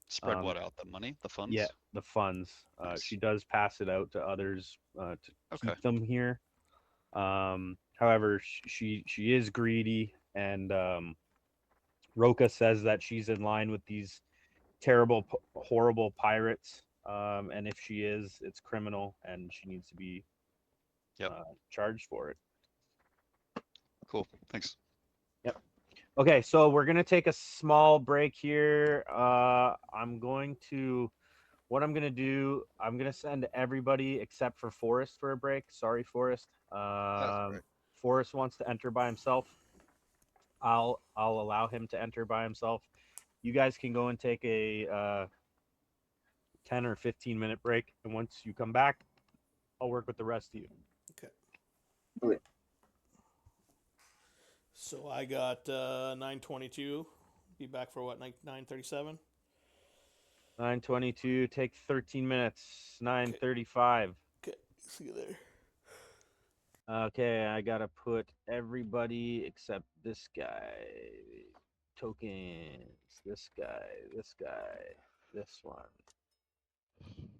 Spread Um, what out? The money, the yeah, funds. the funds. Nice. She does pass it out to others to Okay. keep them here. However, she is greedy, and Roka says that she's in line with these terrible, horrible pirates. And if she is, it's criminal, and she needs to be Yep. charged for it. Cool. Thanks. Yep. Okay, so we're gonna take a small break here. What I'm gonna do. I'm gonna send everybody except for Forrest for a break. Sorry, Forrest. That's right. Forrest wants to enter by himself. I'll allow him to enter by himself. You guys can go and take a 10 or 15-minute break, and once you come back, I'll work with the rest of you. Okay. Okay. So I got 9:22. Be back for what? 9:37. 9:22. Take 13 minutes. 9:35. Okay. See you there. Okay, I gotta put everybody except this guy. Tokens. This guy. This guy. This one.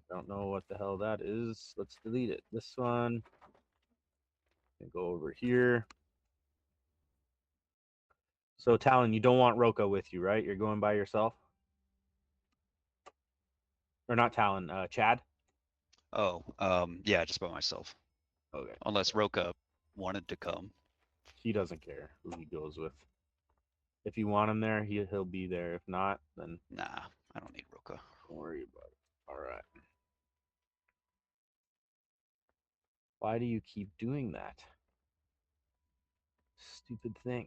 Don't know what the hell that is. Let's delete it. This one. And go over here. So Talon, you don't want Roka with you, right? You're going by yourself? Or not Talon, Chad? Oh, yeah, just by myself. Okay. Unless Roka wanted to come. He doesn't care who he goes with. If you want him there, he'll be there. If not, then Nah, I don't need Roka. don't worry about it. All right. Why do you keep doing that? Stupid thing.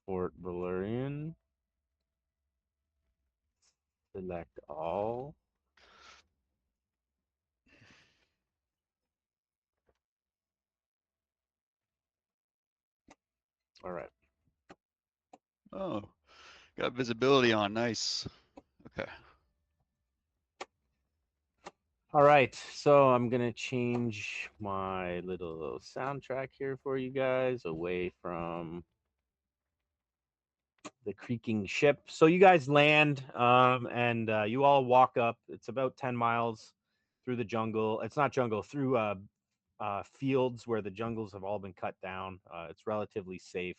Fort Valerian. Select all. All right. Oh, got visibility on. Nice. Okay. All right. So I'm going to change my little soundtrack here for you guys away from the creaking ship. So you guys land, and you all walk up. It's about 10 miles through the jungle. It's not jungle, through fields where the jungles have all been cut down. It's relatively safe.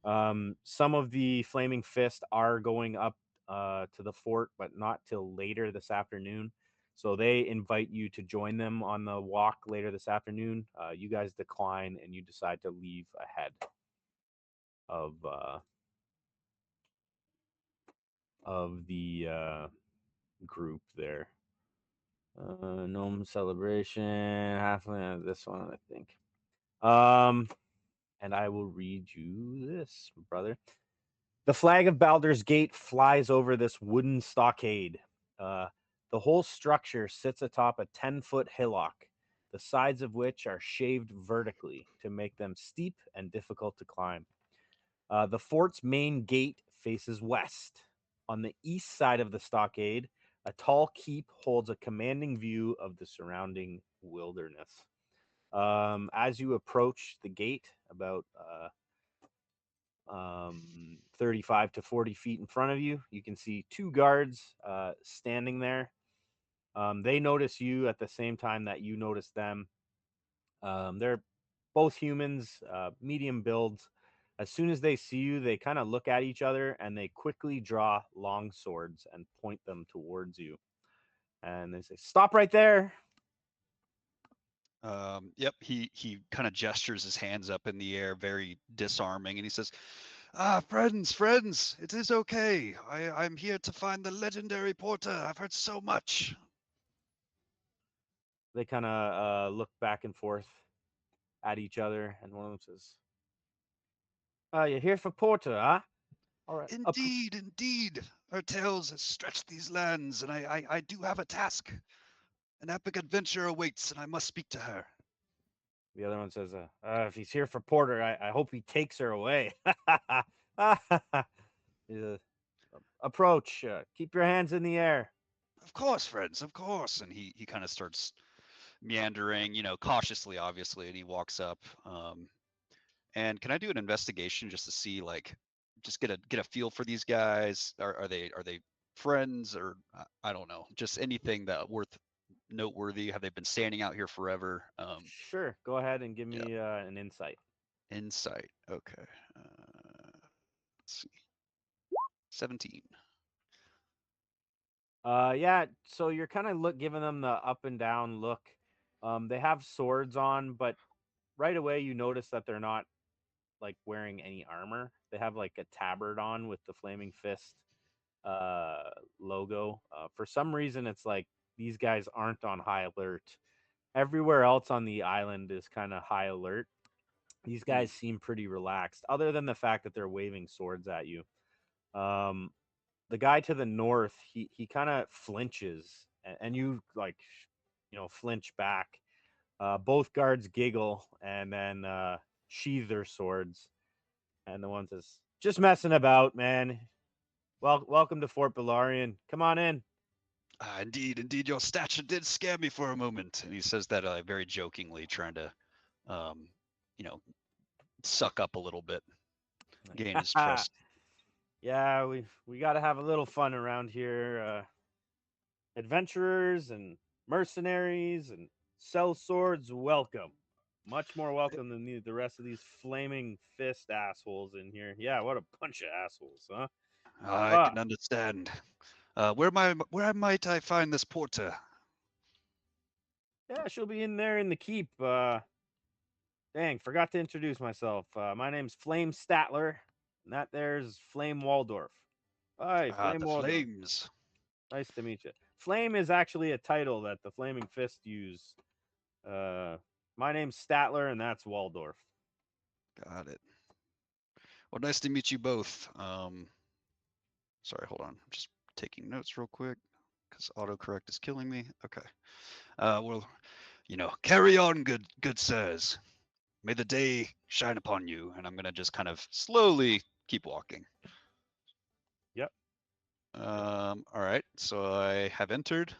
Some of the Flaming Fist are going up to the fort, but not till later this afternoon. So they invite you to join them on the walk later this afternoon. You guys decline, and you decide to leave ahead of the group there. Gnome celebration, halfling. This one, I think. And I will read you this, brother. The flag of Baldur's Gate flies over this wooden stockade. The whole structure sits atop a 10-foot hillock, the sides of which are shaved vertically to make them steep and difficult to climb. The fort's main gate faces west. On the east side of the stockade, a tall keep holds a commanding view of the surrounding wilderness. As you approach the gate, about 35 to 40 feet in front of you, you can see two guards standing there. They notice you at the same time that you notice them. They're both humans, medium builds. As soon as they see you, they kind of look at each other and they quickly draw long swords and point them towards you. And they say, "Stop right there." Yep, he kind of gestures his hands up in the air, very disarming, and he says, "Ah, friends, it is okay. I'm here to find the legendary porter. I've heard so much." They kind of look back and forth at each other, and one of them says, you're here for Porter, huh? All right. Indeed. Her tales have stretched these lands, and I do have a task. An epic adventure awaits, and I must speak to her. The other one says, if he's here for Porter, I hope he takes her away. Uh, Approach. Keep your hands in the air. Of course, friends, of course. And he kind of starts meandering, cautiously, obviously, and he walks up. And can I do an investigation just to see, like, just get a feel for these guys? Are they friends, or I don't know, just anything that worth noteworthy? Have they been standing out here forever? Sure. Go ahead and give Yeah, me an insight. insight. Okay. Let's see. 17. Yeah. So you're kind of giving them the up and down look. They have swords on, but right away you notice that they're not like wearing any armor. They have like a tabard on with the flaming fist logo. For some reason, it's like these guys aren't on high alert. Everywhere else on the island is kind of high alert. These Hmm. guys seem pretty relaxed, other than the fact that they're waving swords at you. Um, the guy to the north, he kind of flinches, and you like, flinch back. Both guards giggle and then sheathe their swords. And the one says, "Just messing about, man. Welcome to Fort Belarian. Come on in." Indeed, your stature did scare me for a moment. And he says that very jokingly, trying to, um, you know, suck up a little bit, gain his trust. Yeah, we got to have a little fun around here. Adventurers and mercenaries and sell swords, welcome. Much more welcome than the rest of these flaming fist assholes in here. Yeah, what a bunch of assholes, huh? I Ah, can understand. Where might I find this porter? yeah, she'll be in there in the keep. Dang, forgot to introduce myself. My name's Flame Statler, and that there's Flame Waldorf. Hi, Ah, Flame the Waldorf. flames. Nice to meet you. Flame is actually a title that the Flaming Fist use. Uh, my name's Statler, and that's Waldorf. Got it. Well, nice to meet you both. Sorry, hold on. I'm just taking notes real quick because autocorrect is killing me. Okay. Well, carry on, good sirs. May the day shine upon you. And I'm gonna just kind of slowly keep walking. Yep. All right. So I have entered.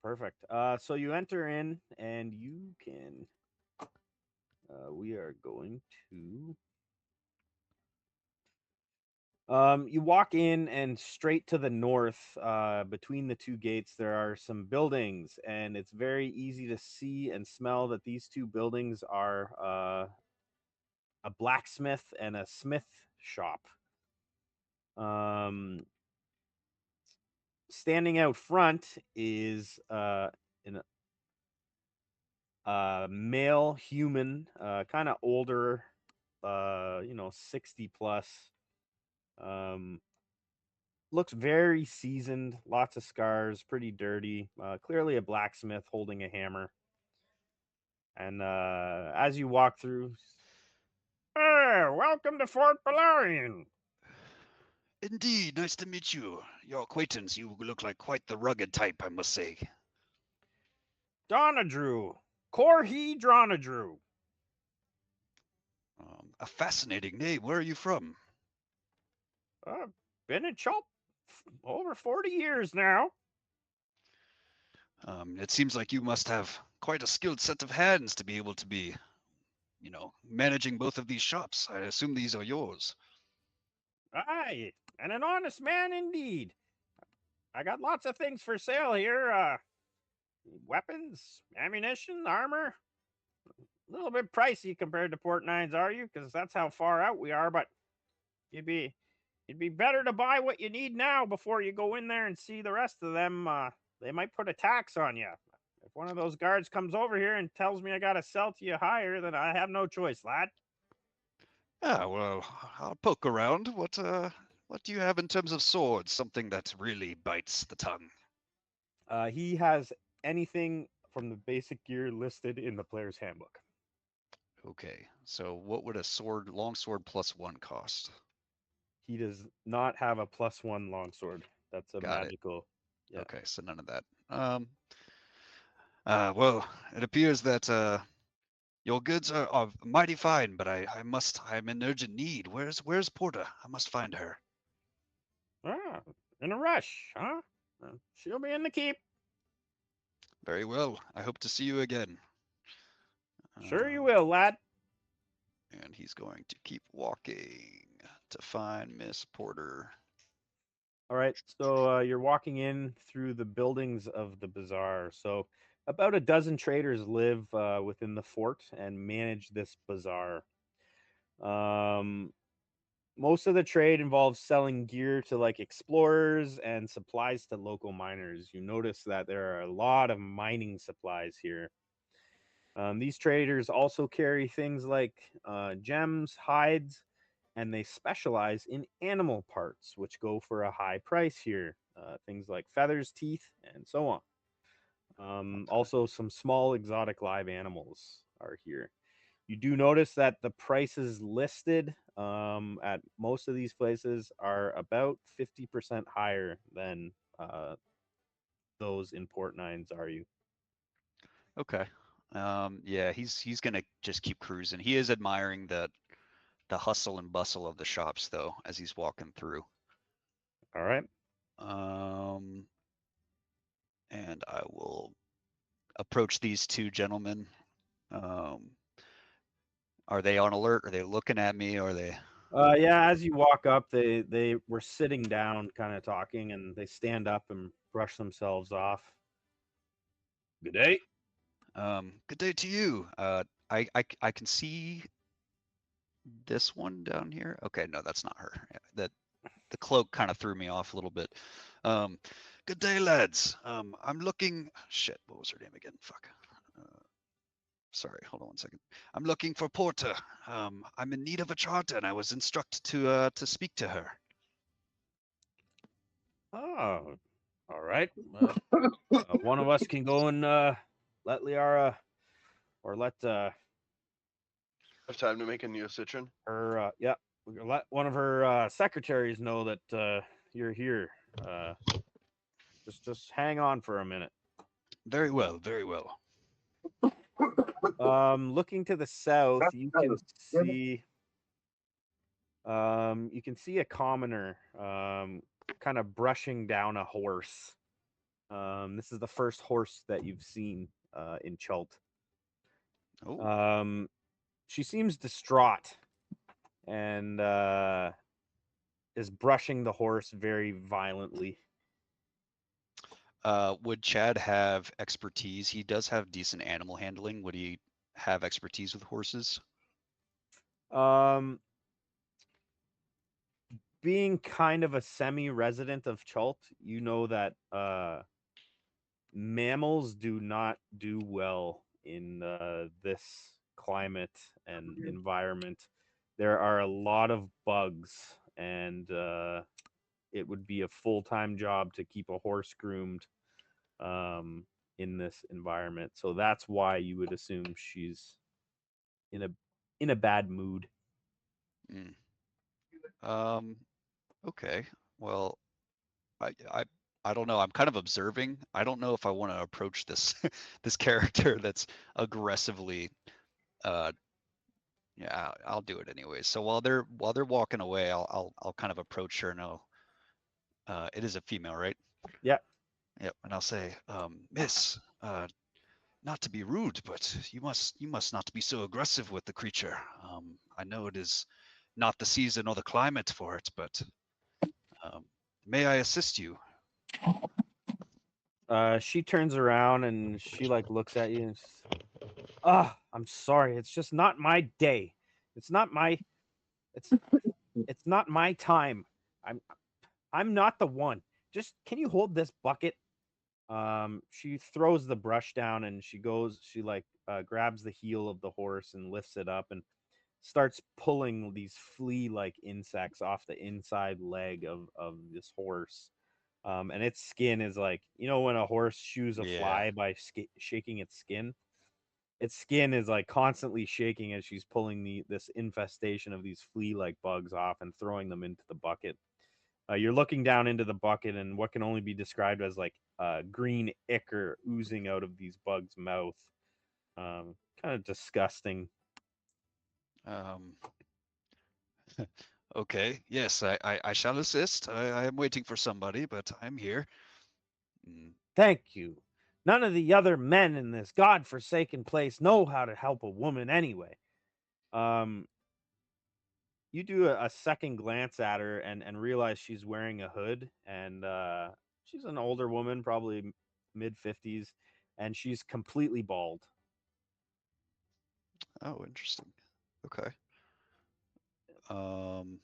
Perfect. So you enter in, and you can. We are going to. You walk in, and straight to the north, between the two gates, there are some buildings, and it's very easy to see and smell that these two buildings are a blacksmith and a smith shop. Um, Standing out front is an male human, kind of older, 60 plus. Um, Looks very seasoned, lots of scars, pretty dirty. Clearly a blacksmith holding a hammer. And as you walk through, hey, welcome to Fort Belarian. Indeed, nice to meet you. Your acquaintance, you look like quite the rugged type, I must say. Donadrew, Corhi Dronadrew. A fascinating name. Where are you from? Been in Chop over 40 years now. It seems like you must have quite a skilled set of hands to be able to be, managing both of these shops. I assume these are yours. Aye, and an honest man indeed. I got lots of things for sale here. Weapons, ammunition, armor. A little bit pricey compared to Port Nines, are you? Because that's how far out we are. But you'd be it'd be better to buy what you need now before you go in there and see the rest of them. They might put a tax on you. If one of those guards comes over here and tells me I gotta sell to you higher, then I have no choice, lad. Ah, well, I'll poke around. What do you have in terms of swords? Something that really bites the tongue. He has anything from the basic gear listed in the player's handbook. Okay, so what would a sword, longsword +1 cost? He does not have a +1 longsword. That's a Got it. magical. Yeah. Okay, so none of that. Well, it appears that your goods are mighty fine, but I'm in urgent need. Where's Porter? I must find her. Ah, in a rush, huh? She'll be in the keep. Very well. I hope to see you again. Sure you Um, will, lad. And he's going to keep walking to find Miss Porter. All right, so you're walking in through the buildings of the bazaar. So about a dozen traders live within the fort and manage this bazaar. Um, most of the trade involves selling gear to like explorers and supplies to local miners. You notice that there are a lot of mining supplies here. These traders also carry things like gems, hides, and they specialize in animal parts, which go for a high price here. Things like feathers, teeth, and so on. Okay. Also, some small exotic live animals are here. You do notice that the prices listed at most of these places are about 50% higher than those in Port Nines, are you? Okay. Yeah, he's gonna just keep cruising. He is admiring the hustle and bustle of the shops though, as he's walking through. All right. Um, and I will approach these two gentlemen. Um, are they on alert? Are they looking at me? Are they? Yeah, as you walk up, they were sitting down, kind of talking, and they stand up and brush themselves off. Good day. Good day to you. I can see this one down here. Okay, no, that's not her. The cloak kind of threw me off a little bit. Um, good day, lads. I'm looking. Shit, what was her name again? Fuck. Uh, Sorry, hold on one second. I'm looking for Porter. I'm in need of a charter, and I was instructed to speak to her. Oh, all right. One of us can go and let Liara or let Have time to make a neocitron. her yeah, we can let one of her secretaries know that you're here. Uh, just hang on for a minute. Very well, very well. Looking to the south, you can see a commoner kind of brushing down a horse. This is the first horse that you've seen in Chult. Oh, Um, she seems distraught and is brushing the horse very violently. would Chad have expertise? He does have decent animal handling. Would he have expertise with horses? Um, being kind of a semi-resident of Chult, you know that mammals do not do well in this climate and environment. There are a lot of bugs, and it would be a full-time job to keep a horse groomed in this environment. So that's why you would assume she's in a bad mood. Mm. Um, okay. Well, I, I, I don't know. I'm kind of observing. I don't know if I want to approach this this character that's aggressively. Uh, yeah, I'll do it anyways. So while they're walking away, I'll kind of approach her and it is a female, right? Yeah. Yep. And I'll say, Miss, not to be rude, but you must not be so aggressive with the creature. I know it is not the season or the climate for it, but um, may I assist you? She turns around and she like looks at you and I'm sorry. It's just not my day. It's not my it's it's not my time. I'm I'm not the one. Just can you hold this bucket? She throws the brush down and she like grabs the heel of the horse and lifts it up and starts pulling these flea like insects off the inside leg of this horse. And its skin is like, when a horse shoos a Yeah. fly by shaking its skin is like constantly shaking as she's pulling this infestation of these flea like bugs off and throwing them into the bucket. You're looking down into the bucket, and what can only be described as like green ichor oozing out of these bugs' mouth. Kind of disgusting. Um, okay. Yes, I shall assist. I am waiting for somebody, but I'm here. Mm, Thank you. None of the other men in this godforsaken place know how to help a woman anyway. Um, you do a second glance at her and realize she's wearing a hood, and she's an older woman, probably mid 50s, and she's completely bald. Oh, interesting. Okay. Um,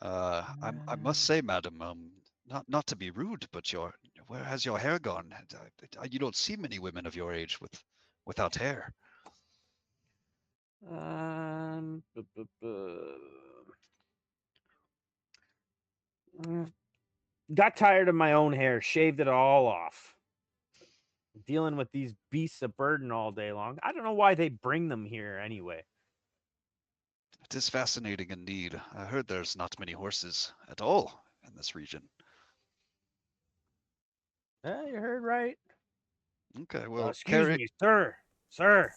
uh, I must say, madam, not to be rude, but where has your hair gone? You don't see many women of your age without hair. Bu- bu- bu- Got tired of my own hair, shaved it all off. Dealing with these beasts of burden all day long. I don't know why they bring them here anyway. It is fascinating indeed. I heard there's not many horses at all in this region. You heard right. Okay, well, Excuse me, sir. Sir.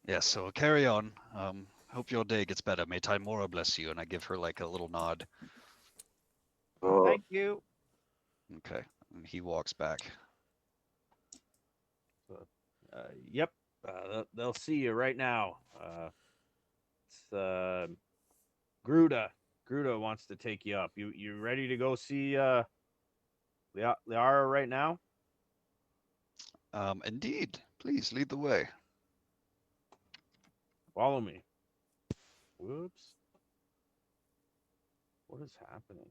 yes, so carry on. Hope your day gets better. May Timora bless you. And I give her like a little nod. Oh, Thank you. Okay, and he walks back. Yep. They'll see you right now. It's Gruda. Gruda wants to take you up. You ready to go see Liara right now? Indeed. Please lead the way. Follow me. Whoops. What is happening?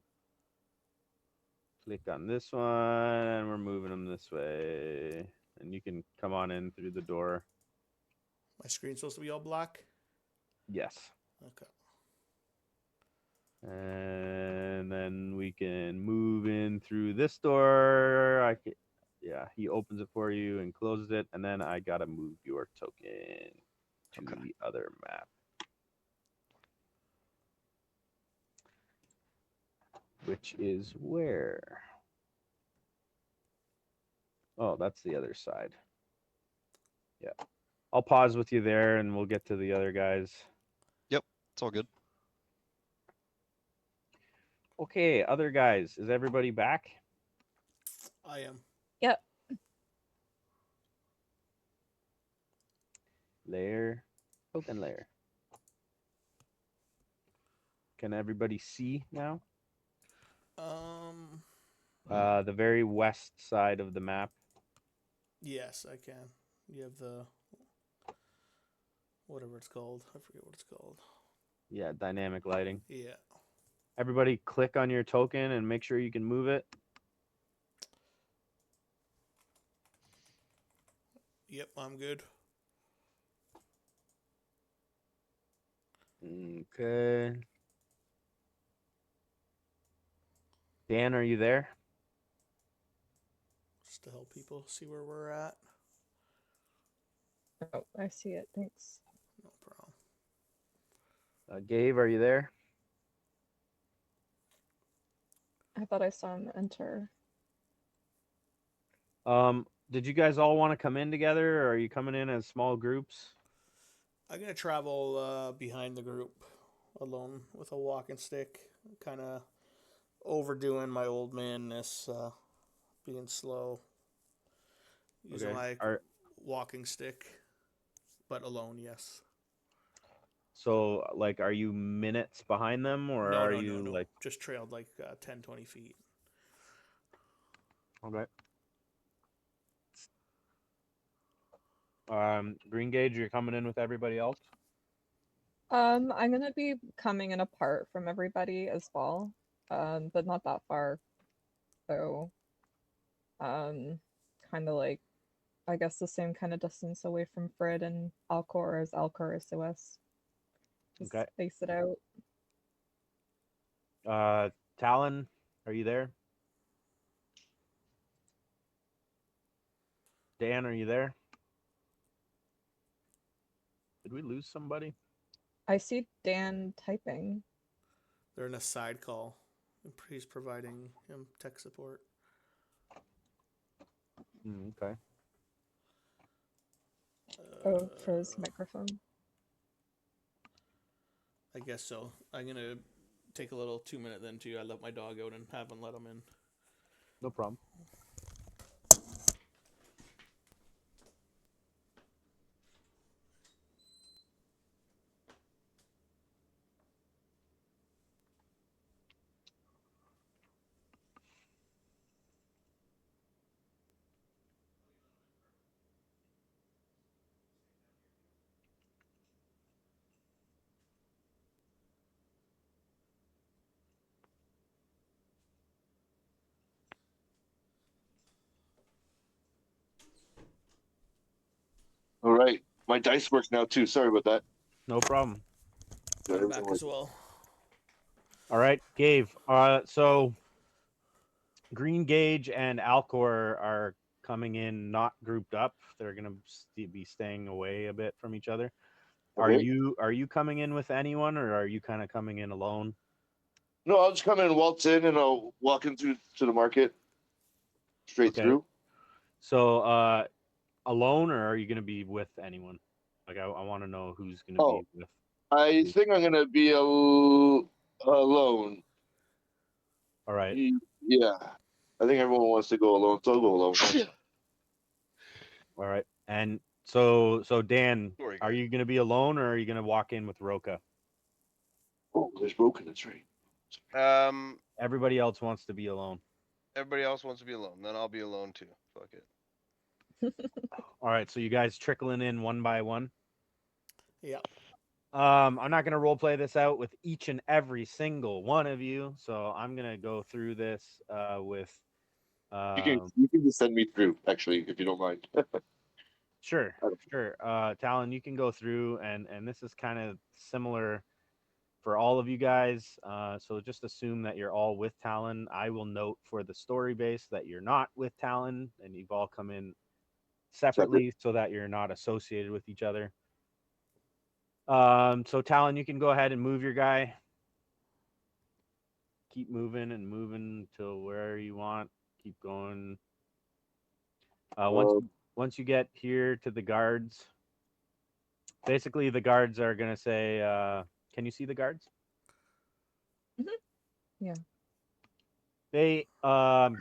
Click on this one, and we're moving them this way. And you can come on in through the door. My screen's supposed to be all black. Yes. Okay. And then we can move in through this door. Yeah, he opens it for you and closes it, and then I gotta move your token to Okay. the other map, which is where? Oh, that's the other side. Yeah, I'll pause with you there, and we'll get to the other guys. Yep, it's all good. Okay, other guys, is everybody back? I am. Yep. Layer, token layer. Can everybody see now? The very west side of the map. Yes, I can. You have the whatever it's called. I forget what it's called. Yeah, dynamic lighting. Yeah. Everybody click on your token and make sure you can move it. Yep, I'm good. Okay. Dan, are you there? Just to help people see where we're at. Oh, I see it. Thanks. No problem. Gabe, are you there? I thought I saw him enter. Did you guys all want to come in together, or are you coming in as small groups? I'm gonna travel behind the group alone with a walking stick. Kind of overdoing my old manness, being slow. Using my walking stick, but alone, yes. So, like, are you minutes behind them, or No, are no, you no, no. like? Just trailed like 10, 20 feet. Okay. Green Gauge, you're coming in with everybody else. I'm gonna be coming in apart from everybody as well. but not that far. So, um, kind of like, I guess the same kind of distance away from Fred and Alcor as Alcor is to us. Just Okay. space it out. Talon, are you there? Dan, are you there? Did we lose somebody? I see Dan typing. They're in a side call. He's providing him tech support. Okay. Oh, for his microphone. I guess so. I'm gonna take a little 2 minute then too. I let my dog out and haven't let him in. No problem. All right. My dice works now too. Sorry about that. No problem. Got it back as well. All right, Gabe. So Green Gauge and Alcor are coming in not grouped up. They're gonna be staying away a bit from each other. Okay. Are you coming in with anyone, or are you kind of coming in alone? No, I'll just come in and waltz in, and I'll walk into the market straight Okay. through. So alone, or are you gonna be with anyone? Like I want to know who's gonna Oh, be with. I who. think I'm gonna be alone. All right. Yeah, I think everyone wants to go alone, so I'll go alone. All right. And so Dan, Sorry, are guys. you gonna be alone, or are you gonna walk in with Roka? Oh, there's broken. That's right. Everybody else wants to be alone. Everybody else wants to be alone. Then I'll be alone too. Fuck it. All right. So you guys trickling in one by one. Yeah. I'm not gonna role play this out with each and every single one of you, so I'm gonna go through this with You can just send me through, actually, if you don't mind. sure, sure. Talon, you can go through, and this is kind of similar for all of you guys. So just assume that you're all with Talon. I will note for the story base that you're not with Talon, and you've all come in Separate. separately so that you're not associated with each other. So Talon, you can go ahead and move your guy. Keep moving and moving till where you want. Keep going. Uh, once Uh, once you get here to the guards, basically the guards are gonna say, "Can you see the guards?" Yeah. They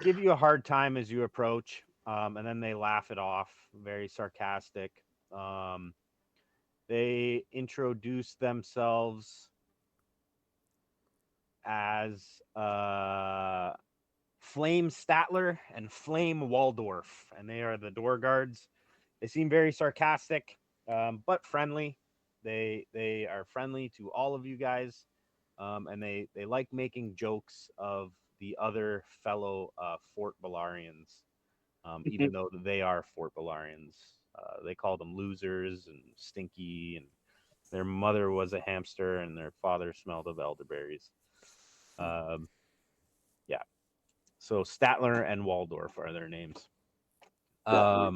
give you a hard time as you approach, and then they laugh it off, very sarcastic. Um, they introduce themselves as Flame Statler and Flame Waldorf, and they are the door guards. They seem very sarcastic, but friendly. They are friendly to all of you guys, and they like making jokes of the other fellow Fort Balarians, even though they are Fort Balarians. They call them losers and stinky, and their mother was a hamster, and their father smelled of elderberries. Um, yeah, so Statler and Waldorf are their names. yeah.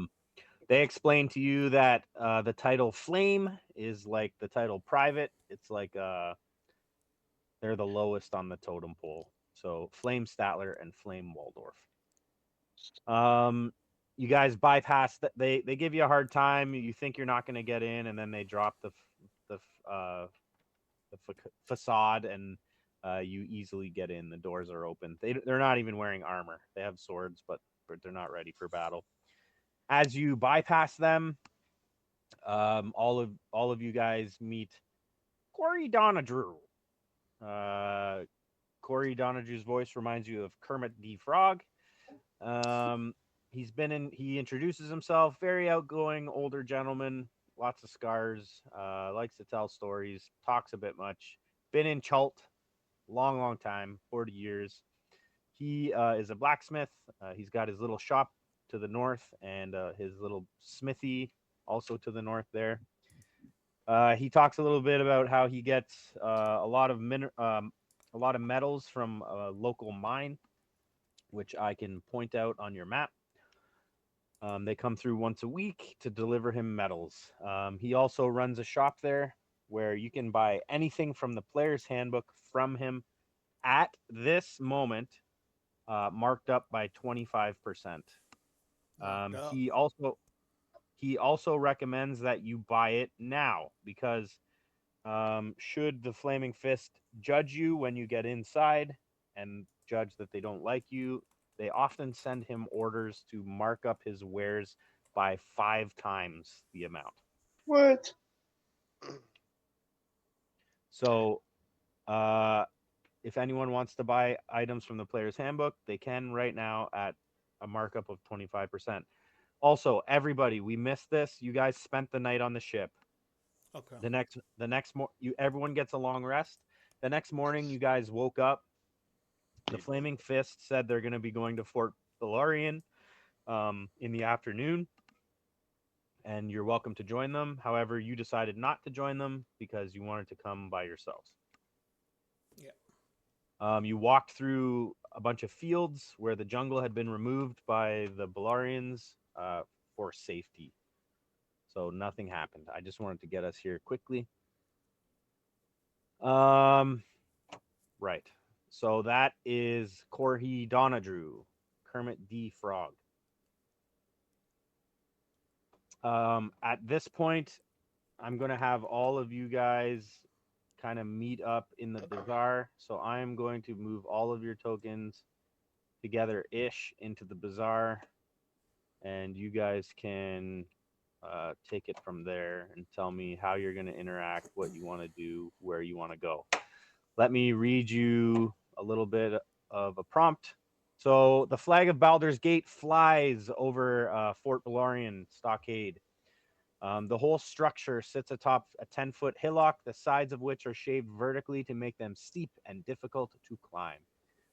They explain to you that the title Flame is like the title Private. It's like they're the lowest on the totem pole. So Flame Statler and Flame Waldorf. You guys bypass that. They give you a hard time. You think you're not going to get in, and then they drop the facade, and you easily get in. The doors are open. They're not even wearing armor. They have swords, but they're not ready for battle. As you bypass them, all of you guys meet Corey Donadrew. Uh, Corey Donadrew's voice reminds you of Kermit the Frog. Um, he introduces himself, very outgoing older gentleman, lots of scars, likes to tell stories, talks a bit much. Been in Chult, long time, 40 years. He is a blacksmith. He's got his little shop to the north and his little smithy also to the north there. He talks a little bit about how he gets a lot of metals from a local mine, which I can point out on your map. They come through once a week to deliver him metals. He also runs a shop there where you can buy anything from the player's handbook from him at this moment, marked up by 25%. Marked up. He also recommends that you buy it now because should the Flaming Fist judge you when you get inside and judge that they don't like you, they often send him orders to mark up his wares by 5 times the amount. What? So, if anyone wants to buy items from the player's handbook, they can right now at a markup of 25%. Also, everybody, we missed this. You guys spent the night on the ship. Okay. Everyone gets a long rest. The next morning, you guys woke up. The Flaming Fist said they're going to be going to Fort Valarian in the afternoon, and you're welcome to join them. However, you decided not to join them because you wanted to come by yourselves. Yeah. You walked through a bunch of fields where the jungle had been removed by the Balarians for safety. So nothing happened. I just wanted to get us here quickly. Right. So that is Corhi Donadrew, Kermit D. Frog. At this point, I'm going to have all of you guys kind of meet up in the bazaar. So I'm going to move all of your tokens together-ish into the bazaar. And you guys can take it from there and tell me how you're going to interact, what you want to do, where you want to go. Let me read you a little bit of a prompt. So the flag of Baldur's Gate flies over Fort Balarian Stockade. The whole structure sits atop a 10-foot hillock, the sides of which are shaved vertically to make them steep and difficult to climb.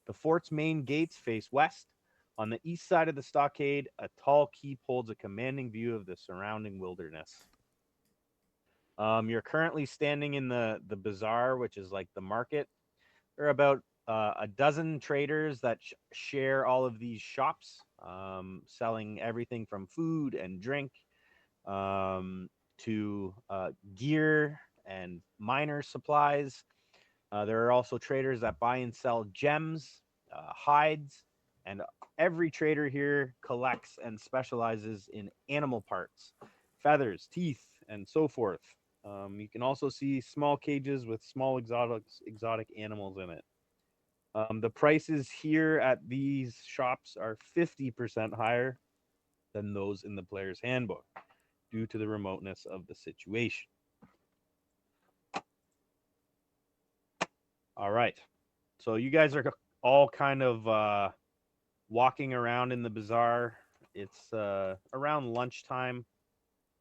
The fort's main gates face west. On the east side of the stockade, a tall keep holds a commanding view of the surrounding wilderness. You're currently standing in the bazaar, which is like the market. There are about a dozen traders that share all of these shops, selling everything from food and drink to gear and miner supplies. There are also traders that buy and sell gems, hides, and every trader here collects and specializes in animal parts, feathers, teeth, and so forth. You can also see small cages with small exotic animals in it. The prices here at these shops are 50% higher than those in the player's handbook due to the remoteness of the situation. All right. So you guys are all kind of walking around in the bazaar. It's around lunchtime.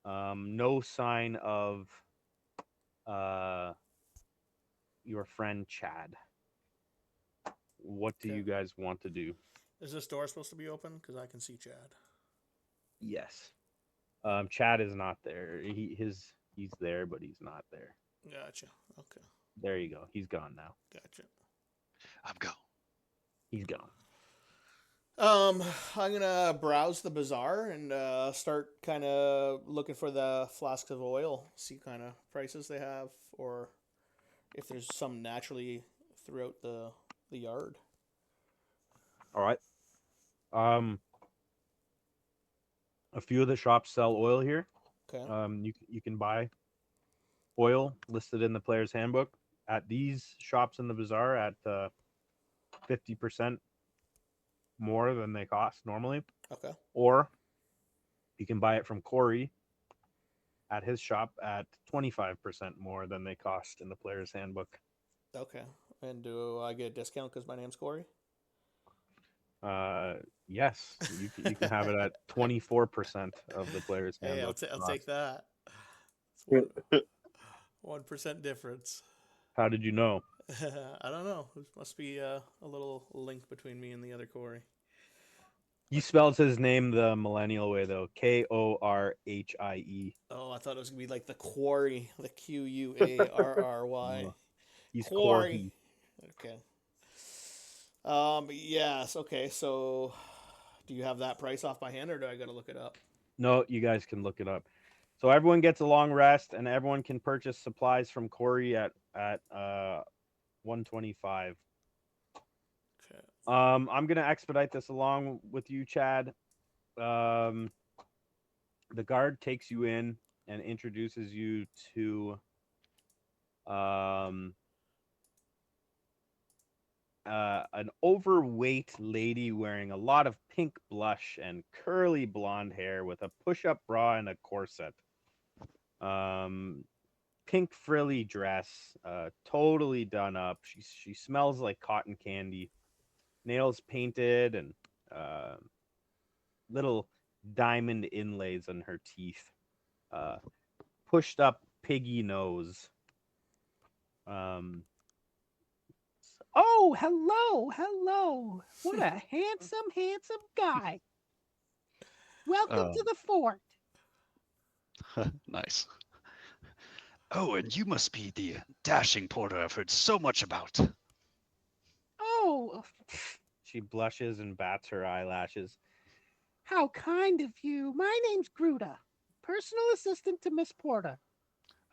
No sign of your friend Chad. What do Okay. you guys want to do? Is this door supposed to be open? Because I can see Chad. Yes. Chad is not there. He's there, but he's not there. Gotcha. Okay. There you go. He's gone now. Gotcha. I'm go. He's gone. I'm gonna browse the bazaar and start kind of looking for the flasks of oil, see kind of prices they have, or if there's some naturally throughout the yard. All right. A few of the shops sell oil here. Okay. You can buy oil listed in the player's handbook at these shops in the bazaar at 50% more than they cost normally. Okay. Or you can buy it from Corey at his shop at 25% more than they cost in the player's handbook. Okay. And do I get a discount because my name's Corey? Yes, you can have it at 24% of the player's Hey, handbook. I'll take that. It's 1% difference. How did you know? I don't know. There must be a little link between me and the other Corey. He spells his name the millennial way though. Korhie. Oh, I thought it was gonna be like the quarry, the Quarry. No, he's Quarry. Corhi. Okay. Yes. Okay. So, do you have that price off by hand, or do I gotta look it up? No, you guys can look it up. So everyone gets a long rest, and everyone can purchase supplies from Corey at 125. Okay. I'm gonna expedite this along with you, Chad. Um, the guard takes you in and introduces you to um an overweight lady wearing a lot of pink blush and curly blonde hair with a push-up bra and a corset. Um, Pink frilly dress, totally done up. She smells like cotton candy. Nails painted and uh, little diamond inlays on her teeth. Uh, Pushed up piggy nose. Um, oh, hello, hello. What a handsome, handsome guy. Welcome to Um, the fort. nice. Oh, and you must be the dashing porter I've heard so much about. Oh, she blushes and bats her eyelashes. How kind of you. My name's Gruda, personal assistant to Miss Porter.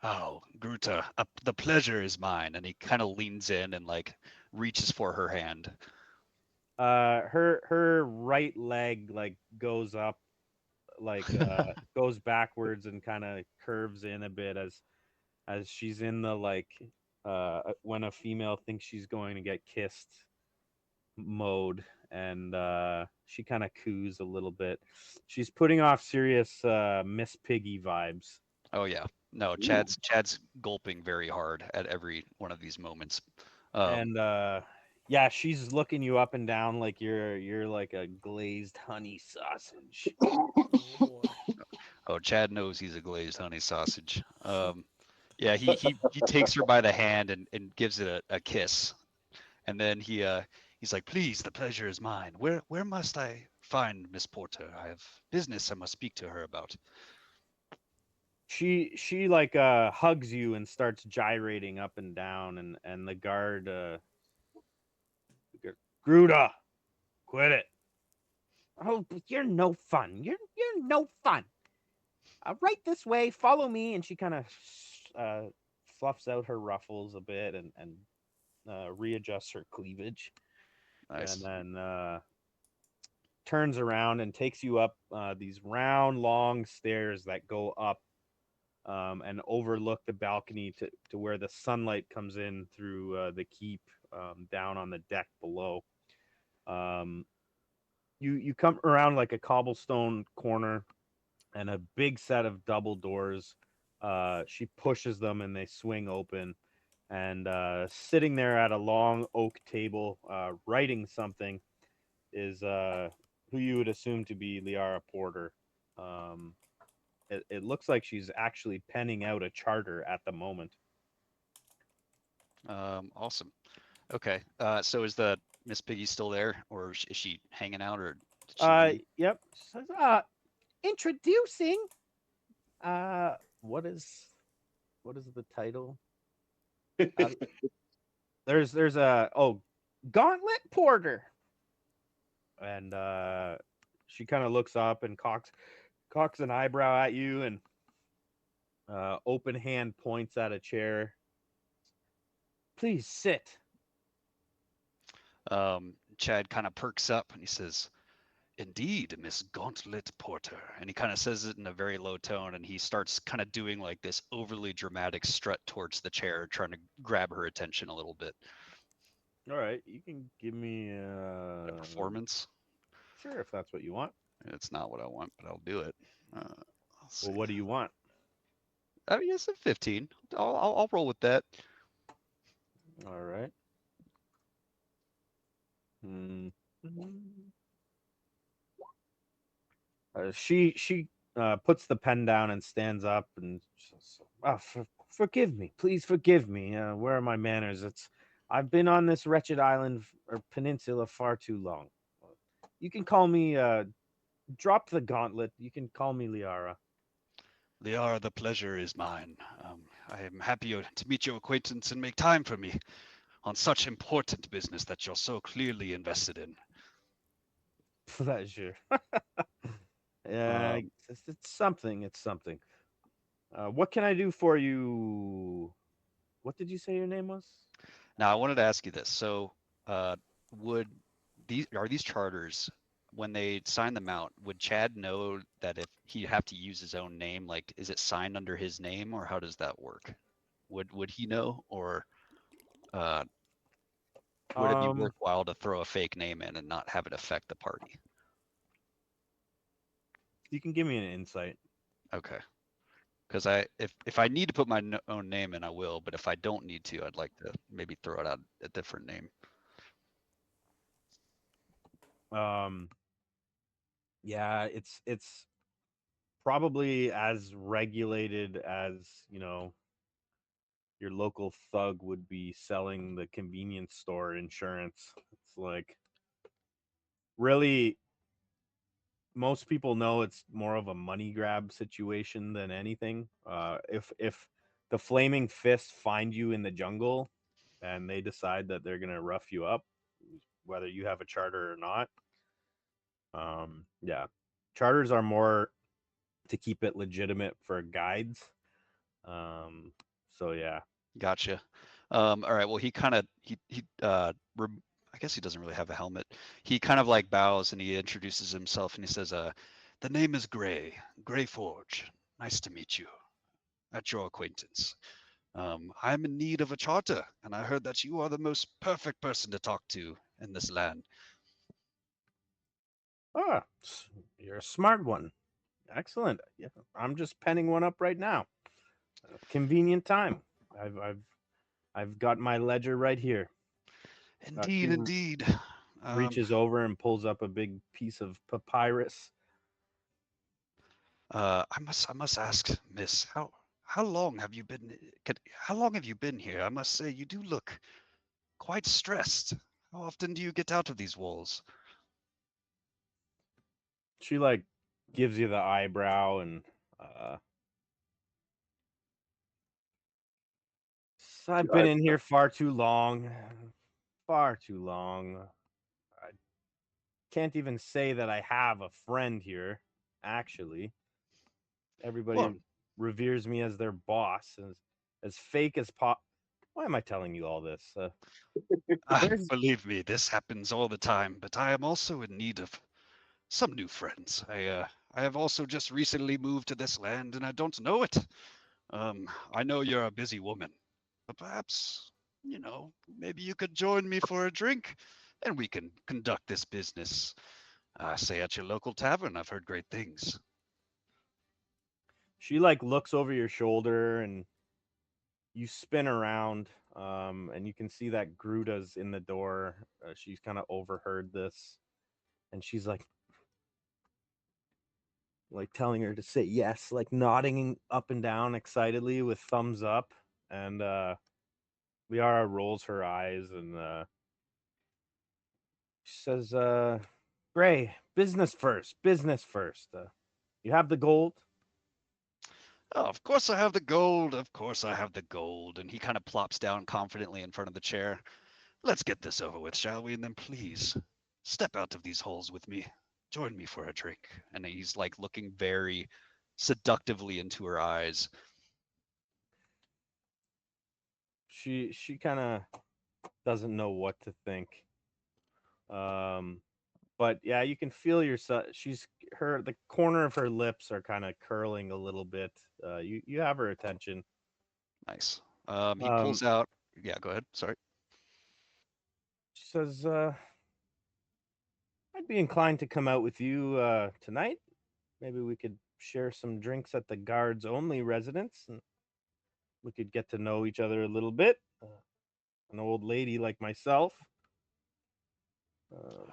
Oh, Gruta, the pleasure is mine. And he kind of leans in and like reaches for her hand. Her right leg like goes up, like goes backwards and kind of curves in a bit as she's in the like when a female thinks she's going to get kissed mode, and she kind of coos a little bit. She's putting off serious Miss Piggy vibes. Oh yeah. No, Ooh. Chad's gulping very hard at every one of these moments. Um, And yeah, she's looking you up and down like you're like a glazed honey sausage. Oh boy. oh, Chad knows he's a glazed honey sausage. Yeah, he takes her by the hand and gives it a kiss, and then he's like, "Please, the pleasure is mine. Where must I find Miss Porter? I have business I must speak to her about." She like hugs you and starts gyrating up and down, and the guard Gruda, quit it. Oh, but you're no fun. You're no fun. Right this way. Follow me. And she kind of uh, fluffs out her ruffles a bit and readjusts her cleavage, and Nice. then turns around and takes you up these round, long stairs that go up and overlook the balcony to where the sunlight comes in through the keep down on the deck below. Um, you come around like a cobblestone corner and a big set of double doors. She pushes them and they swing open. And sitting there at a long oak table, writing something, is who you would assume to be Liara Porter. Um, it looks like she's actually penning out a charter at the moment. Awesome. Okay. So is the Miss Piggy still there, or is she hanging out, or did she leave? Yep. Introducing. Uh, what is what is the title? Uh, there's a Gauntlet Porter, and she kind of looks up and cocks an eyebrow at you, and open hand points at a chair. Please sit. Chad kind of perks up and he says, "Indeed, Miss Gauntlet Porter." And he kind of says it in a very low tone, and he starts kind of doing like this overly dramatic strut towards the chair, trying to grab her attention a little bit. All right, you can give me A performance. sure if that's what you want. It's not what I want, but I'll do it. Let's see. Well, what do you want? I mean, it's a 15. I'll roll with that. All right. Hmm. She puts the pen down and stands up and says, forgive me, please forgive me. Where are my manners? I've been on this wretched island or peninsula far too long. You can call me drop the gauntlet. You can call me Liara. Liara, the pleasure is mine. I am happy to meet your acquaintance and make time for me on such important business that you're so clearly invested in. Pleasure. Yeah, Um, it's something. It's something. What can I do for you? What did you say your name was? Now, I wanted to ask you this. So, uh, would these charters, when they sign them out, would Chad know that if he'd have to use his own name, like is it signed under his name, or how does that work? Would he know, or uh, would it be Um, worthwhile to throw a fake name in and not have it affect the party? you can give me an insight. Okay. Because if I need to put my own name in, I will. But if I don't need to, I'd like to maybe throw it out a different name. Um, yeah, it's probably as regulated as your local thug would be selling the convenience store insurance. It's like really most people know it's more of a money grab situation than anything. If the flaming fists find you in the jungle and they decide that they're gonna rough you up, whether you have a charter or not, yeah, charters are more to keep it legitimate for guides. Um, so yeah, Gotcha. All right. Well, I guess he doesn't really have a helmet. He kind of like bows and he introduces himself and he says, "The name is Gray Forge. Nice to meet you. At your acquaintance. I'm in need of a charter, and I heard that you are the most perfect person to talk to in this land." ah, you're a smart one. Excellent. Yeah, I'm just penning one up right now. Convenient time. I've I've I've got my ledger right here. She Indeed, indeed. Um, reaches over and pulls up a big piece of papyrus. I must ask, Miss, how long have you been? How long have you been here? I must say, you do look quite stressed. How often do you get out of these walls? She like gives you the eyebrow and uh I've been in here far too long. Far too long. I can't even say that I have a friend here, actually. Well, Everybody reveres me as their boss, as fake as pop. Why am I telling you all this? Where's believe me, this happens all the time. But I am also in need of some new friends. I have also just recently moved to this land, and I don't know it. I know you're a busy woman, but perhaps, maybe you could join me for a drink, and we can conduct this business, say at your local tavern. I've heard great things. she like looks over your shoulder and you spin around and you can see that Gruda's in the door. She's kind of overheard this and she's like telling her to say yes, like nodding up and down excitedly with thumbs up. And Liara rolls her eyes and she says, Gray, business first, business first. You have the gold? Oh, of course I have the gold. Of course I have the gold. And he kind of plops down confidently in front of the chair. Let's get this over with, shall we? And then please step out of these halls with me. Join me for a drink. And he's like looking very seductively into her eyes. She kind of doesn't know what to think. Um, but yeah, you can feel yourself. The corner of her lips are kind of curling a little bit. You have her attention. Nice. He Um, pulls out. Yeah, go ahead. Sorry. she says, "I'd be inclined to come out with you tonight. Maybe we could share some drinks at the guards only residence, and we could get to know each other a little bit. An old lady like myself. Uh,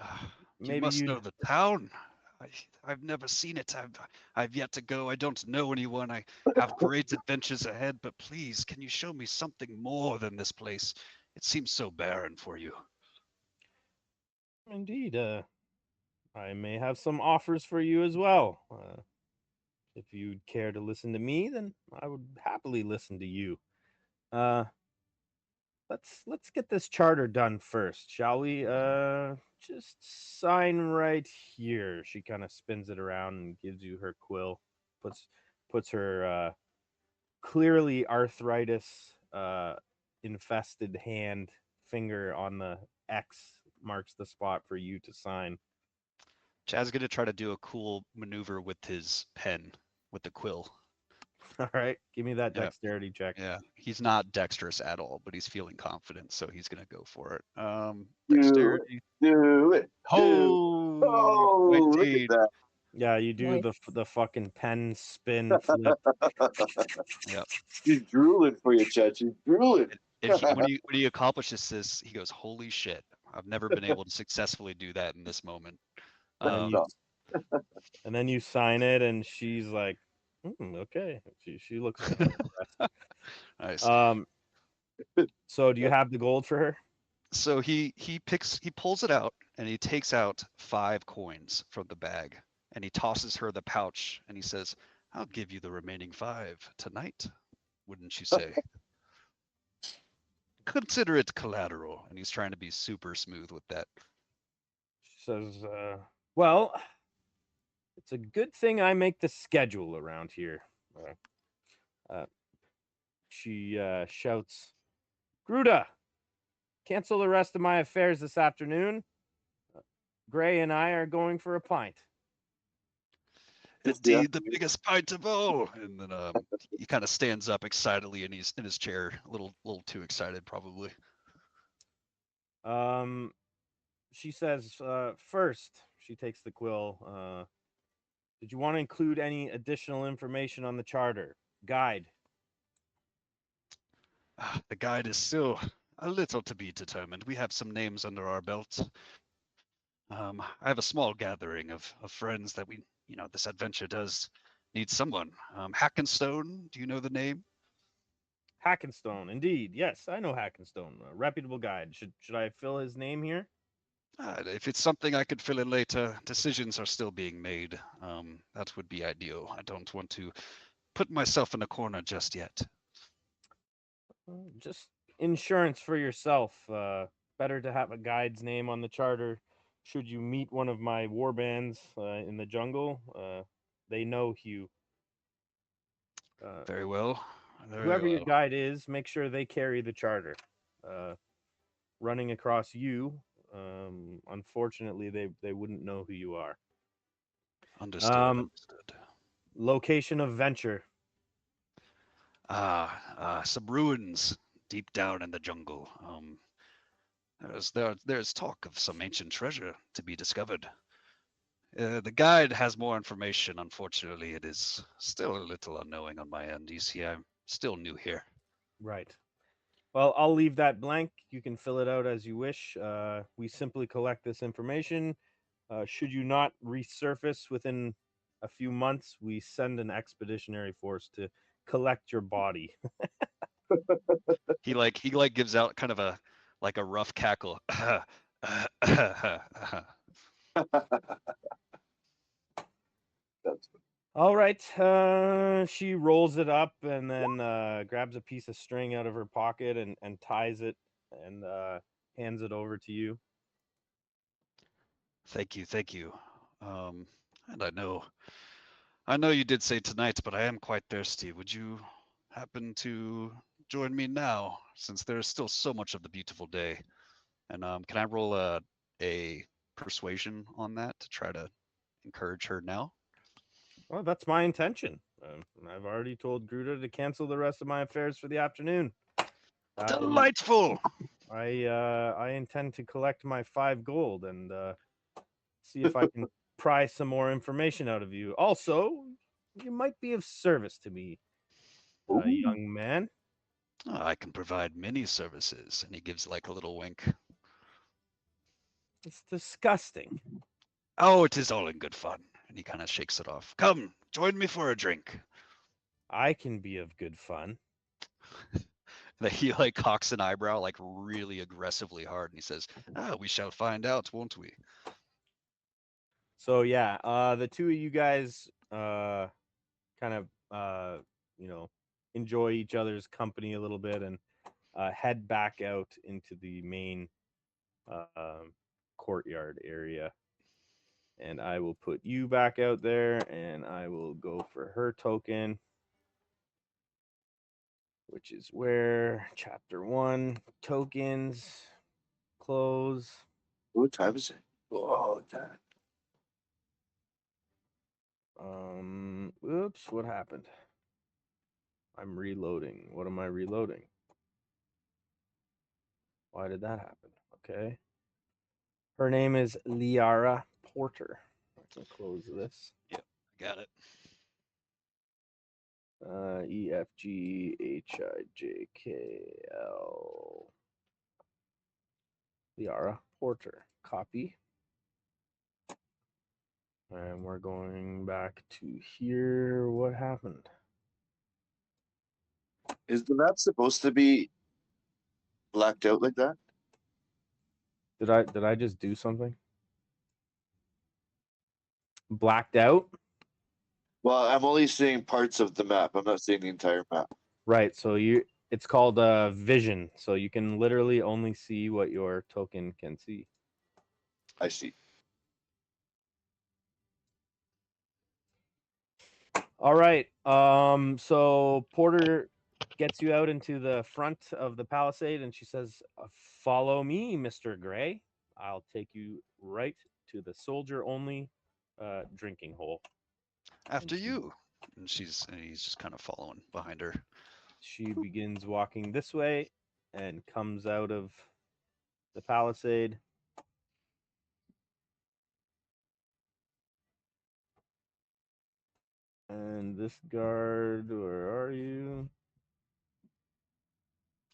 You maybe must you'd." know the town. I, I've never seen it. I've yet to go. I don't know anyone. I have great adventures ahead, but please, can you show me something more than this place? It seems so barren for you. Indeed, I may have some offers for you as well. If you'd care to listen to me, then I would happily listen to you. Uh, let's get this charter done first, shall we? Just sign right here. She kind of spins it around and gives you her quill. Puts her clearly arthritis infested hand finger on the X, marks the spot for you to sign. Chad's gonna try to do a cool maneuver with his pen, with the quill. All right, give me that Yeah. dexterity check. Yeah, he's not dexterous at all, but he's feeling confident, so he's gonna go for it. Do Dexterity. Do it. Oh, Oh, look at 19. that. Yeah, you do Nice. the fucking pen spin flip. Yep. She's drooling for you, Chad. She's drooling. And when he accomplishes this, he goes, "Holy shit! I've never been able to successfully do that in this moment." And then Um, you and then you sign it, and she's like, "Okay." She looks impressed. nice. So do you have the gold for her? So he pulls it out and he takes out 5 coins from the bag and he tosses her the pouch and he says, "I'll give you the remaining 5 tonight, wouldn't you say? Consider it collateral." And he's trying to be super smooth with that. She says, "Well, it's a good thing I make the schedule around here." She shouts, "Gruda, cancel the rest of my affairs this afternoon. Gray and I are going for a pint." Indeed, the biggest pint of all. And then he kind of stands up excitedly and he's in his chair, a little too excited probably. She says, "First," she takes the quill. Did you want to include any additional information on the charter guide? The guide is still a little to be determined. We have some names under our belt. I have a small gathering of friends that this adventure does need someone. Hackenstone, do you know the name? Hackenstone, indeed. Yes, I know Hackenstone. A reputable guide. Should I fill his name here? If it's something I could fill in later, decisions are still being made. That would be ideal. I don't want to put myself in a corner just yet. Just insurance for yourself. Better to have a guide's name on the charter. Should you meet one of my war bands in the jungle, they know Hugh. Very well. Very Whoever your well. guide is, make sure they carry the charter. Running across you, unfortunately, they wouldn't know who you are. Understood. Understood. Location of venture. Some ruins deep down in the jungle. There's talk of some ancient treasure to be discovered. The guide has more information. Unfortunately, it is still a little unknowing on my end. You see, I'm still new here. Right. Well, I'll leave that blank. You can fill it out as you wish. We simply collect this information. Should you not resurface within a few months, we send an expeditionary force to collect your body. He gives out kind of a rough cackle. All right. She rolls it up and then grabs a piece of string out of her pocket and ties it and hands it over to you. Thank you, thank you. And I know you did say tonight, but I am quite thirsty. Would you happen to join me now, since there is still so much of the beautiful day? And can I roll a persuasion on that to try to encourage her now? Well, that's my intention. I've already told Gruda to cancel the rest of my affairs for the afternoon. Delightful. I intend to collect my 5 gold and see if I can pry some more information out of you. Also, you might be of service to me, young man. I can provide many services. And he gives like a little wink. It's disgusting. Oh, it is all in good fun. And he kind of shakes it off. Come, join me for a drink. I can be of good fun. That he like cocks an eyebrow like really aggressively hard, and he says, "Ah, we shall find out, won't we?" So yeah, the two of you guys kind of enjoy each other's company a little bit and head back out into the main courtyard area. And I will put you back out there, and I will go for her token, which is where chapter 1 tokens close. What time is it? Oh, damn. Oops, what happened? I'm reloading. What am I reloading? Why did that happen? Okay. Her name is Liara Porter. I can close this. Yep, got it. EFGHIJKL. Liara Porter. Copy. And we're going back to here. What happened? Is the map supposed to be blacked out like that? Did I just do something? Blacked out? Well, I'm only seeing parts of the map. I'm not seeing the entire map. Right. So it's called vision. So you can literally only see what your token can see. I see. All right. So Porter gets you out into the front of the palisade, and she says, "Follow me, Mr. Gray. I'll take you right to the soldier-only drinking hole." After she, you. And he's just kind of following behind her. She begins walking this way and comes out of the palisade. And this guard, where are you?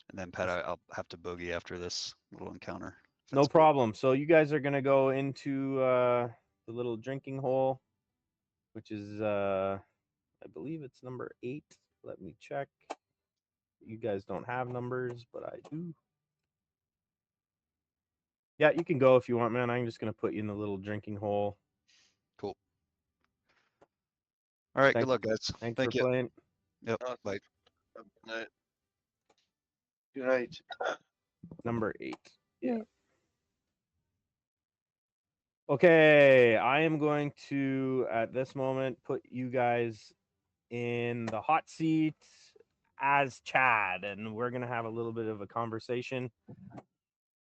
And then Pat, I'll have to boogie after this little encounter. No problem. So you guys are gonna go into the little drinking hole, which is I believe it's number 8. Let me check. You guys don't have numbers, but I do. Yeah, you can go if you want, man. I'm just gonna put you in the little drinking hole. Cool. All right. Thanks, Good luck, guys. thanks for Thank you. playing. Yep. Awesome. Bye. Good night. Good night. Number 8. Yeah. Right. Okay, I am going to at this moment put you guys in the hot seat as Chad, and we're gonna have a little bit of a conversation.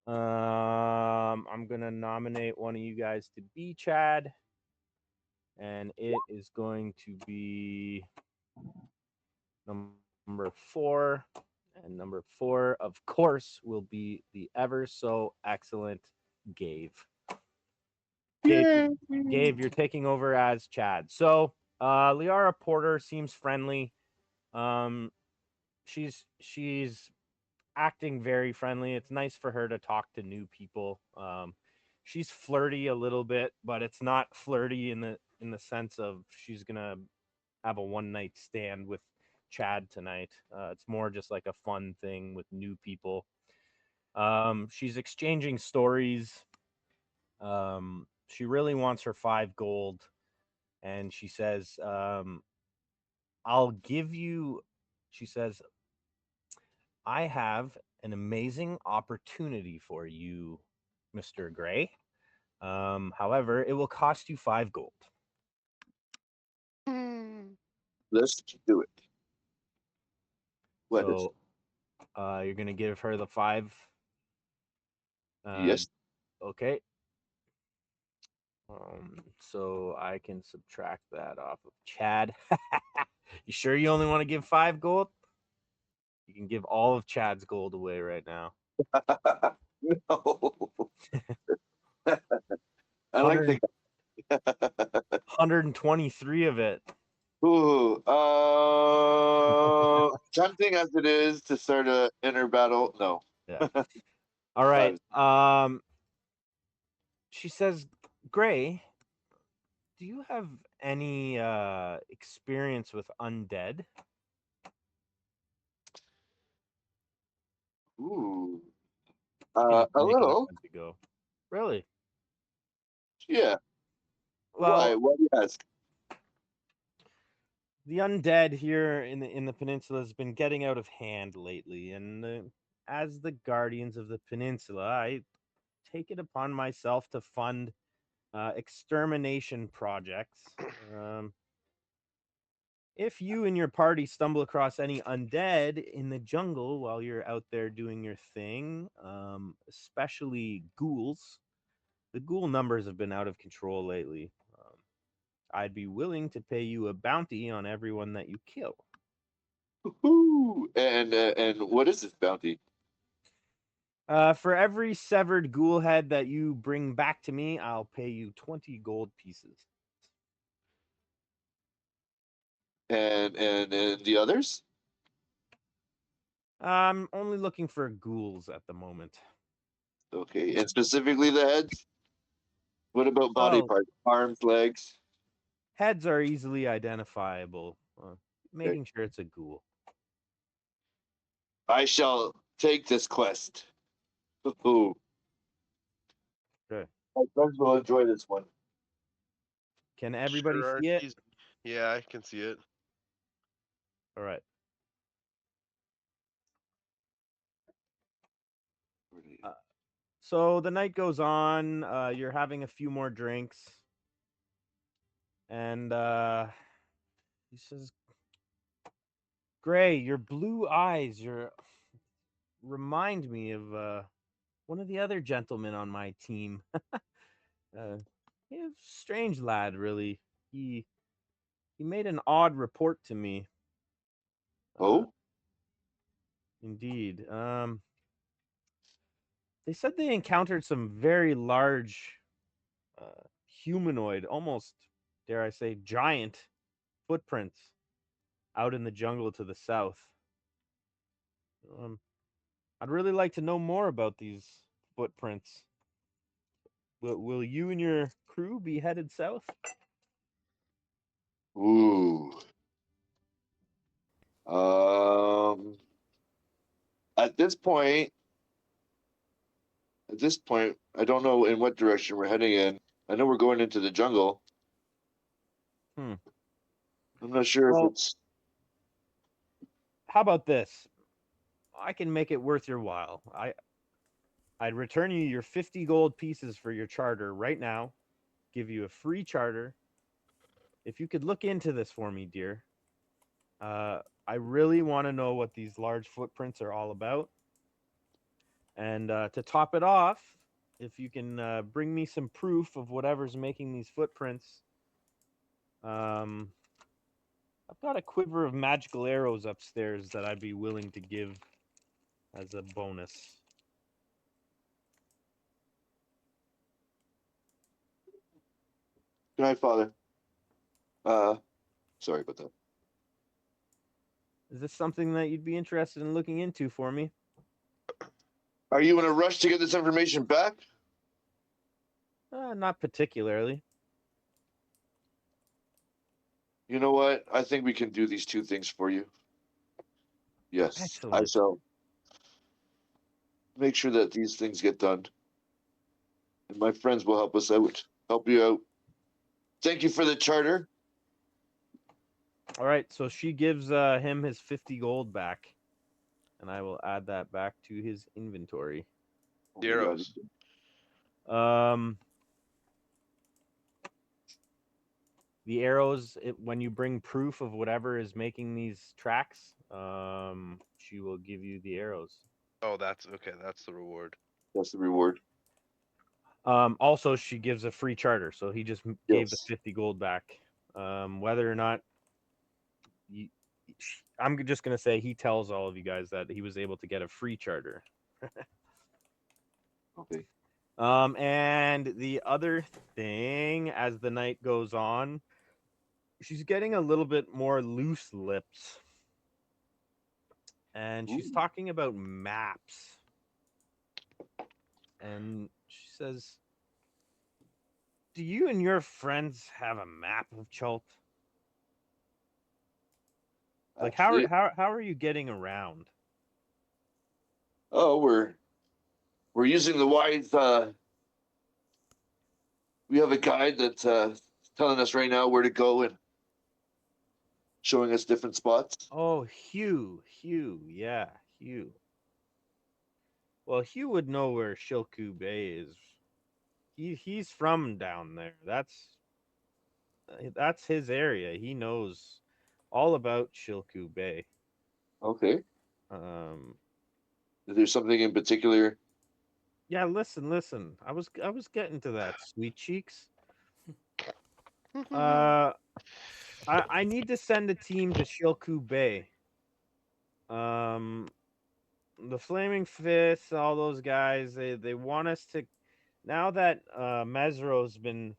I'm gonna nominate one of you guys to be Chad, and it is going to be number 4. And number 4, of course, will be the ever so excellent Gabe. Gabe, you're taking over as Chad. So, Liara Porter seems friendly. She's acting very friendly. It's nice for her to talk to new people. She's flirty a little bit, but it's not flirty in the sense of she's gonna have a one night stand with Chad tonight. It's more just like a fun thing with new people. She's exchanging stories. She really wants her 5 gold, and she says, "I'll give you." She says, "I have an amazing opportunity for you, Mr. Gray. However, it will cost you 5 gold." Let's do it. What is So you're gonna give her the 5. Yes. Okay. So I can subtract that off of Chad. You sure you only want to give 5 gold? You can give all of Chad's gold away right now. No. I like the 123 of it. Ooh, tempting as it is to start a inner battle, no. Yeah. All right. She says, "Gray, do you have any experience with undead?" Ooh. Can A make it up little. as you go. Really? Yeah. Why? Well, Why do you ask? the undead here in the peninsula has been getting out of hand lately, and as the guardians of the peninsula, I take it upon myself to fund extermination projects. Um, if you and your party stumble across any undead in the jungle while you're out there doing your thing, especially ghouls, the ghoul numbers have been out of control lately. I'd be willing to pay you a bounty on everyone that you kill. Ooh. And what is this bounty? For every severed ghoul head that you bring back to me, I'll pay you 20 gold pieces. And the others? I'm only looking for ghouls at the moment. Okay. And specifically the heads? What about body Oh, parts? Arms, legs? heads are easily identifiable. Okay. Making sure it's a ghoul. I shall take this quest. Ooh. Okay. My friends will enjoy this one. Can everybody Sure, see it? Archie's. Yeah, I can see it. All right. So the night goes on. You're having a few more drinks, and he says, "Gray, your blue eyes, your remind me of one of the other gentlemen on my team. He's a strange lad, really. He made an odd report to me. Uh, Oh? indeed. They said they encountered some very large humanoid, almost dare I say, giant footprints out in the jungle to the south. Um, I'd really like to know more about these footprints. Will you and your crew be headed south? Ooh. Um. At this point, I don't know in what direction we're heading in. I know we're going into the jungle. Hmm. I'm not sure if Well, it's. how about this? I can make it worth your while. I'd return you your 50 gold pieces for your charter right now. Give you a free charter. If you could look into this for me, dear. I really want to know what these large footprints are all about. And to top it off, if you can bring me some proof of whatever's making these footprints, I've got a quiver of magical arrows upstairs that I'd be willing to give as a bonus. Good night, Father. Uh, sorry about that. Is this something that you'd be interested in looking into for me? Are you in a rush to get this information back? Not particularly. You know what? I think we can do these two things for you. Yes, I Excellent. shall make sure that these things get done. And my friends will help us out, help you out. Thank you for the charter. All right, so she gives him his 50 gold back, and I will add that back to his inventory. Oh The my God. arrows. Um, the arrows, when you bring proof of whatever is making these tracks, she will give you the arrows. Oh, that's okay. That's the reward. That's the reward. Also, she gives a free charter, so he just gave the Yes. 50 gold back. Whether or not I'm just gonna say he tells all of you guys that he was able to get a free charter. Okay. And the other thing, as the night goes on, she's getting a little bit more loose lips, and she's Ooh. talking about maps. And she says, "Do you and your friends have a map of Chult? Like, Actually, how are you getting around?" Oh, we're using the wise. We have a guide that's telling us right now where to go and showing us different spots. Oh, Hugh, yeah, Hugh. Well, Hugh would know where Shilku Bay is. He's from down there. That's his area. He knows all about Shilku Bay. Okay. Um, Is there something in particular? yeah, listen. I was getting to that, sweet cheeks. Uh, I need to send a team to Shilku Bay. Um, the Flaming Fists, all those guys, they want us to, now that Mesro's been,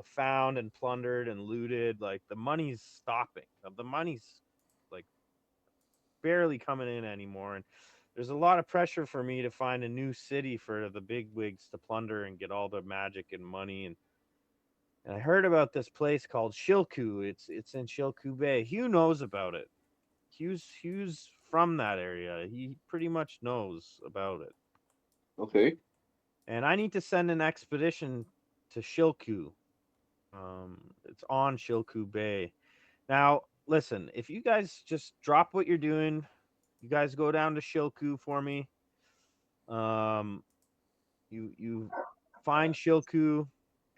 found and plundered and looted. Like the money's stopping. The money's like barely coming in anymore, and there's a lot of pressure for me to find a new city for the big wigs to plunder and get all the magic and money. And I heard about this place called Shilku. It's in Shilku Bay. Hugh knows about it. Hugh's from that area. He pretty much knows about it. Okay. And I need to send an expedition to Shilku. It's on Shilku Bay. Now, listen, if you guys just drop what you're doing, you guys go down to Shilku for me. Um, you find Shilku,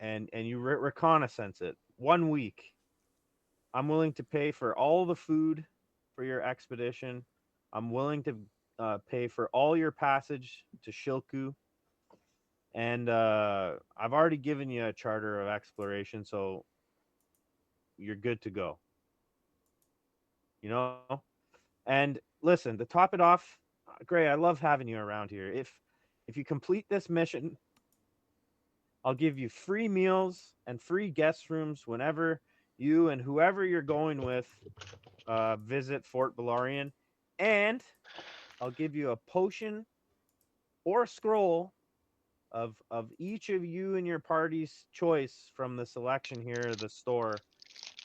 and you reconnaissance it 1 week. I'm willing to pay for all the food for your expedition. I'm willing to pay for all your passage to Shilku, and I've already given you a charter of exploration, so you're good to go. You know. And listen, to top it off, Gray, I love having you around here. If you complete this mission, I'll give you free meals and free guest rooms whenever you and whoever you're going with visit Fort Valarian, and I'll give you a potion or a scroll of each of you and your party's choice from the selection here, the store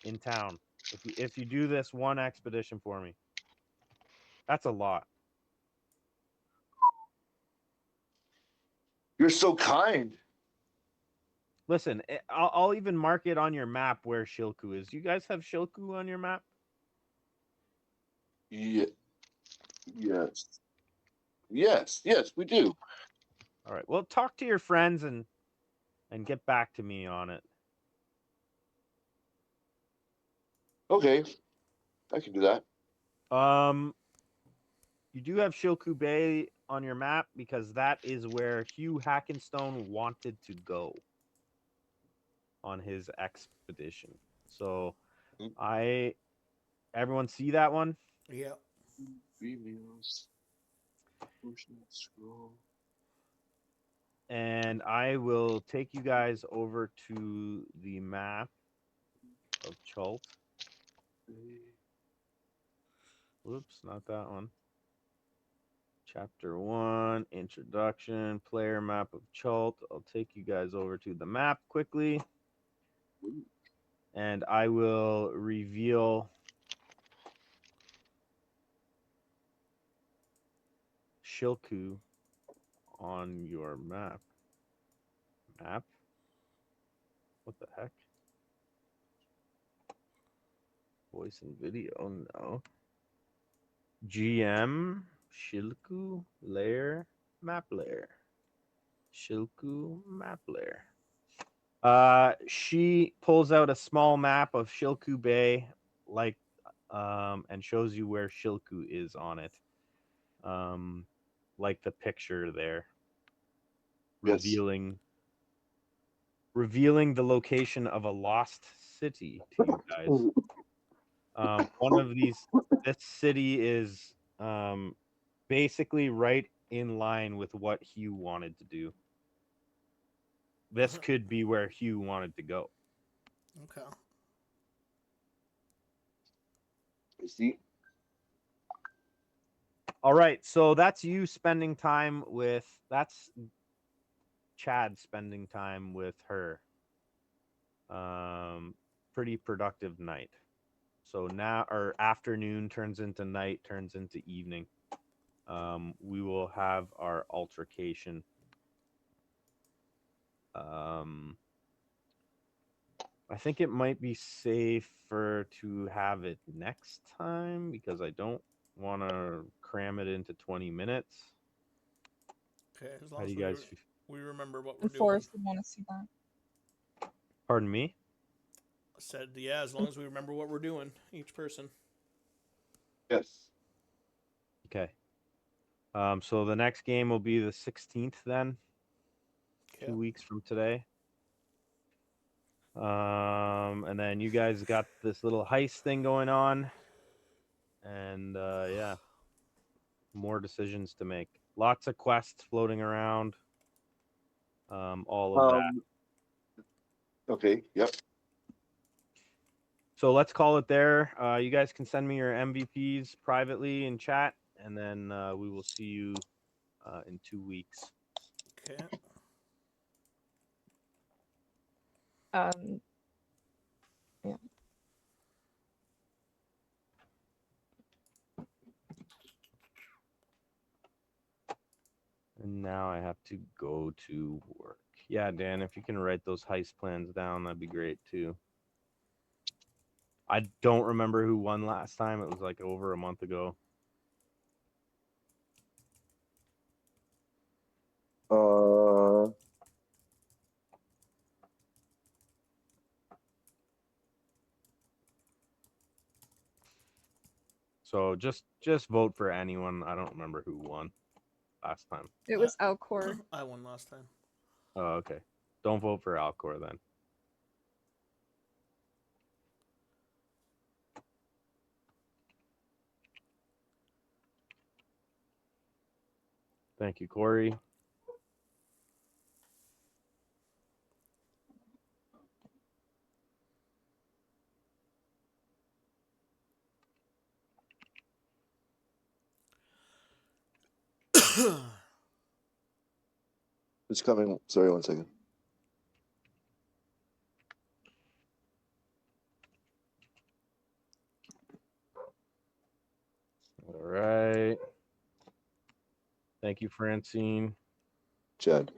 in town. If you do this one expedition for me, that's a lot. You're so kind. Listen, I'll even mark it on your map where Shilku is. You guys have Shilku on your map? Yeah, yes. Yes, we do. All right. Well, talk to your friends and get back to me on it. Okay, I can do that. Um, you do have Shilku Bay on your map because that is where Hugh Hackenstone wanted to go on his expedition. So Mm, I everyone see that one? Yeah. Free meals, potion, scroll. And I will take you guys over to the map of Chult. Whoops, not that one. Chapter 1, Introduction, Player Map of Chult. I'll take you guys over to the map quickly, and I will reveal Shilku on your map. Map? What the heck? Voice and video? No. GM, Shilku, layer, map layer. Shilku, map layer. She pulls out a small map of Shilku Bay, like, and shows you where Shilku is on it. Um, like the picture there, Yes. revealing revealing the location of a lost city to you guys. One of these, this city is basically right in line with what Hugh wanted to do. This could be where Hugh wanted to go. Okay. I see. All right, so that's you spending time with, that's Chad spending time with her. Pretty productive night. So now, or afternoon turns into night, turns into evening. we will have our altercation. I think it might be safer to have it next time because I don't want to cram it into 20 minutes. Okay, as How long do as you guys? we remember what we're And doing. Forrest would want to see that. Pardon me. I said, yeah, as long as we remember what we're doing, each person. Yes. Okay. So the next game will be the 16th then, Okay. 2 weeks from today. And then you guys got this little heist thing going on, and yeah, more decisions to make. Lots of quests floating around. All of that. Okay. Yep. So let's call it there. You guys can send me your MVPs privately in chat, and then we will see you in 2 weeks. Okay. Yeah. And now I have to go to work. Yeah, Dan, if you can write those heist plans down, that'd be great too. I don't remember who won last time. It was like over a month ago. Uh, So just vote for anyone. I don't remember who won last time. It was Alcor. I won last time. Oh, okay. Don't vote for Alcor then. Thank you, Corey. it's coming. Sorry, 1 second. All right. Thank you, Francine. Chad.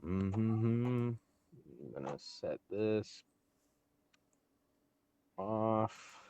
I'm gonna set this off.